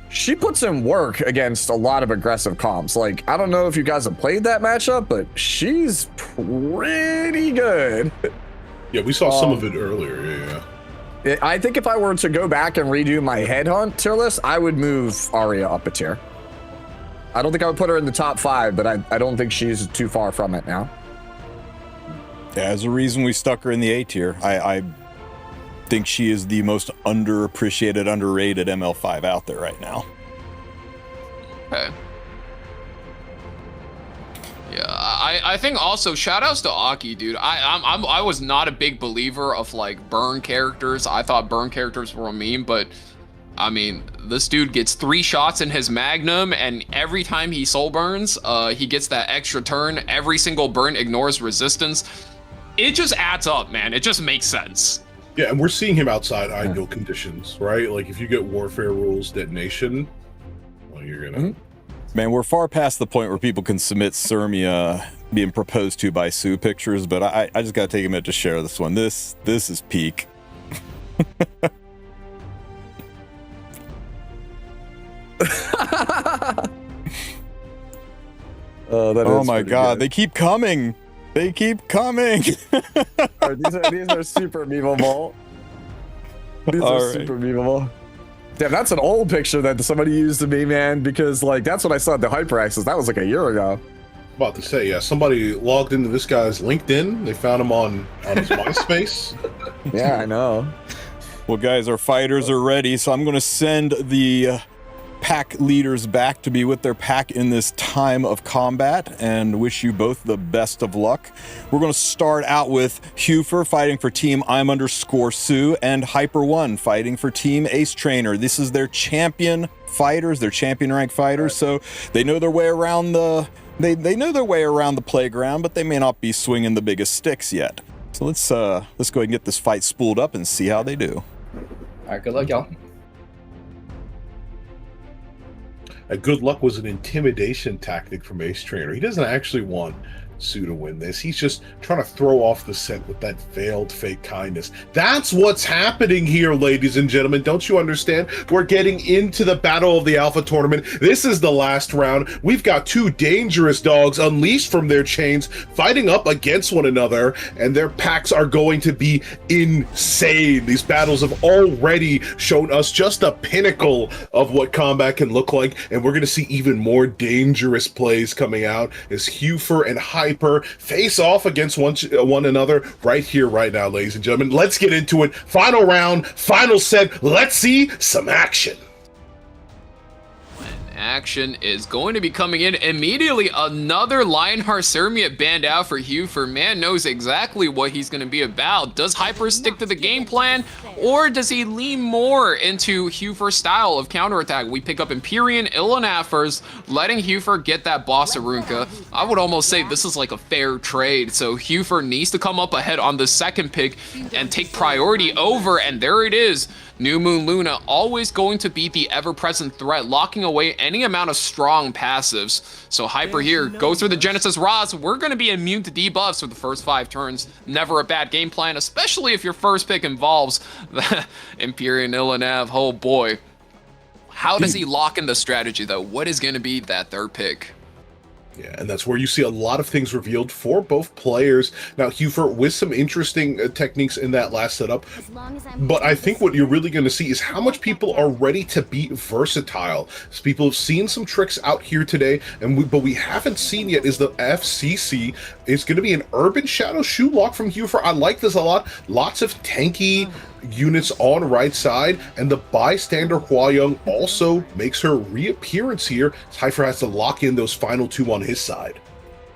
She puts in work against a lot of aggressive comps. Like, I don't know if you guys have played that matchup, but she's pretty good. Yeah, we saw some of it earlier. Yeah. I think if I were to go back and redo my headhunt tier list, I would move Arya up a tier. I don't think I would put her in the top 5, but I don't think she's too far from it now. Yeah, there's a reason we stuck her in the A tier. I think she is the most underappreciated, underrated ML5 out there right now. Okay. Yeah, I think also shoutouts to Aki, dude. I was not a big believer of like burn characters. I thought burn characters were a meme, but I mean, this dude gets 3 shots in his Magnum, and every time he soul burns, he gets that extra turn. Every single burn ignores resistance. It just adds up, man. It just makes sense. Yeah, and we're seeing him outside ideal conditions, right? Like, if you get Warfare rules detonation, well, you're gonna... Man, we're far past the point where people can submit Sirmia being proposed to by Sue pictures, but I just gotta take a minute to share this one. This is peak. Oh my god, they keep coming. They keep coming. These are super memeable. These are super memeable. Damn, that's an old picture that somebody used of me, man, because like that's what I saw at the HyperAccess. That was like a year ago. About to say, yeah, somebody logged into this guy's LinkedIn. They found him on his MySpace. Yeah, I know. Well, guys, our fighters are ready, so I'm going to send the pack leaders back to be with their pack in this time of combat and wish you both the best of luck. We're going to start out with Huer fighting for Team I'm_Sue and Hyper1 fighting for Team Ace Trainer. This is their champion fighters, their champion rank fighters, so they know their way around the know their way around the playground, but they may not be swinging the biggest sticks yet. So let's go ahead and get this fight spooled up and see how they do. All right, good luck, y'all. Good luck was an intimidation tactic from Ace Trainer. He doesn't actually want Sue to win this. He's just trying to throw off the scent with that veiled fake kindness. That's what's happening here, ladies and gentlemen. Don't you understand? We're getting into the Battle of the Alpha tournament. This is the last round. We've got two dangerous dogs unleashed from their chains, fighting up against one another, and their packs are going to be insane. These battles have already shown us just a pinnacle of what combat can look like, and we're going to see even more dangerous plays coming out as Huer and Hyper face off against one another right here, right now, ladies and gentlemen. Let's get into it. Final round, final set. Let's see some action. Action is going to be coming in immediately. Another Lionheart Sermiot banned out for Huer. Man knows exactly what he's going to be about. Does Hyper stick to the game plan, or does he lean more into Huer's style of counterattack? We pick up Empyrean Illinan first, letting Huer get that Boss Arunca. I would almost say this is like a fair trade, so Huer needs to come up ahead on the second pick and take priority over, and there it is. New Moon Luna always going to be the ever-present threat, locking away any amount of strong passives. So Hyper here goes through the Genesis Rods. We're going to be immune to debuffs for the first 5 turns. Never a bad game plan, especially if your first pick involves the Empyrean Illinan. Oh boy. How does he lock in the strategy though? What is going to be that third pick? Yeah, and that's where you see a lot of things revealed for both players. Now, Huer with some interesting techniques in that last setup, but I think what you're really going to see is how much people are ready to be versatile. So people have seen some tricks out here today, but we haven't seen yet is the FCC. It's going to be an Urban Shadow shoe lock from Huer. I like this a lot. Lots of tanky units on right side, and the bystander Huayang also makes her reappearance here. Hyper has to lock in those final 2 on his side.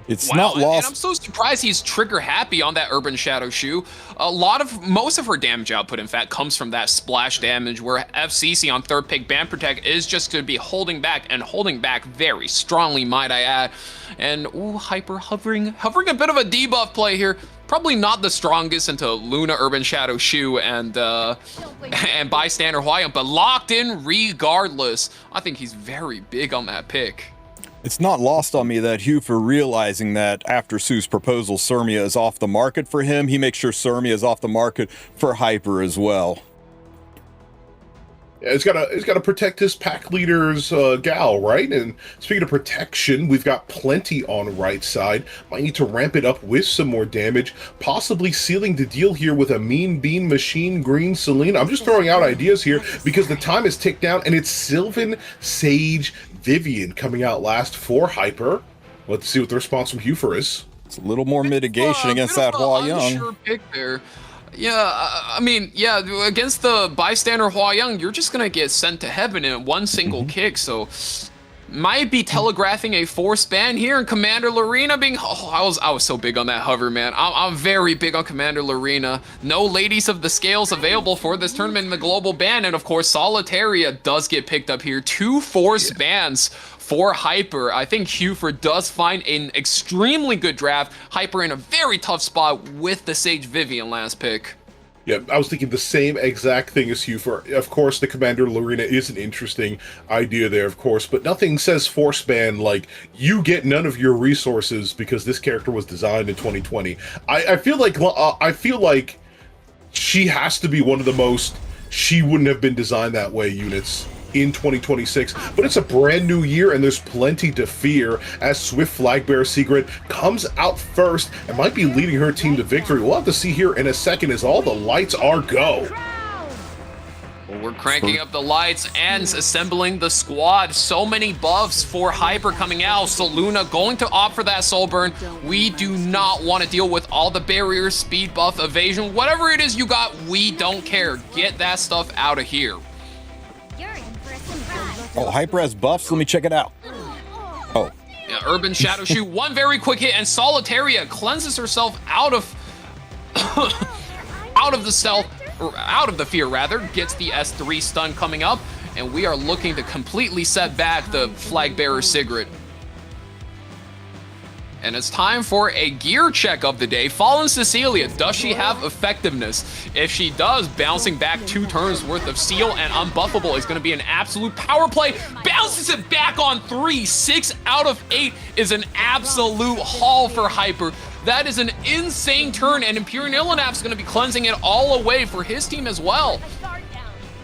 It's not lost. And I'm so surprised he's trigger happy on that Urban Shadow shoe. Most of her damage output, in fact, comes from that splash damage, where FCC on third pick Ban Protect is just going to be holding back, and holding back very strongly, might I add. And Hyper hovering a bit of a debuff play here. Probably not the strongest into Luna Urban Shadow shoe and bystander Huayang, but locked in regardless. I think he's very big on that pick. It's not lost on me that Huer, realizing that after Sue's proposal, Sermia is off the market for him, he makes sure Sermia is off the market for Hyper as well. Yeah, he's got to protect his pack leader's gal, right? And speaking of protection, we've got plenty on right side. Might need to ramp it up with some more damage, possibly sealing the deal here with a Mean Bean Machine Green Selena. I'm just throwing out ideas here because the time is ticked down, and it's Sylvan Sage Vivian coming out last for Hyper. Let's see what the response from Huer is. It's a little more mitigation against that Huayang. Unsure pick there. Yeah, I mean, yeah, against the bystander Huayang, you're just gonna get sent to heaven in one single kick, so might be telegraphing a force ban here, and Commander Lorena being... I was so big on that hover, man. I'm very big on Commander Lorena. No Ladies of the Scales available for this tournament in the global ban, and of course, Solitaria does get picked up here. 2 force bans for Hyper. I think Huer does find an extremely good draft. Hyper in a very tough spot with the Sage Vivian last pick. Yeah, I was thinking the same exact thing as Huer. Of course, the Commander Lorena is an interesting idea there, of course, but nothing says force ban like you get none of your resources because this character was designed in 2020. I feel like she has to be one of the most she wouldn't have been designed that way units in 2026, but it's a brand new year and there's plenty to fear as Swift Flagbearer Secret comes out first and might be leading her team to victory. We'll have to see here in a second as all the lights are go. Well, we're cranking up the lights and assembling the squad. So many buffs for Hyper coming out. So Luna going to opt for that soul burn. We do not want to deal with all the barriers, speed buff, evasion, whatever it is you got, we don't care. Get that stuff out of here. Oh, Hyper has buffs. Let me check it out. Oh. Yeah, Urban Shadow Shoe, one very quick hit, and Solitaria cleanses herself out of out of the fear rather, gets the S3 stun coming up, and we are looking to completely set back the Flagbearer Sigrid. And it's time for a gear check of the day. Fallen Cecilia, does she have effectiveness? If she does, bouncing back 2 turns worth of seal and unbuffable is going to be an absolute power play. Bounces it back on 3. 6 out of 8 is an absolute haul for Hyper. That is an insane turn, and Imperial Illidan's is going to be cleansing it all away for his team as well.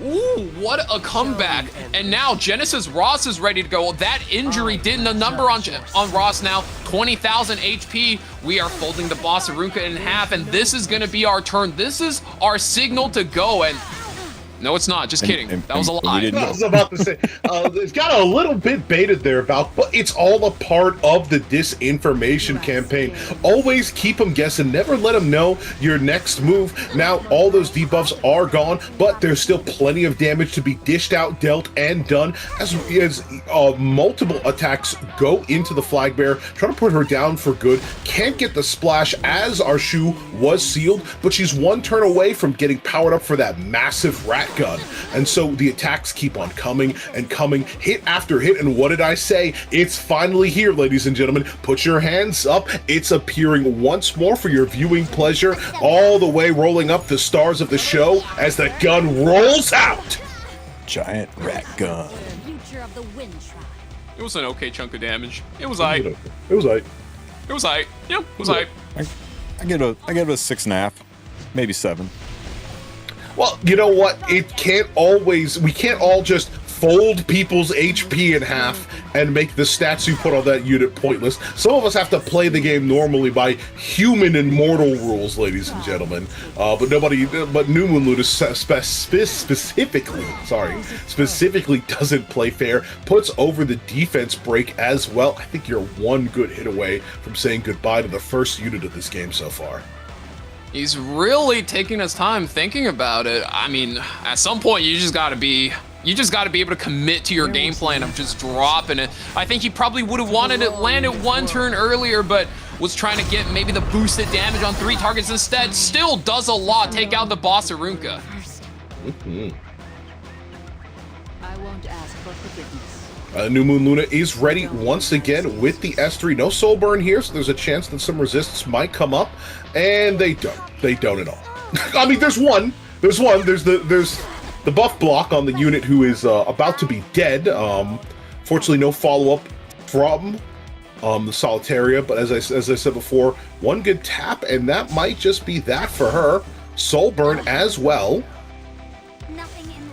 Ooh, what a comeback. And now Genesis Ross is ready to go. That injury did a number on Ross now. 20,000 HP. We are folding the boss Arunca in half, and this is going to be our turn. This is our signal to go. And no, it's not. Just kidding. That was a lie. I was about to say, it's got a little bit baited there, Val, but it's all a part of the disinformation campaign. Always keep them guessing. Never let them know your next move. Now, all those debuffs are gone, but there's still plenty of damage to be dished out, dealt, and done as multiple attacks go into the flag bearer, trying to put her down for good. Can't get the splash as our shoe was sealed, but she's 1 turn away from getting powered up for that massive rat gun. And so the attacks keep on coming and coming, hit after hit. And what did I say? It's finally here, ladies and gentlemen. Put your hands up. It's appearing once more for your viewing pleasure, all the way rolling up the stars of the show as the gun rolls out. Giant rat gun. It was an okay chunk of damage. It was aight. It was aight. It was aight. Yep, it was aight. I give it a 6.5, maybe 7. Well, you know what? We can't all just fold people's HP in half and make the stats you put on that unit pointless. Some of us have to play the game normally by human and mortal rules, ladies and gentlemen. But New Moon Luda specifically doesn't play fair, puts over the defense break as well. I think you're 1 good hit away from saying goodbye to the first unit of this game so far. He's really taking his time thinking about it. I mean, at some point you just gotta be able to commit to your game plan of just dropping it. I think he probably would have wanted it landed 1 turn earlier, but was trying to get maybe the boosted damage on 3 targets instead. Still does a lot. Take out the boss Arunca. I won't ask for forgiveness. New Moon Luna is ready once again with the S3. No soul burn here, so there's a chance that some resists might come up, and they don't. They don't at all. I mean, there's one. There's the buff block on the unit who is about to be dead. Fortunately, no follow-up from the Solitaria, but as I said before, 1 good tap, and that might just be that for her. Soul burn as well.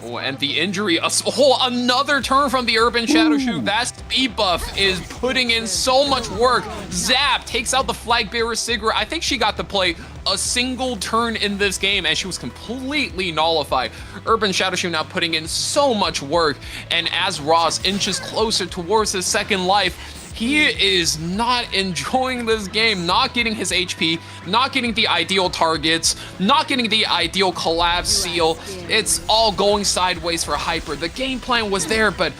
Oh, and the injury, another turn from the Urban Shadow Shoe. That speed buff is putting in so much work. Zap takes out the flag bearer Sigra. I think she got to play a single turn in this game, and she was completely nullified. Urban Shadow Shoe now putting in so much work, and as Ross inches closer towards his second life, he is not enjoying this game, not getting his HP, not getting the ideal targets, not getting the ideal collapse seal. It's all going sideways for Hyper. The game plan was there, but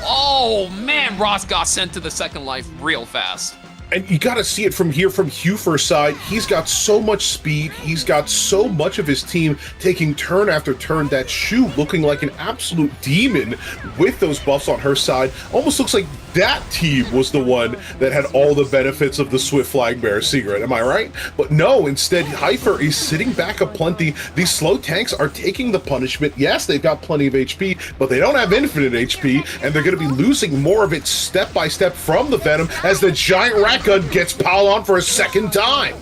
oh man, Ross got sent to the second life real fast. And you got to see it from here, from Huer's side. He's got so much speed. He's got so much of his team taking turn after turn. That Shoe looking like an absolute demon with those buffs on her side. Almost looks like that team was the one that had all the benefits of the Swift Flag Bearer Secret. Am I right? But no, instead, Hyper is sitting back aplenty. These slow tanks are taking the punishment. Yes, they've got plenty of HP, but they don't have infinite HP, and they're going to be losing more of it step by step from the Venom as the giant rat gun gets piled on for a second time.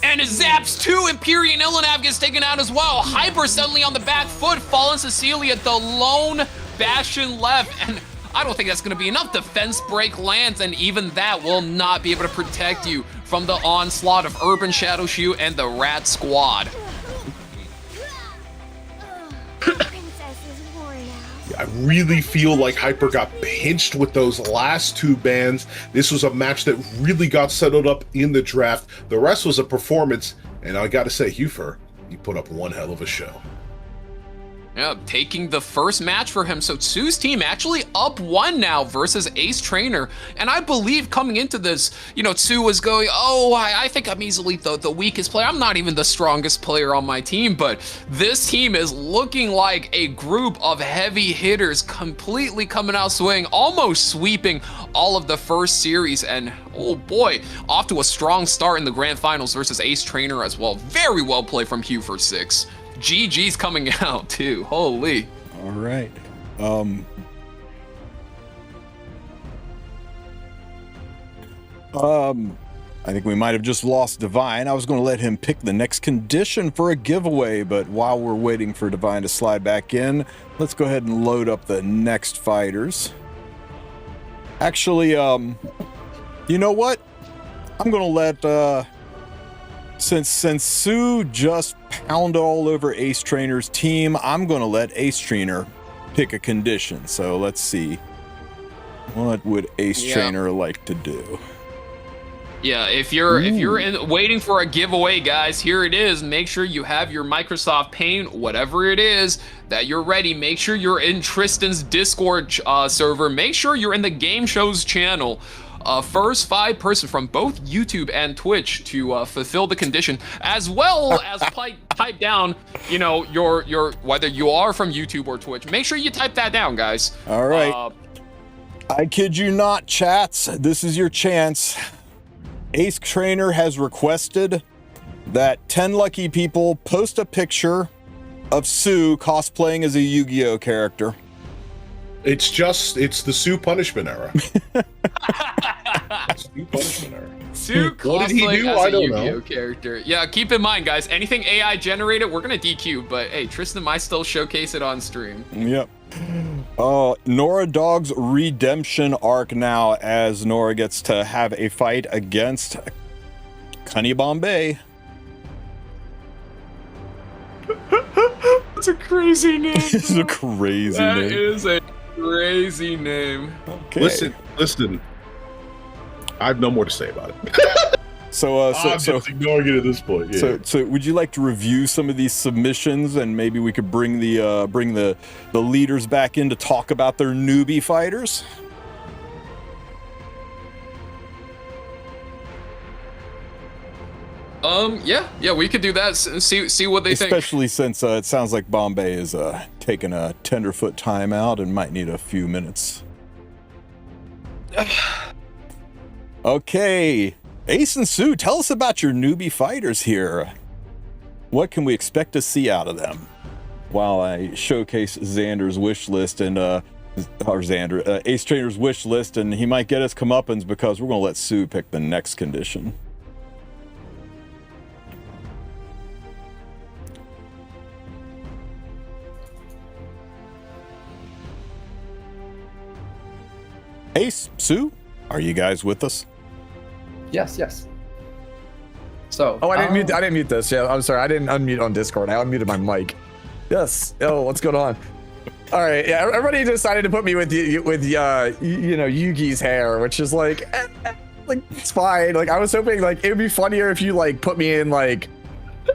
And it zaps 2. Imperial Illidan's gets taken out as well. Hyper suddenly on the back foot. Fallen Cecilia, the lone bastion left. And I don't think that's going to be enough. Defense break lands, and even that will not be able to protect you from the onslaught of Urban Shadow Shoe and the Rat Squad. I really feel like Hyper got pinched with those last 2 bans. This was a match that really got settled up in the draft. The rest was a performance, and I gotta say, Huer, you put up one hell of a show. Yeah, taking the first match for him. So Tsu's team actually up 1 now versus Ace Trainer. And I believe coming into this, you know, Tsu was going, oh, I think I'm easily the weakest player. I'm not even the strongest player on my team. But this team is looking like a group of heavy hitters completely coming out swinging, almost sweeping all of the first series. And oh boy, off to a strong start in the grand finals versus Ace Trainer as well. Very well played from Huer6. GG's coming out too. Holy. All right. I think we might have just lost Divine. I was going to let him pick the next condition for a giveaway, but while we're waiting for Divine to slide back in, let's go ahead and load up the next fighters. Actually, you know what? I'm going to let, since Tsu just pounded all over Ace Trainer's team, I'm going to let Ace Trainer pick a condition. So let's see. What would Ace Trainer like to do? Yeah, if you're waiting for a giveaway, guys, here it is. Make sure you have your Microsoft Paint, whatever it is, that you're ready. Make sure you're in Tristen's Discord server. Make sure you're in the Game Shows channel. First 5 person from both YouTube and Twitch to fulfill the condition, as well as type down, you know, your whether you are from YouTube or Twitch. Make sure you type that down, guys. All right. I kid you not, chats. This is your chance. Ace Trainer has requested that 10 lucky people post a picture of Tsu cosplaying as a Yu-Gi-Oh character. It's the Tsu punishment era. Tsu punishment era. Tsu What did he cosplaying do? as I a don't Yu-Gi-Oh know. character. Yeah, keep in mind, guys, anything AI generated, we're gonna DQ, but hey, Tristen might still showcase it on stream. Yep. Noradogs redemption arc now, as Nora gets to have a fight against Cunny Bombay. That's a crazy name. It's a crazy name. That is a crazy name. Okay. Listen. I have no more to say about it. I'm just ignoring it at this point. Yeah. So would you like to review some of these submissions, and maybe we could bring the leaders back in to talk about their newbie fighters? Yeah, we could do that. See what they think. Especially since it sounds like Bombay is taking a tenderfoot timeout and might need a few minutes. Okay, Ace and Tsu, tell us about your newbie fighters here. What can we expect to see out of them? While I showcase Xander's wish list and Ace Trainer's wish list, and he might get his comeuppance because we're going to let Tsu pick the next condition. Ace, Tsu, are you guys with us? Yes. So. Oh, I didn't mute this. Yeah, I'm sorry. I didn't unmute on Discord. I unmuted my mic. Yes. Oh, what's going on? All right. Yeah, everybody decided to put me with Yuki's hair, which is like it's fine. Like I was hoping like it would be funnier if you like put me in like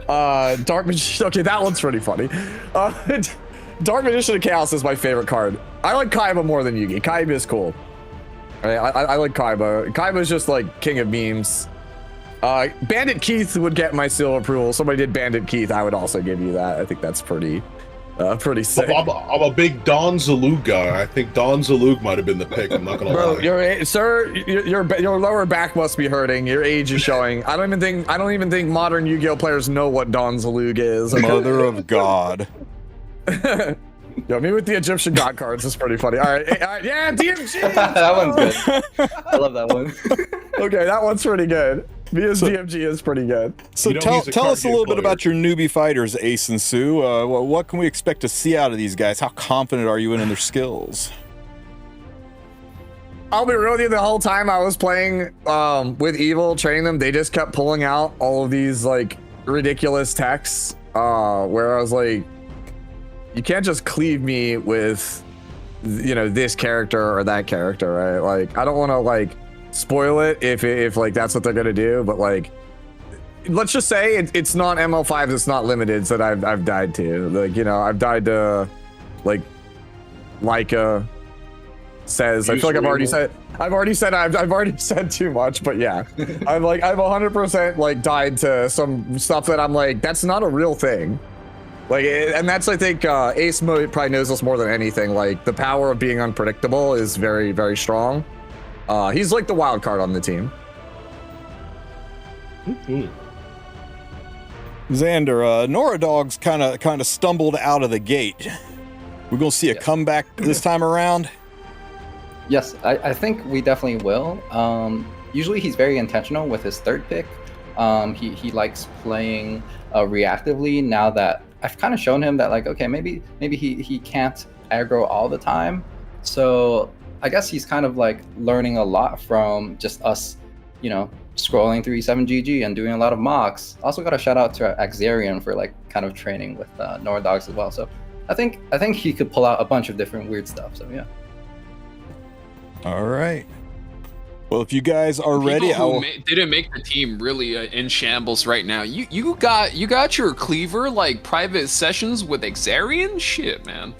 Dark Magician. Okay, that one's pretty funny. Dark Magician of Chaos is my favorite card. I like Kaiba more than Yuki. Kaiba is cool. I like Kaiba. Kaiba's just like king of memes. Bandit Keith would get my seal of approval. Somebody did Bandit Keith, I would also give you that. I think that's pretty sick. I'm a big Don Zalug guy. I think Don Zalug might have been the pick. I'm not gonna lie. Your lower back must be hurting. Your age is showing. I don't even think modern Yu-Gi-Oh players know what Don Zalug is. Okay? Mother of God. Yo, me with the Egyptian god cards is pretty funny. All right, yeah, DMG. That one's good. I love that one. Okay, that one's pretty good. DMG is pretty good. So tell us a little bit about your newbie fighters, Ace and Tsu. What can we expect to see out of these guys? How confident are you in their skills? I'll be real with you. The whole time I was playing with Evil, training them, they just kept pulling out all of these like ridiculous texts. Where I was like, you can't just cleave me with, this character or that character, right? Like, I don't want to like spoil it if like that's what they're gonna do, but like, let's just say it's not ML5. It's not limited that I've died to. Like, you know, I've died to, like, Leica says. I feel like I've already said too much, but yeah, I've 100% like died to some stuff that I'm like, that's not a real thing. Like, and that's, I think, Ace probably knows this more than anything. Like, the power of being unpredictable is very, very strong. He's like the wild card on the team. Xander, Noradogs kind of stumbled out of the gate. We're gonna see a comeback this time around. Yes, I think we definitely will. Usually he's very intentional with his third pick. He likes playing reactively. Now that I've kind of shown him that, like, okay, maybe he can't aggro all the time. So I guess he's kind of like learning a lot from just us, you know, scrolling through E7GG and doing a lot of mocks. Also got a shout out to Axarian for like kind of training with Noradogs as well. So I think he could pull out a bunch of different weird stuff. So yeah. All right. Well, if you guys are ready, didn't make the team really in shambles right now. You got your Cleaver like private sessions with Axarian? Shit, man.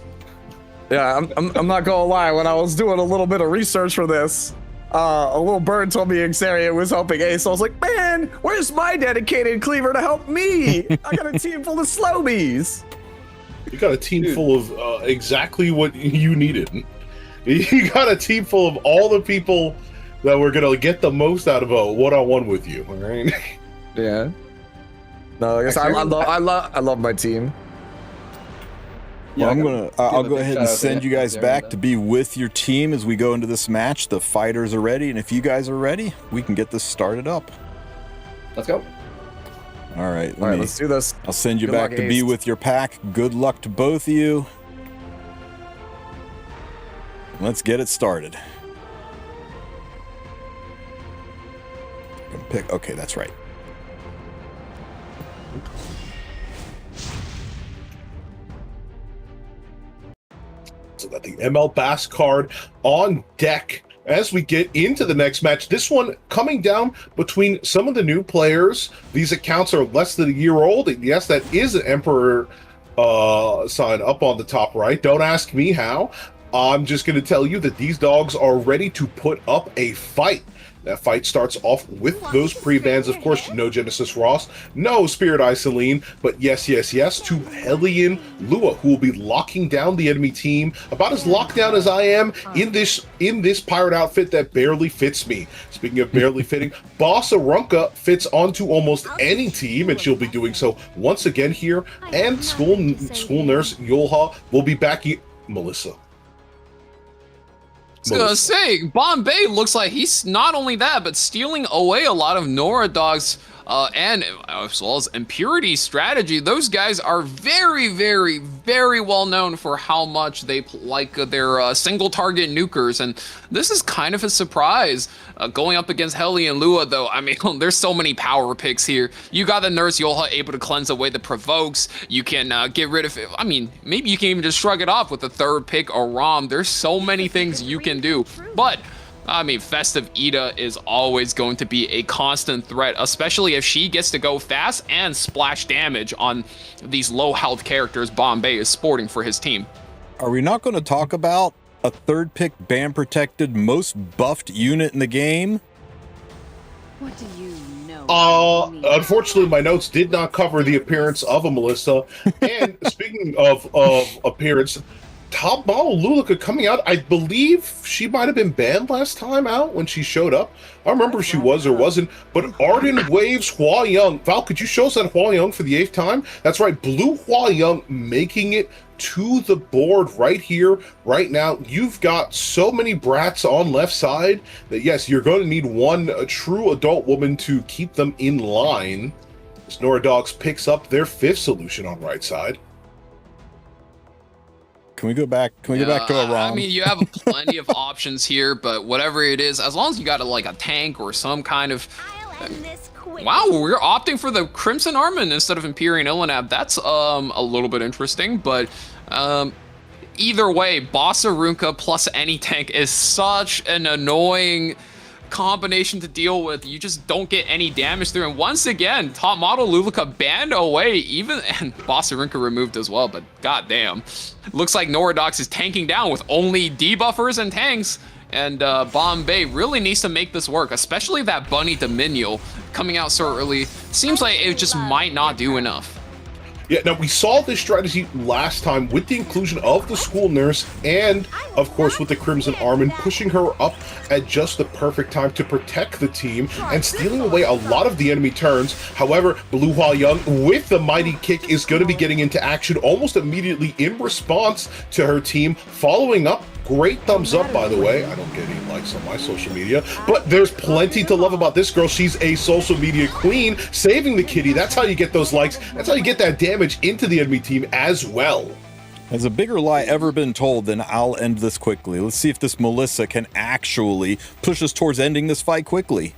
Yeah, I'm not gonna lie. When I was doing a little bit of research for this, a little bird told me Axarian was helping Ace. So I was like, man, where's my dedicated Cleaver to help me? I got a team full of Slowbies. You got a team full of exactly what you needed. You got a team full of all the people that we're gonna get the most out of a one-on-one with you. All right. Yeah. No, I guess I love my team. Well, I'll go ahead and send you guys back to be with your team as we go into this match. The fighters are ready, and if you guys are ready, we can get this started up. Let's go. All right, let's do this. I'll send you back to be with your pack. Good luck to both of you. Let's get it started. Okay, that's right. So got the ML Bass card on deck as we get into the next match. This one coming down between some of the new players. These accounts are less than a year old. And yes, that is an Emperor sign up on the top right. Don't ask me how. I'm just going to tell you that these dogs are ready to put up a fight. That fight starts off with those pre-bans, of course. No Genesis Ross, no Spirit Isoline, but yes to Hellion Lua, who will be locking down the enemy team. About as locked down as I am in this pirate outfit that barely fits me. Speaking of barely fitting, Boss Arunca fits onto almost any team, and she'll be doing so once again here. And school nurse Yolha will be back. Melissa. I was gonna say, Bombay looks like he's not only that, but stealing away a lot of Noradogs and as well as Impurity strategy. Those guys are very, very, very well known for how much they like their single target nukers, and this is kind of a surprise. Going up against Hellion Lua, though, I mean, there's so many power picks here. You got the Nurse Yolha able to cleanse away the provokes. You can get rid of it. I mean, maybe you can even just shrug it off with the third pick or Rom. There's so many things you can do, but I mean, Festive Ida is always going to be a constant threat, especially if she gets to go fast and splash damage on these low health characters Bombay is sporting for his team. Are we not going to talk about a third pick ban protected most buffed unit in the game? What do you know? Unfortunately, my notes did not cover the appearance of a Melissa. And speaking of appearance, top model Lulika coming out. I believe she might have been banned last time out when she showed up. I don't remember if she was or wasn't, but Arden Waves Hua Young. Val, could you show us that Hua Young for the 8th time? That's right, Blue Hua Young making it to the board right here, right now. You've got so many brats on left side that yes, you're going to need one true adult woman to keep them in line. As Noradogs picks up their 5th solution on right side. Can we go back? Can we go back to a ROM? I mean, you have plenty of options here, but whatever it is, as long as you got like a tank or some kind of. Wow, we're opting for the Crimson Armament instead of Empyrean Illinab. That's a little bit interesting, but either way, Boss Arunca plus any tank is such an annoying combination to deal with. You just don't get any damage through. And once again, top model Luluka banned away, and Bosarinka removed as well, but goddamn. Looks like Noradogs is tanking down with only debuffers and tanks. And Bombay really needs to make this work, especially that Bunny Dominion coming out so early. Seems like it just might not do enough. Yeah, now we saw this strategy last time with the inclusion of the school nurse and, of course, with the Crimson Armin pushing her up at just the perfect time to protect the team and stealing away a lot of the enemy turns. However, Blue Huayoung with the mighty kick is going to be getting into action almost immediately in response to her team, following up. Great thumbs up, by the way. I don't get any likes on my social media, but there's plenty to love about this girl. She's a social media queen, saving the kitty. That's how you get those likes. That's how you get that damage into the enemy team as well. Has a bigger lie ever been told? Then I'll end this quickly. Let's see if this Melissa can actually push us towards ending this fight quickly.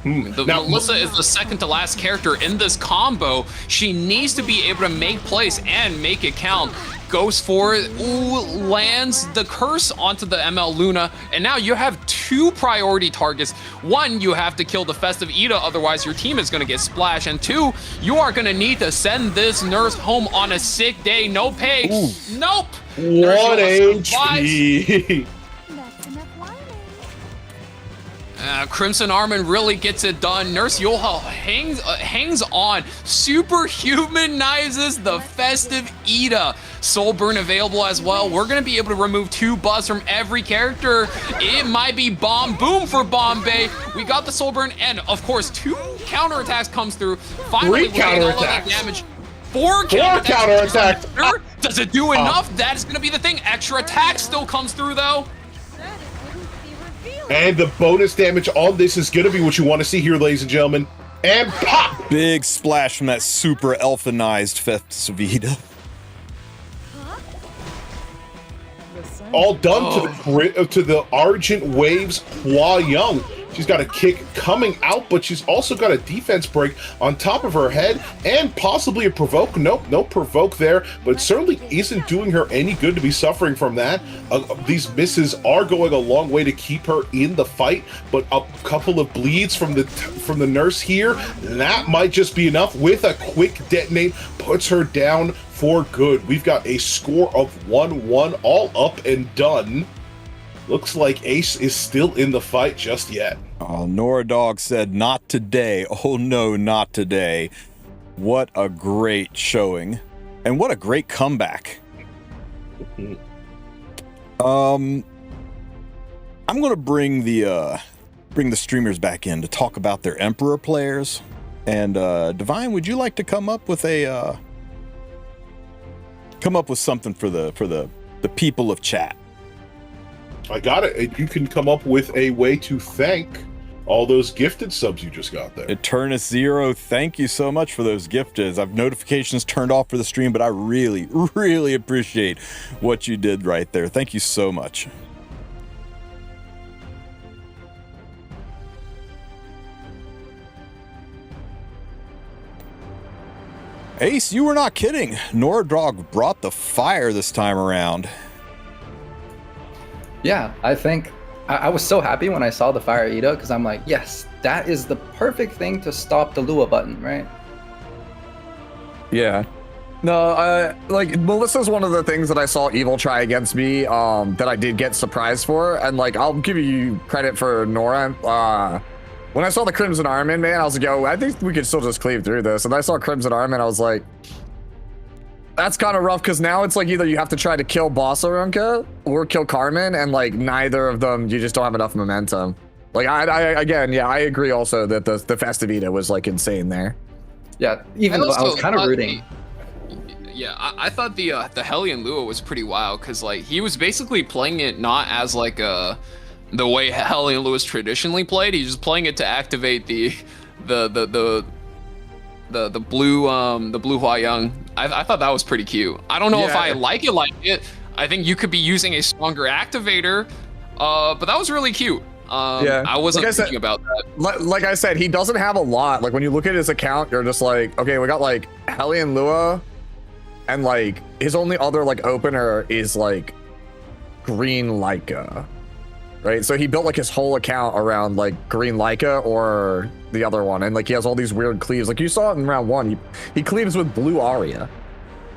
Now, Melissa is the second to last character in this combo. She needs to be able to make plays and make it count. Goes for it, lands the curse onto the ML Luna, and now you have two priority targets. One, you have to kill the Festive Ida, otherwise your team is going to get splashed. And two, you are going to need to send this nurse home on a sick day, no pay. Nope. 1 HP. Crimson Armin really gets it done. Nurse Yoha hangs on, superhumanizes the Festive Ida. Soul Burn available as well. We're going to be able to remove 2 buffs from every character. It might be Bomb Boom for Bombay. We got the Soul Burn, and of course, 2 counterattacks comes through. Finally, we're getting all of that damage. 4 counterattacks. Does it do enough? That's going to be the thing. Extra attack still comes through, though. And the bonus damage on this is going to be what you want to see here, ladies and gentlemen. And pop! Big splash from that super elfinized Festive Ida. All done to the Argent Waves Huayoung. She's got a kick coming out, but she's also got a defense break on top of her head and possibly a provoke. Nope, no provoke there, but it certainly isn't doing her any good to be suffering from that. These misses are going a long way to keep her in the fight, but a couple of bleeds from the nurse here, that might just be enough. With a quick detonate, puts her down for good. We've got a score of 1-1, all up and done. Looks like Ace is still in the fight just yet. Oh, Noradog said, not today. Oh no, not today. What a great showing. And what a great comeback. I'm gonna bring the streamers back in to talk about their Emperor players. And Divine, would you like to come up with something for the people of chat? I got it. You can come up with a way to thank all those gifted subs you just got there. Eternus0, thank you so much for those gifted. I've notifications turned off for the stream, but I really, really appreciate what you did right there. Thank you so much. Ace, you were not kidding. Noradog brought the fire this time around. Yeah, I think I was so happy when I saw the Fire Ida because I'm like, yes, that is the perfect thing to stop the Lua button, right? Yeah. No, like Melissa's one of the things that I saw Evil try against me that I did get surprised for, and like I'll give you credit for Nora. When I saw the Crimson Armin, man, I was like, yo, I think we could still just cleave through this. And I saw Crimson Armin, I was like, that's kind of rough because now it's like either you have to try to kill Bosarinka or kill Carmen, and like neither of them, you just don't have enough momentum. Like I agree also that the Festive Ida was like insane there. Yeah, even though I was kind of rooting. I thought the Hellion Lua was pretty wild because like he was basically playing it not as like the way Hellion Lua is traditionally played. He's just playing it to activate the blue Huayoung. I thought that was pretty cute. I don't know if I like it. I think you could be using a stronger activator, but that was really cute. I wasn't thinking about that. Like I said, he doesn't have a lot. Like when you look at his account, you're just like, okay, we got like Hellion Lua, and like his only other like opener is like Green Leica. right? So he built like his whole account around like green Leica or the other one, and like he has all these weird cleaves. Like you saw it in round 1, he cleaves with blue Aria.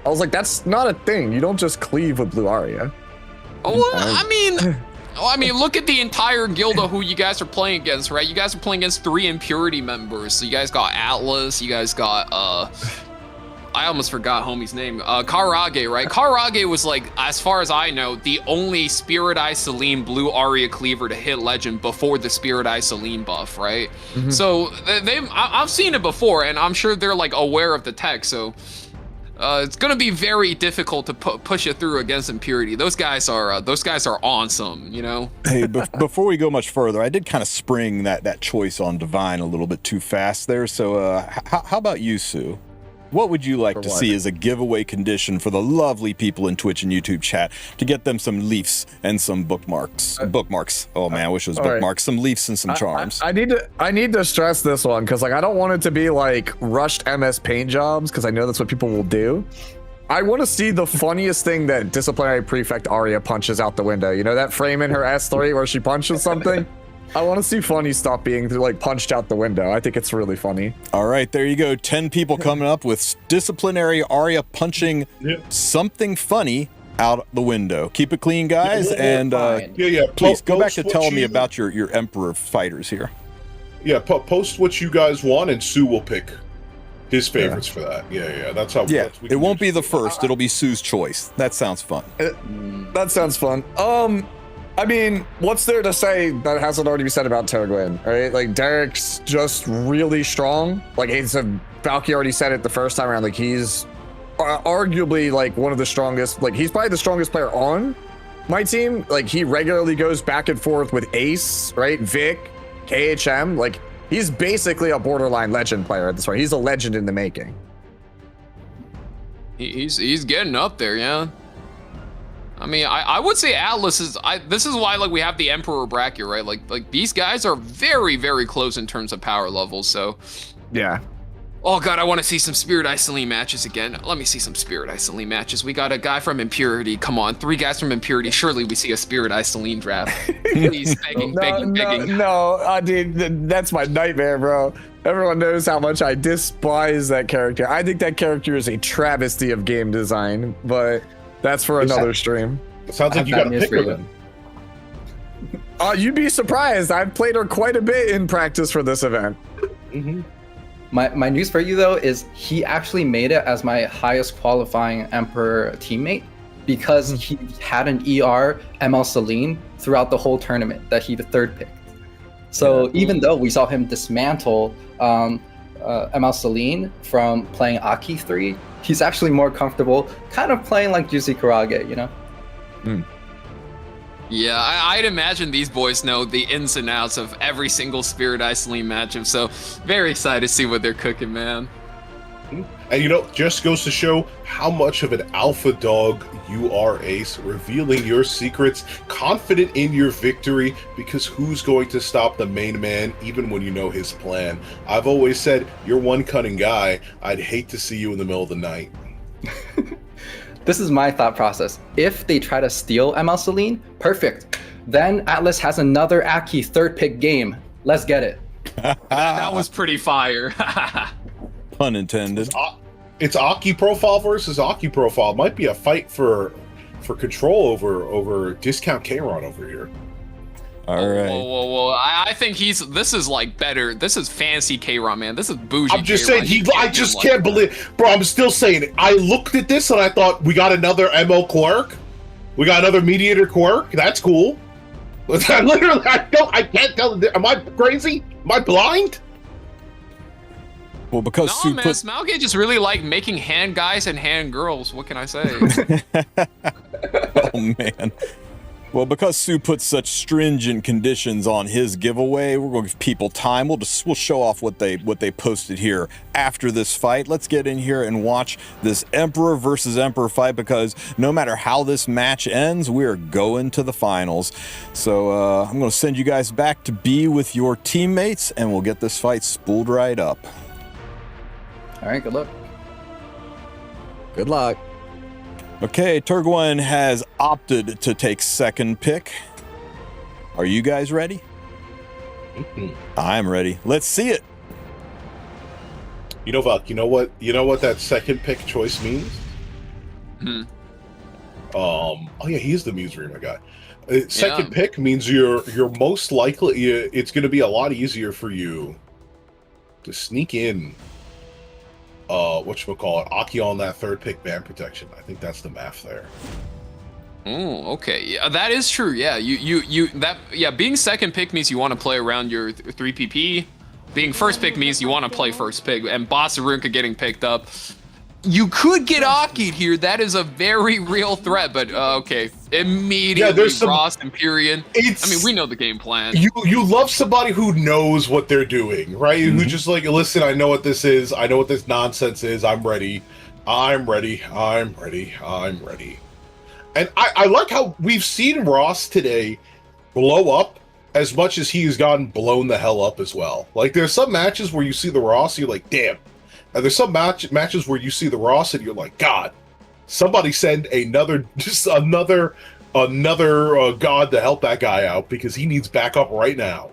I was like, that's not a thing. You don't just cleave with blue Aria. Oh, I mean, look at the entire guild of who you guys are playing against, right? You guys are playing against 3 Impurity members. So you guys got Atlas, you guys got, I almost forgot homie's name. Karage, right? Karage was like, as far as I know, the only Spirit Eye Selene blue Aria cleaver to hit Legend before the Spirit Eye Selene buff, right? So I've seen it before, and I'm sure they're like aware of the tech, so... it's gonna be very difficult to push it through against Impurity. Those guys are awesome, you know. Hey, before we go much further, I did kind of spring that choice on Divine a little bit too fast there. So, how about you, Sue? What would you like to see as a giveaway condition for the lovely people in Twitch and YouTube chat to get them some leafs and some bookmarks? Oh man, I wish it was bookmarks. Some leafs and some charms. I need to stress this one because like I don't want it to be like rushed MS Paint jobs because I know that's what people will do. I want to see the funniest thing that Disciplinary Prefect Arya punches out the window. You know that frame in her S3 where she punches something? I want to see funny stuff being like punched out the window. I think it's really funny. All right, there you go. 10 people coming up with Disciplinary Arya punching something funny out the window. Keep it clean, guys, and please go back to telling me about your Emperor fighters here. Yeah, post what you guys want, and Sue will pick his favorites for that. Yeah, that's how. Yeah, it won't be the first. It'll be Sue's choice. That sounds fun. That sounds fun. I mean, what's there to say that hasn't already been said about Turwin, right? Like, Derek's just really strong. Like, Valky already said it the first time around. Like, he's arguably, like, one of the strongest. Like, he's probably the strongest player on my team. Like, he regularly goes back and forth with Ace, right? Vic, KHM. Like, he's basically a borderline legend player at this point. He's a legend in the making. He's getting up there, yeah. I mean, I would say Atlas is. This is why like we have the Emperor bracket, right? Like these guys are very, very close in terms of power levels. So, yeah. Oh god, I want to see some Spirit Eye Selene matches again. Let me see some Spirit Eye Selene matches. We got a guy from Impurity. Come on, 3 guys from Impurity. Surely we see a Spirit Eye Selene draft. Please, begging. No, dude, that's my nightmare, bro. Everyone knows how much I despise that character. I think that character is a travesty of game design, but that's for another stream. It sounds like you got a pick her then. You'd be surprised. I've played her quite a bit in practice for this event. My news for you though is he actually made it as my highest qualifying Emperor teammate because he had an ER ML Selene throughout the whole tournament that he the 3rd picked. So even though we saw him dismantle ML Selene from playing Aki 3, he's actually more comfortable kind of playing like Juicy Karage, you know? Yeah, I'd imagine these boys know the ins and outs of every single Spirit Eye Selene matchup, so very excited to see what they're cooking, man. And you know, just goes to show how much of an alpha dog you are, Ace, revealing your secrets, confident in your victory, because who's going to stop the main man even when you know his plan? I've always said, you're one cunning guy. I'd hate to see you in the middle of the night. This is my thought process. If they try to steal ML Selene, perfect. Then Atlas has another Aki 3rd pick game. Let's get it. That was pretty fire. Pun intended. It's Aki profile versus Aki profile. It might be a fight for control over discount K-Ron over here. All right. Whoa. I think this is like better. This is fancy K-Ron, man. This is bougie. I'm just K-Ron. saying, I just can't believe, bro. I'm still saying it. I looked at this and I thought, we got another MO Quirk. We got another Mediator Quirk. That's cool. I can't tell. Am I crazy? Am I blind? Well, because Smalgate just really like making hand guys and hand girls. What can I say? Oh man. Well, because Sue put such stringent conditions on his giveaway, we're going to give people time. We'll show off what they posted here after this fight. Let's get in here and watch this Emperor versus Emperor fight, because no matter how this match ends, we're going to the finals. So I'm going to send you guys back to be with your teammates, and we'll get this fight spooled right up. All right, good luck. Good luck. Okay, Turwin has opted to take second pick. Are you guys ready? I'm ready. Let's see it. You know, Vuck, you know what that second pick choice means? Oh yeah, he's the Museum guy. Second pick means you're most likely it's going to be a lot easier for you to sneak in whatchamacallit, Aki on that third pick ban protection. I think that's the math there. Oh, okay. Yeah, that is true. Yeah, being second pick means you want to play around your 3PP. Being first pick means you want to play first pick, and Bossarunka getting picked up. You could get Aki'd here. That is a very real threat, but okay. Immediately, there's some, Ross and Pyrian. I mean, we know the game plan. You love somebody who knows what they're doing, right? Who just like, listen, I know what this is. I know what this nonsense is. I'm ready. I'm ready. I'm ready. I'm ready. And I like how we've seen Ross today blow up as much as he's gotten blown the hell up as well. Like, there's some matches where you see the Ross, you're like, damn. And there's some matches where you see the Ross and you're like, God, somebody send another God to help that guy out because he needs backup right now.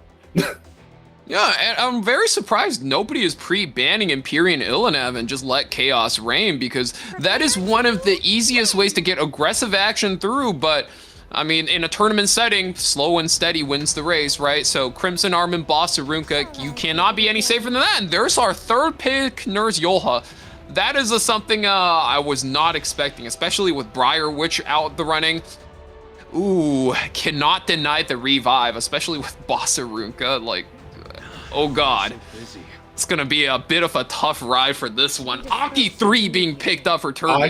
Yeah, and I'm very surprised nobody is pre-banning Empyrean Illinev and just let Chaos reign, because that is one of the easiest ways to get aggressive action through, but I mean, in a tournament setting, slow and steady wins the race, right? So Crimson Arm and Bossarunka, you cannot be any safer than that. And there's our third pick, Nurse Yolha. That is something I was not expecting, especially with Briar Witch out the running. Ooh, cannot deny the revive, especially with Bossarunka. Like, oh God. It's going to be a bit of a tough ride for this one. Aki 3 being picked up for Turwin.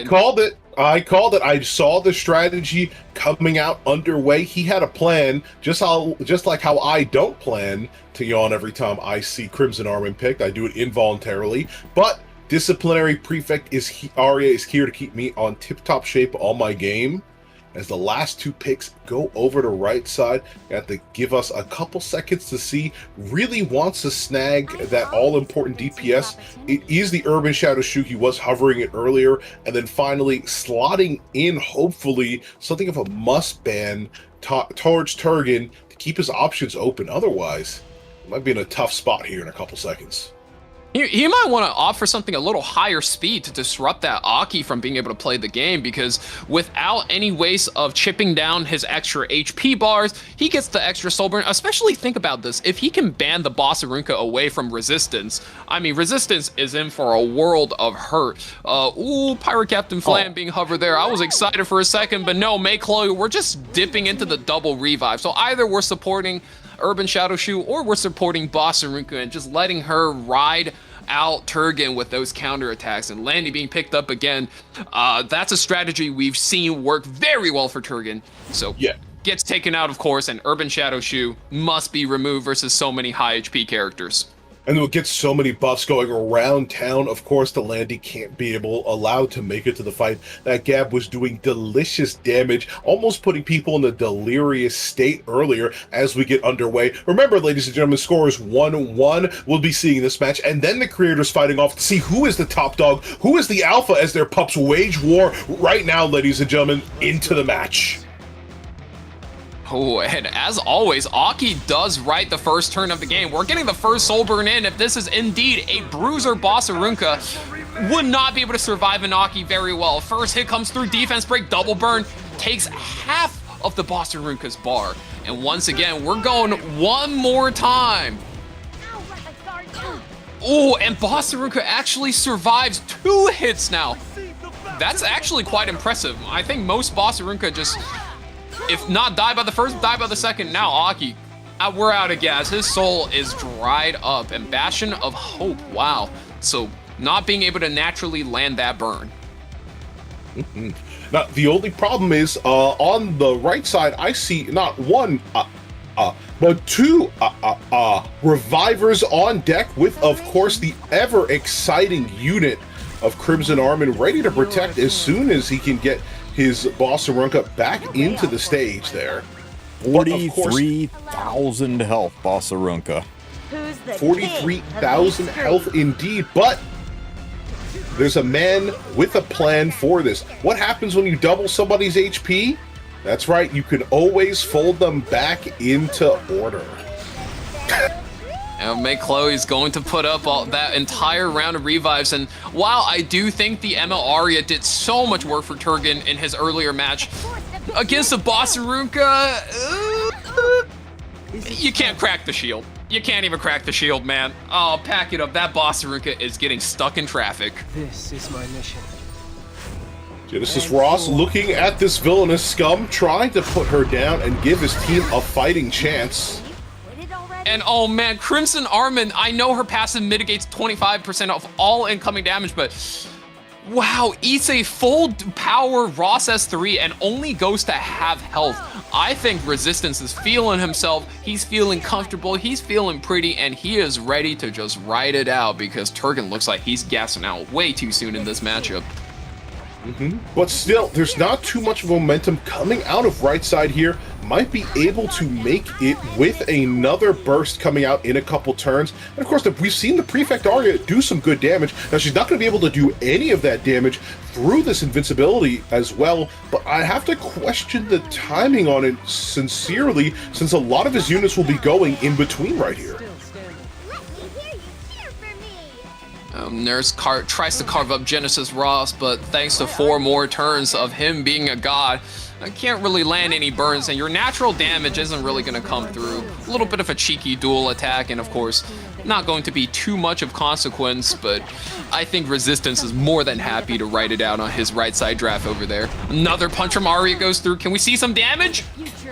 I called it. I saw the strategy coming out underway. He had a plan, just like how I don't plan to yawn every time I see Crimson Armin picked. I do it involuntarily. But Disciplinary Prefect Arya is here to keep me on tip-top shape on my game. As the last two picks go over to right side, you have to give us a couple seconds to see. Really wants to snag that all-important DPS. It is the Urban Shadow Shoe. He was hovering it earlier. And then finally slotting in, hopefully, something of a must-ban towards Turgan to keep his options open. Otherwise, it might be in a tough spot here in a couple seconds. He might want to offer something a little higher speed to disrupt that Aki from being able to play the game, because without any ways of chipping down his extra HP bars, he gets the extra soul burn. Especially think about this, if he can ban the Bossarunka away from Resistance, I mean, Resistance is in for a world of hurt. Ooh, Pirate Captain Flam being hovered there. I was excited for a second, but no, May Chloe, we're just dipping into the double revive. So either we're supporting Urban Shadow Shoe or we're supporting Bossarunka and just letting her ride out Turgan with those counterattacks, and Landy being picked up again. That's a strategy we've seen work very well for Turgan. So yeah, gets taken out, of course, and Urban Shadow Shoe must be removed versus so many high HP characters. And we'll get so many buffs going around town. Of course, the Landy can't be allowed to make it to the fight. That Gab was doing delicious damage, almost putting people in a delirious state earlier as we get underway. Remember, ladies and gentlemen, score is 1-1. We'll be seeing this match, and then the creators fighting off to see who is the top dog, who is the alpha, as their pups wage war right now, ladies and gentlemen, into the match. Oh, and as always, Aki does right the first turn of the game. We're getting the first soul burn in. If this is indeed a bruiser, Bossarunka would not be able to survive an Aki very well. First hit comes through, defense break, double burn, takes half of the Bossarunka's bar. And once again, we're going one more time. Oh, and Bossarunka actually survives 2 hits now. That's actually quite impressive. I think most Bossarunka just, if not die by the first, die by the second. Now Aki, we're out of gas. His soul is dried up. And Bastion of Hope, wow. So not being able to naturally land that burn. Now, the only problem is, on the right side, I see not one, but 2 revivers on deck with, of course, the ever-exciting unit of Crimson Armin ready to protect as soon as he can get his Bossarunka back into the stage there. 43,000 health, Bossarunka. 43,000 health indeed, but there's a man with a plan for this. What happens when you double somebody's HP? That's right, you can always fold them back into order. And May Chloe's going to put up all that entire round of revives, and while I do think the Emma Arya did so much work for Turgon in his earlier match against the boss Ruka, you can't crack the shield. You can't even crack the shield, man. Oh, pack it up. That boss Ruka is getting stuck in traffic. This is my mission. Genesis Ross looking at this villainous scum, trying to put her down and give his team a fighting chance. And oh man, Crimson Armin, I know her passive mitigates 25% of all incoming damage, but wow, eats a full power Ross S3 and only goes to half health. I think Resistance is feeling himself, he's feeling comfortable, he's feeling pretty, and he is ready to just ride it out because Turgon looks like he's gassing out way too soon in this matchup. But still, there's not too much momentum coming out of right side here. Might be able to make it with another burst coming out in a couple turns. And of course, we've seen the Prefect Arya do some good damage. Now, she's not going to be able to do any of that damage through this invincibility as well, but I have to question the timing on it sincerely, since a lot of his units will be going in between right here. Nurse tries to carve up Genesis Ross, but thanks to 4 more turns of him being a god, I can't really land any burns, and your natural damage isn't really going to come through. A little bit of a cheeky dual attack, and of course, not going to be too much of consequence, but I think Resistance is more than happy to write it out on his right side draft over there. Another punch from Arya goes through. Can we see some damage?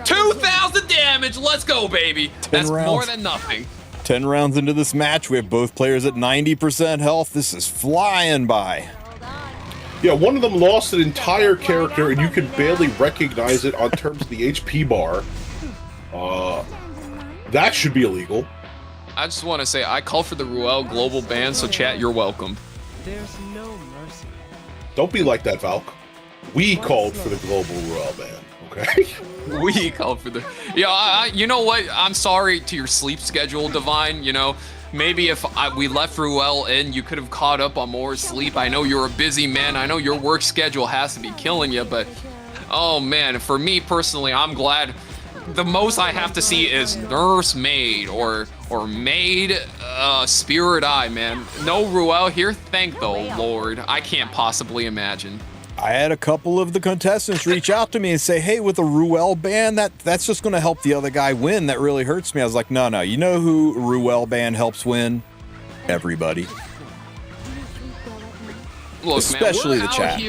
2,000 damage! Let's go, baby! That's more than nothing. 10 rounds into this match, we have both players at 90% health. This is flying by. Yeah, one of them lost an entire character, and you can barely recognize it on terms of the HP bar. That should be illegal. I just want to say, I call for the Ruel global ban, so chat, you're welcome. There's no mercy. Don't be like that, Valk. We called for the global Ruel ban, okay? We called for the... Yeah, you know what? I'm sorry to your sleep schedule, Divine, you know. Maybe if we left Ruel in, you could have caught up on more sleep. I know you're a busy man. I know your work schedule has to be killing you, but oh man, for me personally, I'm glad. The most I have to see is Nurse Maid or Maid Spirit Eye, man. No Ruel here, thank the Lord. I can't possibly imagine. I had a couple of the contestants reach out to me and say, hey, with a Ruel ban, that's just going to help the other guy win. That really hurts me. I was like, no. You know who Ruel ban helps win? Everybody. Look, especially man, the chat.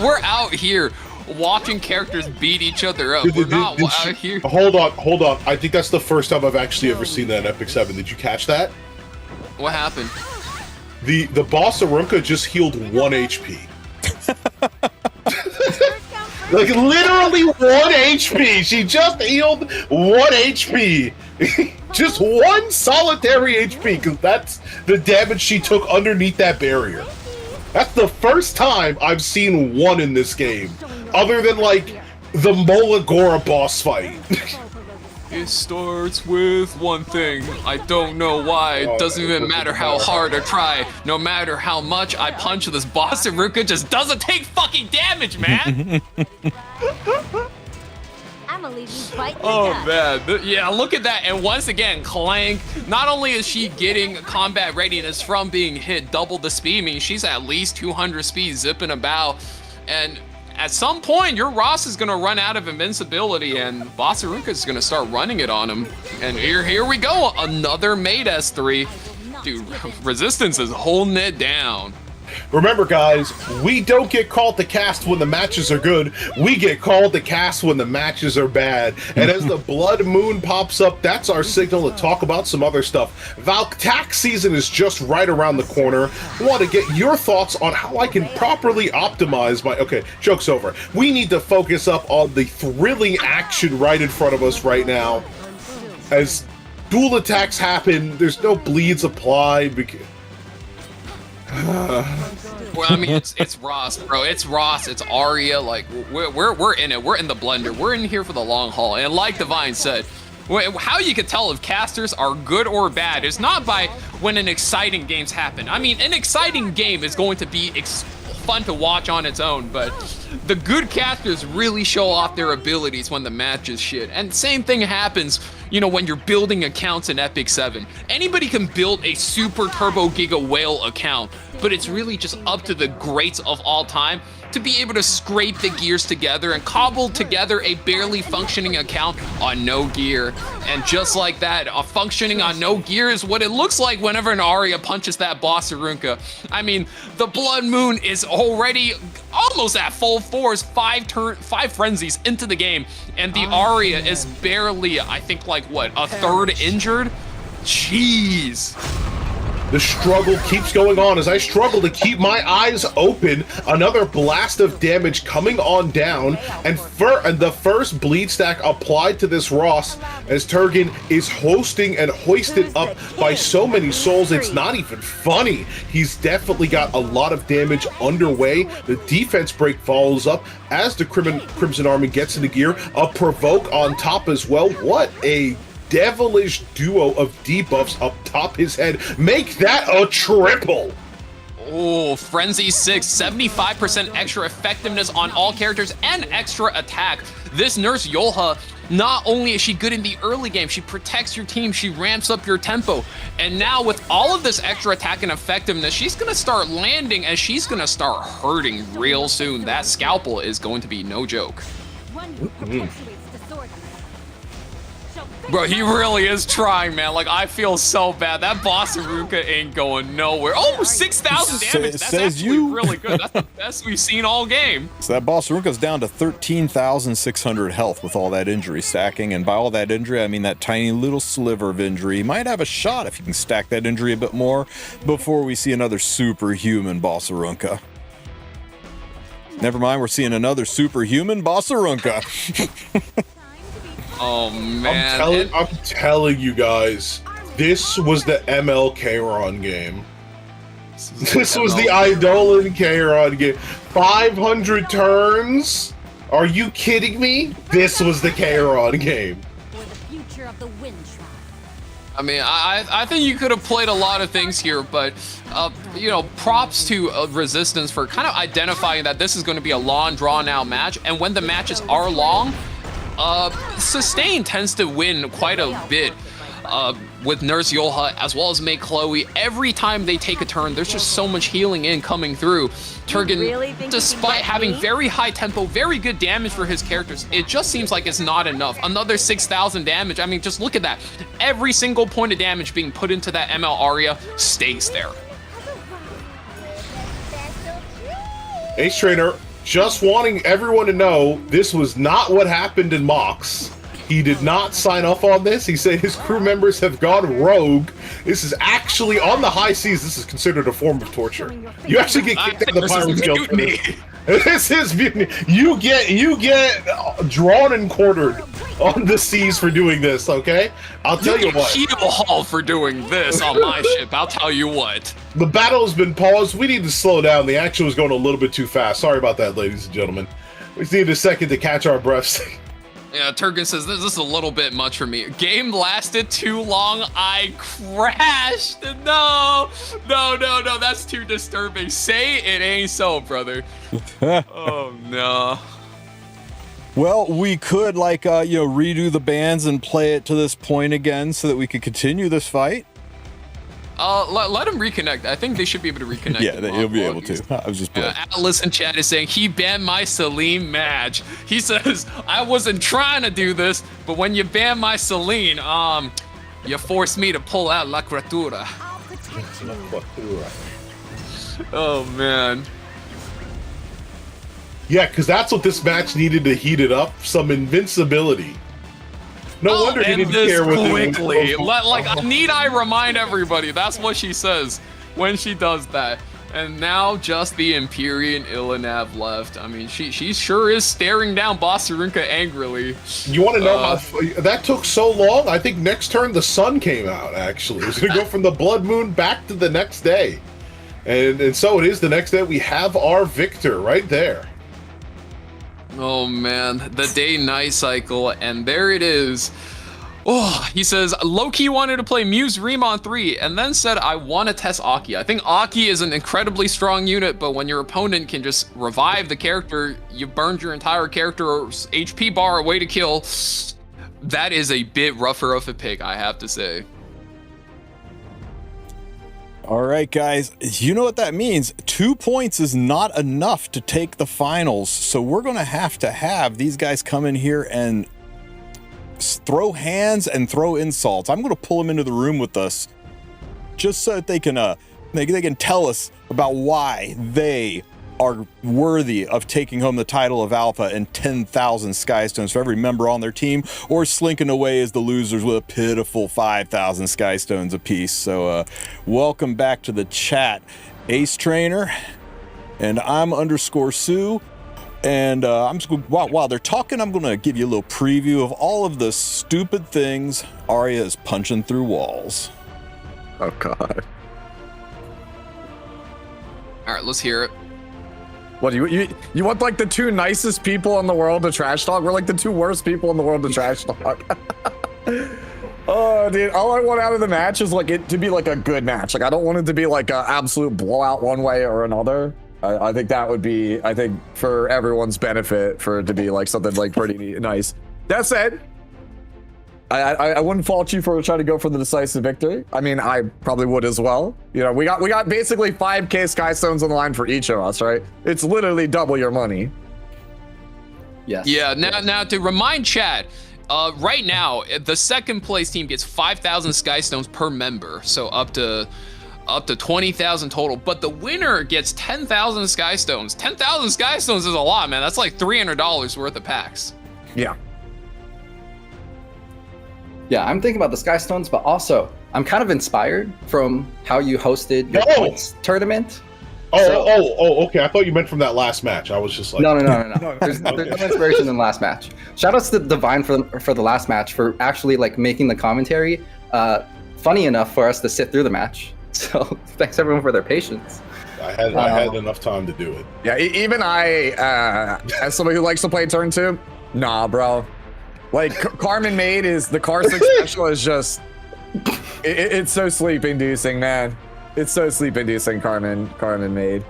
We're out here watching characters beat each other up. We're not out here. Hold on. I think that's the first time I've actually ever seen that in Epic 7. Did you catch that? What happened? The boss Arunka just healed 1 HP. Like literally 1 HP. She just healed 1 HP. Just 1 solitary HP, because that's the damage she took underneath that barrier. That's the first time I've seen 1 in this game, other than like the Molagora boss fight. It starts with one thing. I don't know why. It doesn't even matter how hard I try. No matter how much I punch this boss, Ruka just doesn't take fucking damage, man. I'ma leave you biting Oh man, yeah, look at that. And once again, Clank, not only is she getting combat readiness from being hit double the speed, I mean, she's at least 200 speed zipping about, and at some point, your Ross is gonna run out of invincibility, and Boss Aruka is gonna start running it on him. And here we go, another Maid S3. Dude, Resistance is holding it down. Remember, guys, we don't get called to cast when the matches are good. We get called to cast when the matches are bad. And as the Blood Moon pops up, that's our signal to talk about some other stuff. Valk, tax season is just right around the corner. I want to get your thoughts on how I can properly optimize my... Okay, joke's over. We need to focus up on the thrilling action right in front of us right now. As dual attacks happen, there's no bleeds applied because... Well, I mean, it's Ross, bro. It's Ross. It's Arya. Like we're in it. We're in the blender. We're in here for the long haul. And like Divine said, how you can tell if casters are good or bad is not by when an exciting games happen. I mean, an exciting game is going to be fun to watch on its own, but the good casters really show off their abilities when the match is shit. And same thing happens, you know, when you're building accounts in Epic 7. Anybody can build a super turbo giga whale account, but it's really just up to the greats of all time to be able to scrape the gears together and cobble together a barely functioning account on no gear. And just like that, a functioning on no gear is what it looks like whenever an Arya punches that boss Arunka. I mean, the Blood Moon is already almost at full force, 5 frenzies into the game, and the Arya is barely, I think, like, what, a third injured? Jeez. The struggle keeps going on as I struggle to keep my eyes open. Another blast of damage coming on down, and the first bleed stack applied to this Ross as Turgon is hosting and hoisted up by so many souls, it's not even funny. He's definitely got a lot of damage underway. The defense break follows up as the Crimson Army gets into gear. A provoke on top as well. What a devilish duo of debuffs up top his head. Make that a triple. Oh, Frenzy 6, 75% extra effectiveness on all characters and extra attack. This Nurse Yolha, not only is she good in the early game, she protects your team, she ramps up your tempo. And now with all of this extra attack and effectiveness, she's gonna start landing and she's gonna start hurting real soon. That scalpel is going to be no joke. Bro, he really is trying, man. Like, I feel so bad. That boss Arunka ain't going nowhere. Oh, 6,000 damage. That's actually really good. That's the best we've seen all game. So that boss Arunka's down to 13,600 health with all that injury stacking. And by all that injury, I mean that tiny little sliver of injury. He might have a shot if you can stack that injury a bit more before we see another superhuman boss Arunka. Never mind, we're seeing another superhuman boss Arunka. Oh man! I'm telling you guys, this was the ML Kairon game. This was the Eidolon Kairon game. 500 turns? Are you kidding me? This was the Kairon game. I mean, I think you could have played a lot of things here, but you know, props to Resistance for kind of identifying that this is going to be a long, drawn-out match, and when the matches are long, Sustain tends to win quite a bit with Nurse Yolha as well as May Chloe. Every time they take a turn, there's just so much healing in coming through. Turgon, despite having very high tempo, very good damage for his characters, it just seems like it's not enough. Another 6,000 damage. I mean, just look at that. Every single point of damage being put into that ML Arya stays there. Ace Trainer, just wanting everyone to know, this was not what happened in Mox. He did not sign off on this. He said his crew members have gone rogue. This is actually, on the high seas, this is considered a form of torture. You actually get kicked out of the Pirates Guild for this. This is mutiny. You get drawn and quartered on the seas for doing this, okay? I'll tell you what. You get Haul for doing this on my ship, I'll tell you what. The battle has been paused. We need to slow down. The action was going a little bit too fast. Sorry about that, ladies and gentlemen. We just need a second to catch our breaths. Yeah, Turgon says, this is a little bit much for me. Game lasted too long, I crashed. No, that's too disturbing. Say it ain't so, brother. Oh, no. Well, we could, like, redo the bands and play it to this point again so that we could continue this fight. Let him reconnect. I think they should be able to reconnect. Yeah, he'll be able to. I was just playing. Atlas in chat is saying he banned my Celine match. He says, I wasn't trying to do this, but when you ban my Celine, you forced me to pull out La Creatura. Oh, man. Yeah, because that's what this match needed to heat it up. Some invincibility. No wonder he didn't care what quickly. Need I remind everybody? That's what she says when she does that. And now just the Empyrean Ilanav left. I mean, she sure is staring down Boss Arunka angrily. You want to know how that took so long? I think next turn the sun came out, actually. It was going to go from the Blood Moon back to the next day. And so it is the next day. We have our victor right there. Oh man, the day-night cycle, and there it is. Oh, he says, Loki wanted to play Muse Reem on 3 and then said, I want to test Aki. I think Aki is an incredibly strong unit, but when your opponent can just revive the character, you've burned your entire character's HP bar away to kill. That is a bit rougher of a pick, I have to say. All right, guys, you know what that means. 2 points is not enough to take the finals, so we're going to have these guys come in here and throw hands and throw insults. I'm going to pull them into the room with us just so that they can tell us about why they are worthy of taking home the title of Alpha and 10,000 Skystones for every member on their team, or slinking away as the losers with a pitiful 5,000 Skystones apiece. So welcome back to the chat, Ace Trainer, and I'm _Sue. And I'm just going, while they're talking, I'm going to give you a little preview of all of the stupid things Arya is punching through walls. Oh, God. All right, let's hear it. What do you want like the 2 nicest people in the world to trash talk? We're like the 2 worst people in the world to trash talk. Oh, dude, all I want out of the match is like it to be like a good match. Like I don't want it to be like an absolute blowout one way or another. I think that would be, I think for everyone's benefit for it to be like something like pretty nice. That said, I wouldn't fault you for trying to go for the decisive victory. I mean, I probably would as well. You know, we got basically 5k Skystones on the line for each of us, right? It's literally double your money. Yes. Yeah, now to remind chat, right now, the second place team gets 5,000 Skystones per member, so up to 20,000 total, but the winner gets 10,000 Skystones. 10,000 Skystones is a lot, man. That's like $300 worth of packs. Yeah. Yeah, I'm thinking about the Skystones, but also I'm kind of inspired from how you hosted your points tournament. Okay. I thought you meant from that last match. I was just like, no. There's no inspiration in the last match. Shout outs to Divine for the last match for actually like making the commentary funny enough for us to sit through the match. So thanks everyone for their patience. I had enough time to do it. Yeah, even I, as somebody who likes to play turn 2, nah, bro. Like Carmen Maid is the car 6 special is just, it's so sleep inducing, man. It's so sleep inducing, Carmen Maid.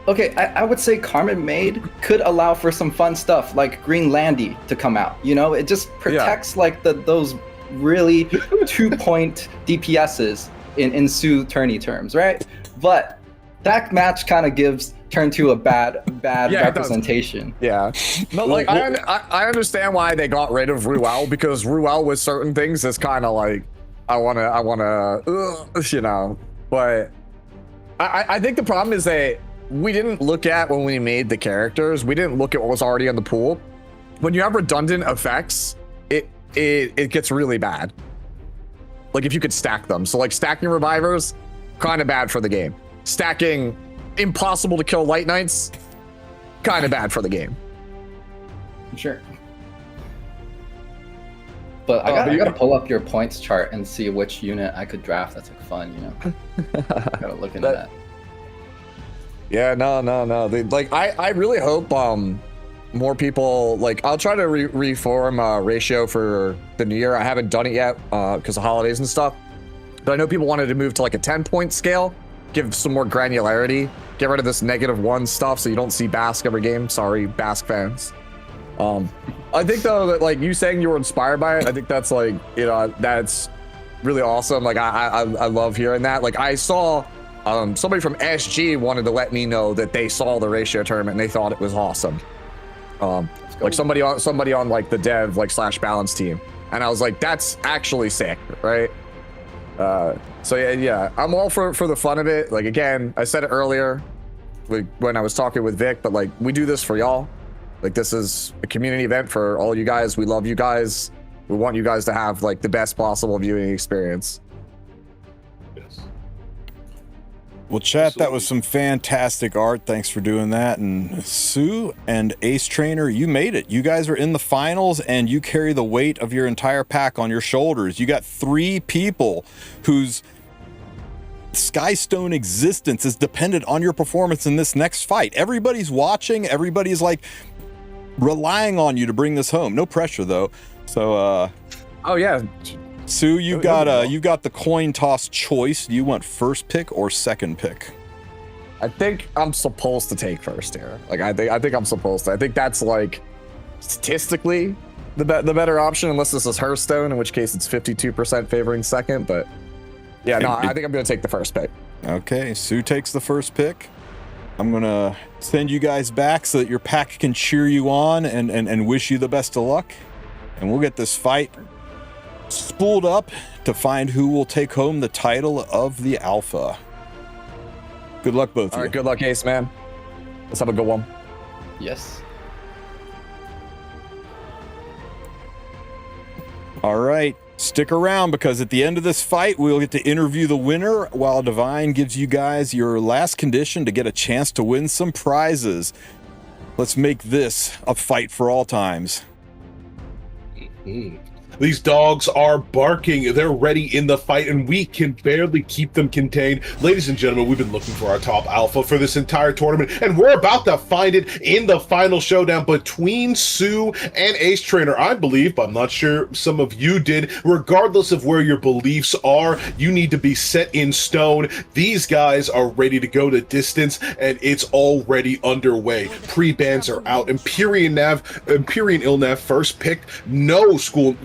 Okay, I would say Carmen Maid could allow for some fun stuff like Green Landy to come out. You know, it just protects like those really 2-point DPSs in Sue tourney terms, right? But that match kind of gives turn 2 a bad representation. Yeah. No, like I understand why they got rid of Ruel, because Ruel with certain things is kind of like I wanna you know. But I think the problem is that we didn't look at when we made the characters. We didn't look at what was already in the pool. When you have redundant effects, it gets really bad. Like if you could stack them. So like stacking revivers, kind of bad for the game. Stacking impossible to kill light knights, kind of bad for the game. Sure. But I gotta pull up your points chart and see which unit I could draft. That's like fun, you know. Gotta look into that. Yeah, no. Like I really hope more people, like I'll try to reform ratio for the new year. I haven't done it yet because of holidays and stuff. But I know people wanted to move to like a 10-point scale, give some more granularity, get rid of this -1 stuff so you don't see Bask every game. Sorry, Bask fans. I think though that like you saying you were inspired by it, I think that's like, you know, that's really awesome. Like I love hearing that. Like I saw somebody from SG wanted to let me know that they saw the ratio tournament and they thought it was awesome. Like somebody on like the dev like / balance team, and I was like, that's actually sick, right? So yeah, I'm all for the fun of it. Like again, I said it earlier when I was talking with Vic, but like we do this for y'all. Like this is a community event for all you guys. We love you guys. We want you guys to have like the best possible viewing experience. Yes. Well, chat, that was some fantastic art. Thanks for doing that. And Sue and Ace Trainer, you made it. You guys are in the finals and you carry the weight of your entire pack on your shoulders. You got 3 people whose Skystone existence is dependent on your performance in this next fight. Everybody's watching. Everybody's like relying on you to bring this home. No pressure though. So Oh yeah. Sue, you got the coin toss choice. You want first pick or second pick? I think I'm supposed to take first here. Like I think I'm supposed to. I think that's like statistically the better option, unless this is Hearthstone, in which case it's 52% favoring second. But yeah, no, I think I'm gonna take the first pick. Okay, Sue takes the first pick. I'm gonna send you guys back so that your pack can cheer you on and wish you the best of luck. And we'll get this fight spooled up to find who will take home the title of the Alpha. Good luck, both of you. All right, good luck, Ace, man. Let's have a good one. Yes. All right, stick around because at the end of this fight, we'll get to interview the winner while Divine gives you guys your last condition to get a chance to win some prizes. Let's make this a fight for all times. These dogs are barking. They're ready in the fight, and we can barely keep them contained. Ladies and gentlemen, we've been looking for our top alpha for this entire tournament, and we're about to find it in the final showdown between Sue and Ace Trainer. I believe, but I'm not sure some of you did, regardless of where your beliefs are, you need to be set in stone. These guys are ready to go to distance, and it's already underway. Pre-bans are out. Empyrean Ilnav first picked. No school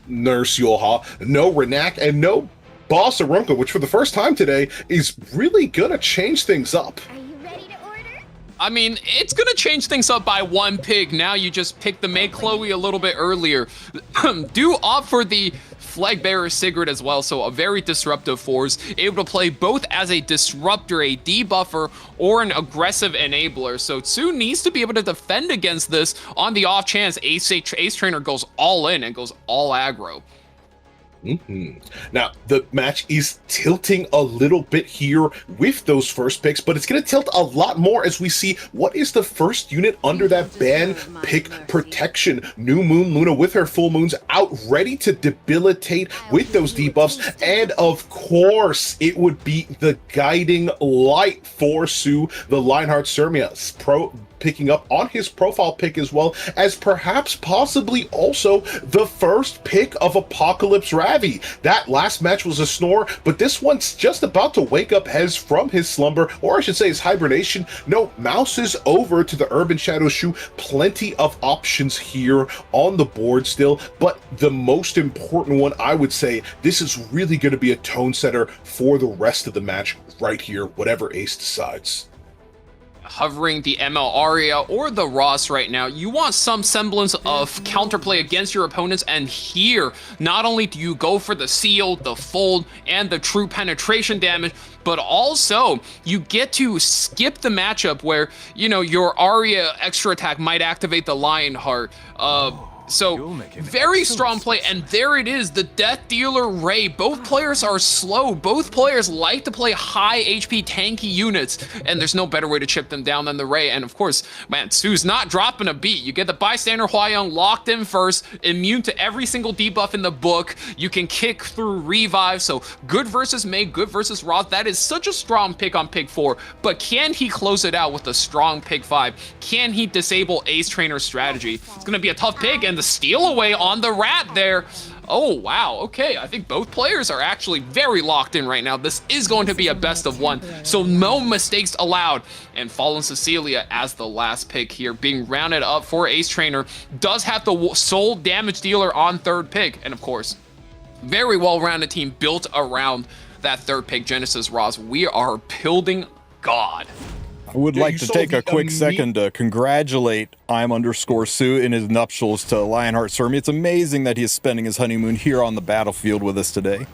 nurse Yolha, no Renak, and no Boss Arunka, which for the first time today is really gonna change things up. Are you ready to order? I mean, it's gonna change things up by one pick. Now you just pick the May Chloe a little bit earlier. Do opt for the Flag Bearer Sigrid as well, so a very disruptive force, able to play both as a disruptor, a debuffer, or an aggressive enabler. So Tsu needs to be able to defend against this on the off chance Ace Trainer goes all in and goes all aggro. Now, the match is tilting a little bit here with those first picks, but it's going to tilt a lot more as we see what is the first unit under that ban pick protection. New Moon Luna with her full moons out, ready to debilitate with those debuffs, and of course, it would be the guiding light for Sue, the Lionheart Sermia picking up on his profile pick, as well as perhaps possibly also the first pick of Apocalypse Ravi. That last match was a snore, but this one's just about to wake up from his slumber, or I should say his hibernation. No, Mouse is over to the Urban Shadow Shoe. Plenty of options here on the board still, but the most important one, I would say, this is really going to be a tone setter for the rest of the match right here, whatever Ace decides. Hovering the ML Aria or the Ross right now, you want some semblance of counterplay against your opponents, and here, not only do you go for the seal, the fold, and the true penetration damage, but also you get to skip the matchup where, you know, your Aria extra attack might activate the Lionheart. So very strong play, and there it is, the Death Dealer Ray. Both players are slow. Both players like to play high HP tanky units, and there's no better way to chip them down than the Ray. And of course, man, Sue's not dropping a beat. You get the Bystander Huayong locked in first, immune to every single debuff in the book. You can kick through Revive, so good versus May, good versus Roth. That is such a strong pick on pick 4, but can he close it out with a strong pick 5? Can he disable Ace Trainer's strategy? It's gonna be a tough pick, and the steal away on the rat there. Oh, wow. Okay, I think both players are actually very locked in right now. This is going to be a best of one, so no mistakes allowed. And Fallen Cecilia as the last pick here, being rounded up for Ace Trainer, does have the sole damage dealer on third pick. And of course, very well-rounded team built around that third pick, Genesis Ross. We are building God. I would like to take a quick second to congratulate I'm_Sue in his nuptials to Lionheart Sermia. It's amazing that he is spending his honeymoon here on the battlefield with us today.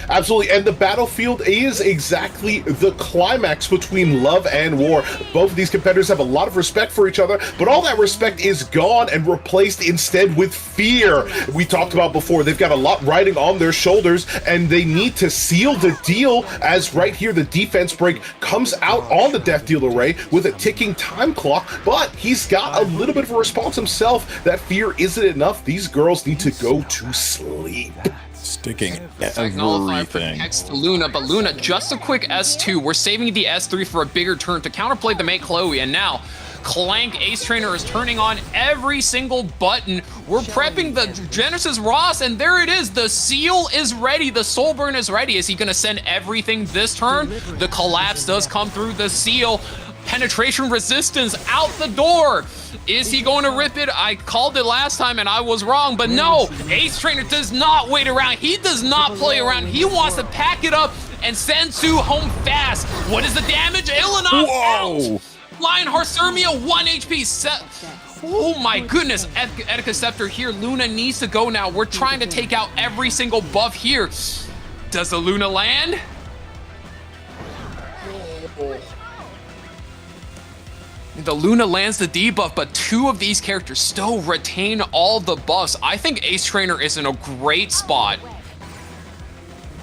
Absolutely, and the battlefield is exactly the climax between love and war. Both of these competitors have a lot of respect for each other, but all that respect is gone and replaced instead with fear. We talked about before, they've got a lot riding on their shoulders, and they need to seal the deal, as right here the defense break comes out on the Death Dealer Ray with a ticking time clock, but he's got a little bit of a response himself. That fear isn't enough. These girls need to go to sleep. Sticking everything. Protects to Luna, but Luna just a quick S2. We're saving the S3 for a bigger turn to counterplay the May Chloe, and now clank. Ace Trainer is turning on every single button. We're prepping the Genesis Ross, and there it is. The seal is ready. The Soul Burn is ready. Is he going to send everything this turn? The collapse does come through the seal. Penetration resistance out the door. Is he going to rip it? I called it last time and I was wrong, but no, Ace Trainer does not wait around. He does not play around. He wants to pack it up and send Sue home fast. What is the damage? Illinos out. Lion Harsermia, 1 HP. Oh my goodness, Etika Scepter here. Luna needs to go now. We're trying to take out every single buff here. Does the Luna land? The Luna lands the debuff, but 2 of these characters still retain all the buffs. I think Ace Trainer is in a great spot.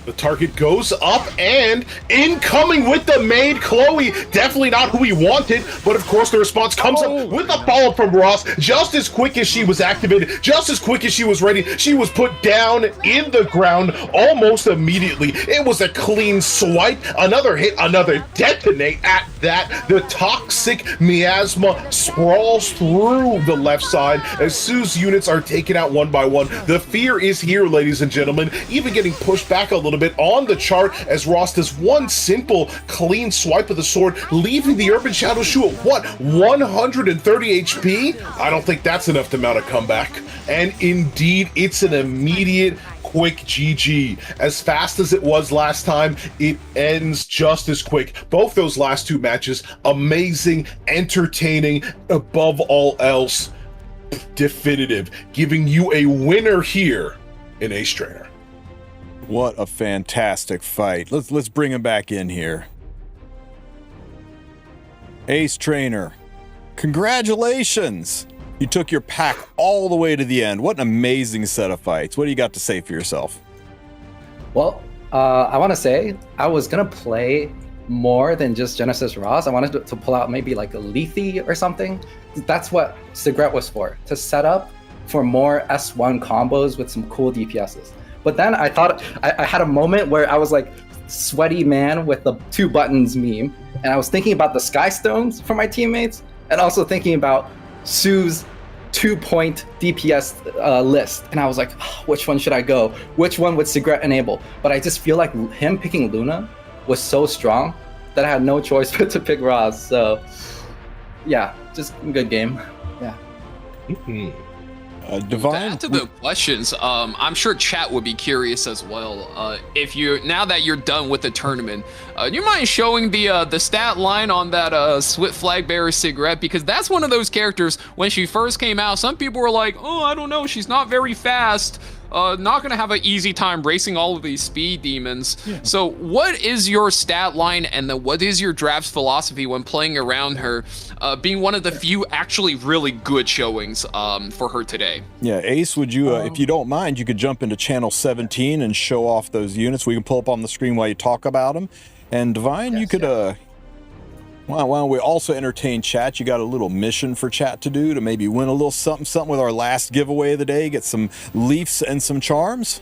The target goes up, and incoming with the maid, Chloe. Definitely not who we wanted, but of course the response comes up with a follow-up from Ross. Just as quick as she was activated, just as quick as she was ready, she was put down in the ground almost immediately. It was a clean swipe, another hit, another detonate at that. The toxic miasma sprawls through the left side as Sue's units are taken out one by one. The fear is here, ladies and gentlemen, even getting pushed back a little bit on the chart as Ross does one simple clean swipe of the sword, leaving the Urban Shadow Shoe at what, 130 HP? I don't think that's enough to mount a comeback. And indeed, it's an immediate quick GG. As fast as it was last time, it ends just as quick. Both those last 2 matches, amazing, entertaining, above all else, definitive, giving you a winner here in Ace Trainer. What a fantastic fight. Let's bring him back in here. Ace Trainer, congratulations! You took your pack all the way to the end. What an amazing set of fights. What do you got to say for yourself? Well, I want to say I was going to play more than just Genesis Ross. I wanted to pull out maybe like a Lethe or something. That's what Sigret was for, to set up for more S1 combos with some cool DPSs. But then I thought I had a moment where I was like sweaty man with the 2 buttons meme, and I was thinking about the Sky Stones for my teammates, and also thinking about Sue's 2-point DPS list. And I was like, oh, which one should I go? Which one would Sigret enable? But I just feel like him picking Luna was so strong that I had no choice but to pick Roz. So yeah, just a good game. Yeah. Divine? To add to the questions, I'm sure chat would be curious as well. If you, now that you're done with the tournament, you mind showing the stat line on that Swift Flag Bearer Cigarette? Because that's one of those characters, when she first came out, some people were like, oh, I don't know, she's not very fast. Not gonna have an easy time racing all of these speed demons. Yeah. So what is your stat line, and then what is your draft's philosophy when playing around her, being one of the few actually really good showings for her today? Yeah, Ace, would you, if you don't mind, you could jump into channel 17 and show off those units. We can pull up on the screen while you talk about them. And Divine, you could, why don't we also entertain chat? You got a little mission for chat to do to maybe win a little something with our last giveaway of the day, get some leafs and some charms?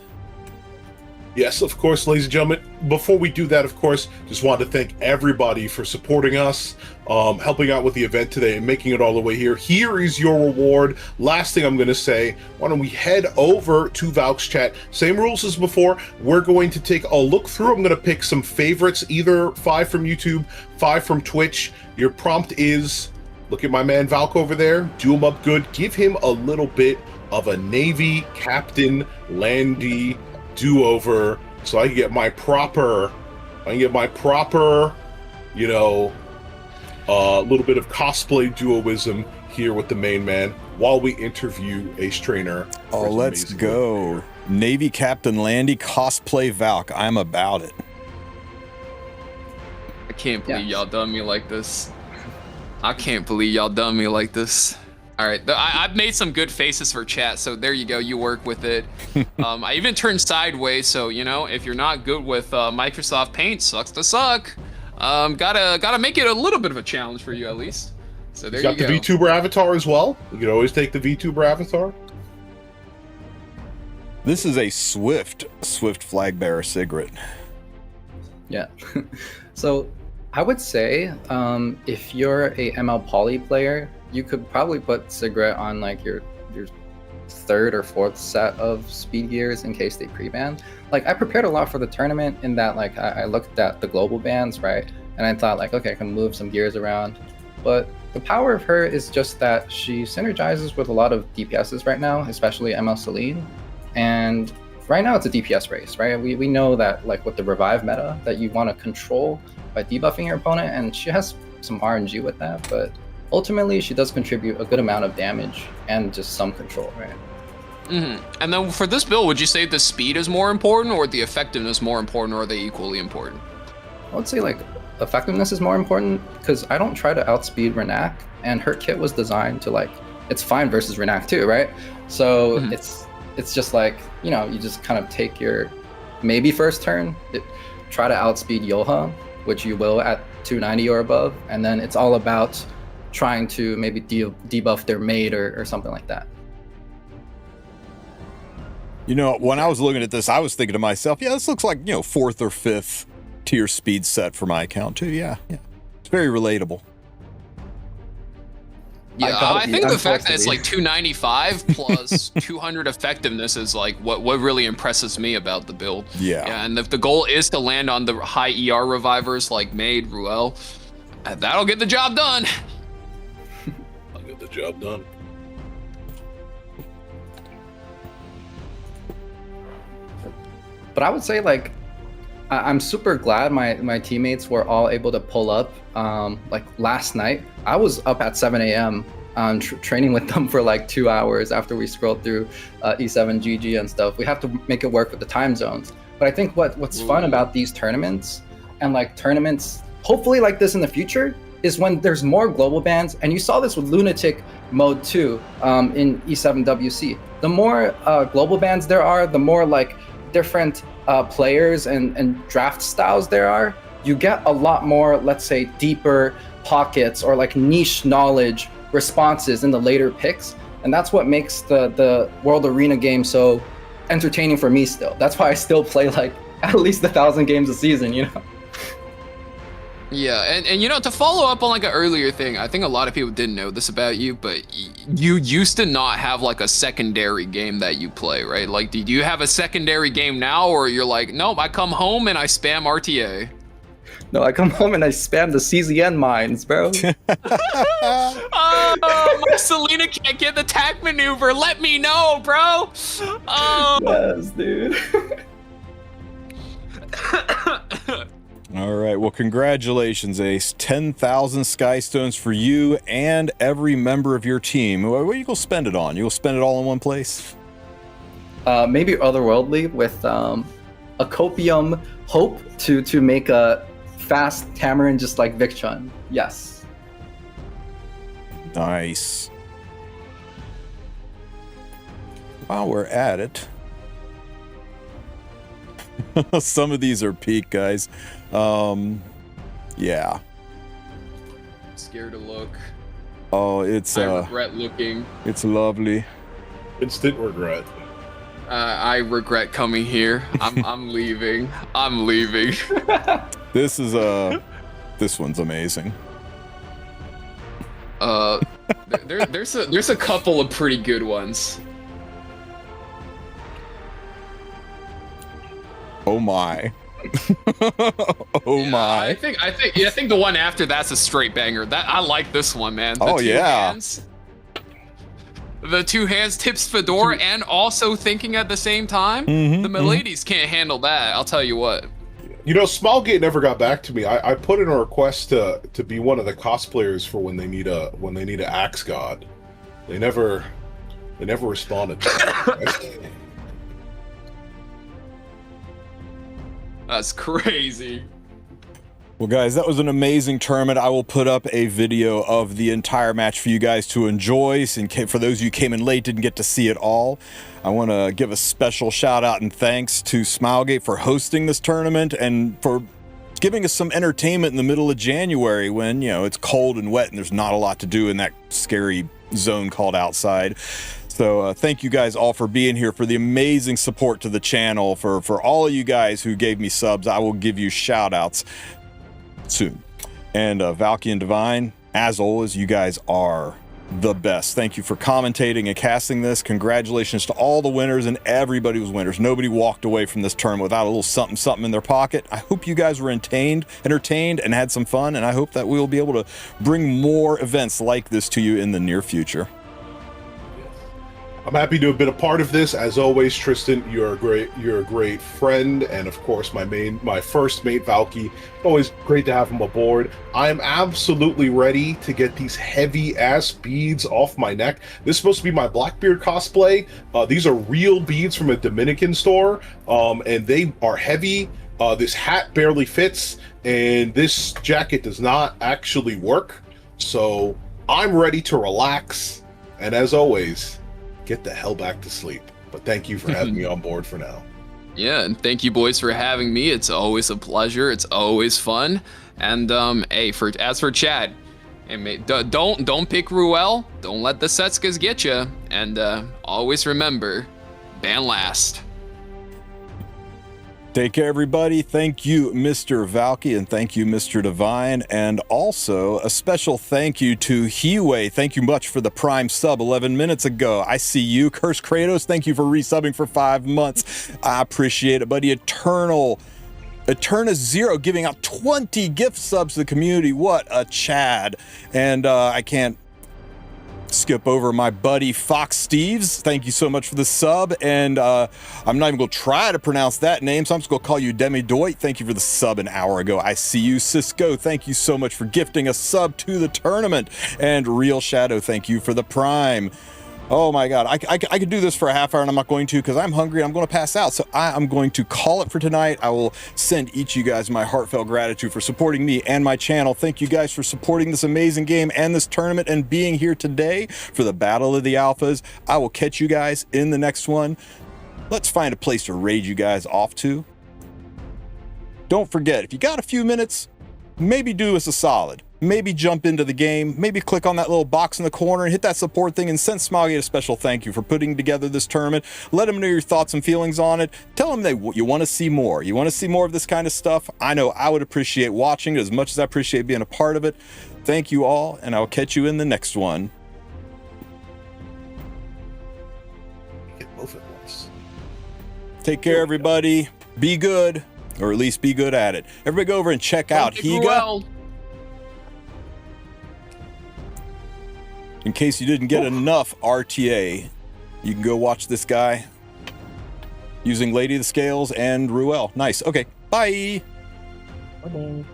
Yes, of course, ladies and gentlemen. Before we do that, of course, just wanted to thank everybody for supporting us, helping out with the event today and making it all the way here. Here is your reward. Last thing I'm going to say, why don't we head over to Valk's chat. Same rules as before. We're going to take a look through. I'm going to pick some favorites, either 5 from YouTube, 5 from Twitch. Your prompt is, look at my man Valk over there, do him up good, give him a little bit of a Navy Captain Landy do-over, so I can get my proper, you know, little bit of cosplay duoism here with the main man while we interview Ace Trainer. Oh, let's go. Navy Captain Landy cosplay Valk. I'm about it. I can't believe y'all done me like this. I can't believe y'all done me like this. All right, I've made some good faces for chat, so there you go. You work with it. I even turned sideways, so you know, if you're not good with Microsoft Paint, sucks to suck. Gotta make it a little bit of a challenge for you at least. So there you go. You got the VTuber avatar as well. You can always take the VTuber avatar. This is a Swift Flag Bearer cigarette. Yeah. So I would say if you're a ML Poly player, you could probably put Cigarette on like your third or fourth set of speed gears in case they pre-ban. Like I prepared a lot for the tournament in that like I looked at the global bans, right? And I thought like, okay, I can move some gears around. But the power of her is just that she synergizes with a lot of DPSs right now, especially ML Celine. And right now it's a DPS race, right? We know that like with the revive meta that you want to control by debuffing your opponent, and she has some RNG with that, but ultimately she does contribute a good amount of damage and just some control, right? And then for this build, would you say the speed is more important or the effectiveness more important, or are they equally important? I would say like effectiveness is more important because I don't try to outspeed Renak, and her kit was designed to like, it's fine versus Renak too, right? So it's just like, you know, you just kind of take your maybe first turn, try to outspeed Yoha, which you will at 290 or above, and then it's all about trying to maybe debuff their mate or something like that. You know, when I was looking at this, I was thinking to myself, yeah, this looks like, you know, 4th or 5th tier speed set for my account too. Yeah. It's very relatable. Yeah, I think the fact that it's like 295 plus 200 effectiveness is like what really impresses me about the build. Yeah. And if the goal is to land on the high ER revivers like Maid, Ruel, that'll get the job done. I'll get the job done. But I would say like I'm super glad my teammates were all able to pull up. Like last night, I was up at 7 a.m. Training with them for like 2 hours after we scrolled through E7 GG and stuff. We have to make it work with the time zones. But I think what's fun about these tournaments, and like tournaments hopefully like this in the future, is when there's more global bans. And you saw this with Lunatic Mode 2 in E7 WC. The more global bans there are, the more like different players and draft styles there are, you get a lot more, let's say, deeper pockets or like niche knowledge responses in the later picks. And that's what makes the World Arena game so entertaining for me still. That's why I still play like at least 1,000 games a season, you know? Yeah, and you know, to follow up on like an earlier thing, I think a lot of people didn't know this about you, but you used to not have like a secondary game that you play, right? Like, do you have a secondary game now, or you're like, nope, I come home and I spam RTA? No, I come home and I spam the CZN mines, bro. Oh, my Selena can't get the tack maneuver. Let me know, bro. Oh. Yes, dude. All right. Well, congratulations, Ace. 10,000 Sky Stones for you and every member of your team. What are you going to spend it on? You'll spend it all in one place? Maybe otherworldly with a copium hope to make a fast Tamarin just like Vicchun. Yes. Nice. While we're at it, some of these are peak, guys. Yeah. Scared to look. Oh, it's I regret looking. It's lovely. Instant regret. I regret coming here. I'm leaving. I'm leaving. This is this one's amazing. There's a couple of pretty good ones. Oh my. Oh yeah, my. I think the one after that's a straight banger. I like this one, man. The two hands. The two hands tips Fedora and also thinking at the same time. The miladies can't handle that, I'll tell you what. You know, Smilegate never got back to me. I put in a request to be one of the cosplayers for when they need a axe god. They never responded. That's crazy. Well, guys, that was an amazing tournament. I will put up a video of the entire match for you guys to enjoy. For those of you who came in late, didn't get to see it all, I want to give a special shout out and thanks to Smilegate for hosting this tournament and for giving us some entertainment in the middle of January when, you know, it's cold and wet and there's not a lot to do in that scary zone called outside. So thank you guys all for being here, for the amazing support to the channel, for all of you guys who gave me subs. I will give you shout outs soon. And Valky and Divine, as always, you guys are the best. Thank you for commentating and casting this. Congratulations to all the winners, and everybody was winners. Nobody walked away from this tournament without a little something in their pocket. I hope you guys were entertained and had some fun, and I hope that we will be able to bring more events like this to you in the near future. I'm happy to have been a part of this. As always, Tristen, you're a great friend, and of course, my first mate, Valky. Always great to have him aboard. I am absolutely ready to get these heavy-ass beads off my neck. This is supposed to be my Blackbeard cosplay. These are real beads from a Dominican store, and they are heavy. This hat barely fits, and this jacket does not actually work. So I'm ready to relax, and as always, get the hell back to sleep. But thank you for having me on board for now. Yeah, and thank you boys for having me. It's always a pleasure. It's always fun. And hey, as for Chad, hey, don't pick Ruel. Don't let the Setskas get you. And always remember, ban last. Take care, everybody. Thank you, Mr. Valky, and thank you, Mr. Divine. And also a special thank you to Huer. Thank you much for the Prime sub 11 minutes ago. I see you. Curse Kratos, thank you for resubbing for 5 months. I appreciate it, buddy. Eterna Zero giving out 20 gift subs to the community. What a Chad. And I can't skip over my buddy Fox Steves. Thank you so much for the sub, and I'm not even going to try to pronounce that name, so I'm just going to call you Demi Doit. Thank you for the sub an hour ago. I see you. Cisco, thank you so much for gifting a sub to the tournament. And Real Shadow, thank you for the Prime. Oh my God, I could do this for a half hour, and I'm not going to because I'm hungry and I'm going to pass out. So I'm going to call it for tonight. I will send each of you guys my heartfelt gratitude for supporting me and my channel. Thank you guys for supporting this amazing game and this tournament and being here today for the Battle of the Alphas. I will catch you guys in the next one. Let's find a place to raid you guys off to. Don't forget, if you got a few minutes, maybe do us a solid. Maybe jump into the game, maybe click on that little box in the corner and hit that support thing and send Smoggy a special thank you for putting together this tournament. Let him know your thoughts and feelings on it. Tell him that you want to see more. You want to see more of this kind of stuff. I know I would appreciate watching it as much as I appreciate being a part of it. Thank you all, and I'll catch you in the next one. Get both at once. Take care, everybody. Be good, or at least be good at it. Everybody go over and check out Higa. In case you didn't get enough RTA, you can go watch this guy using Lady of the Scales and Ruel. Nice. Okay. Bye. Bye-bye.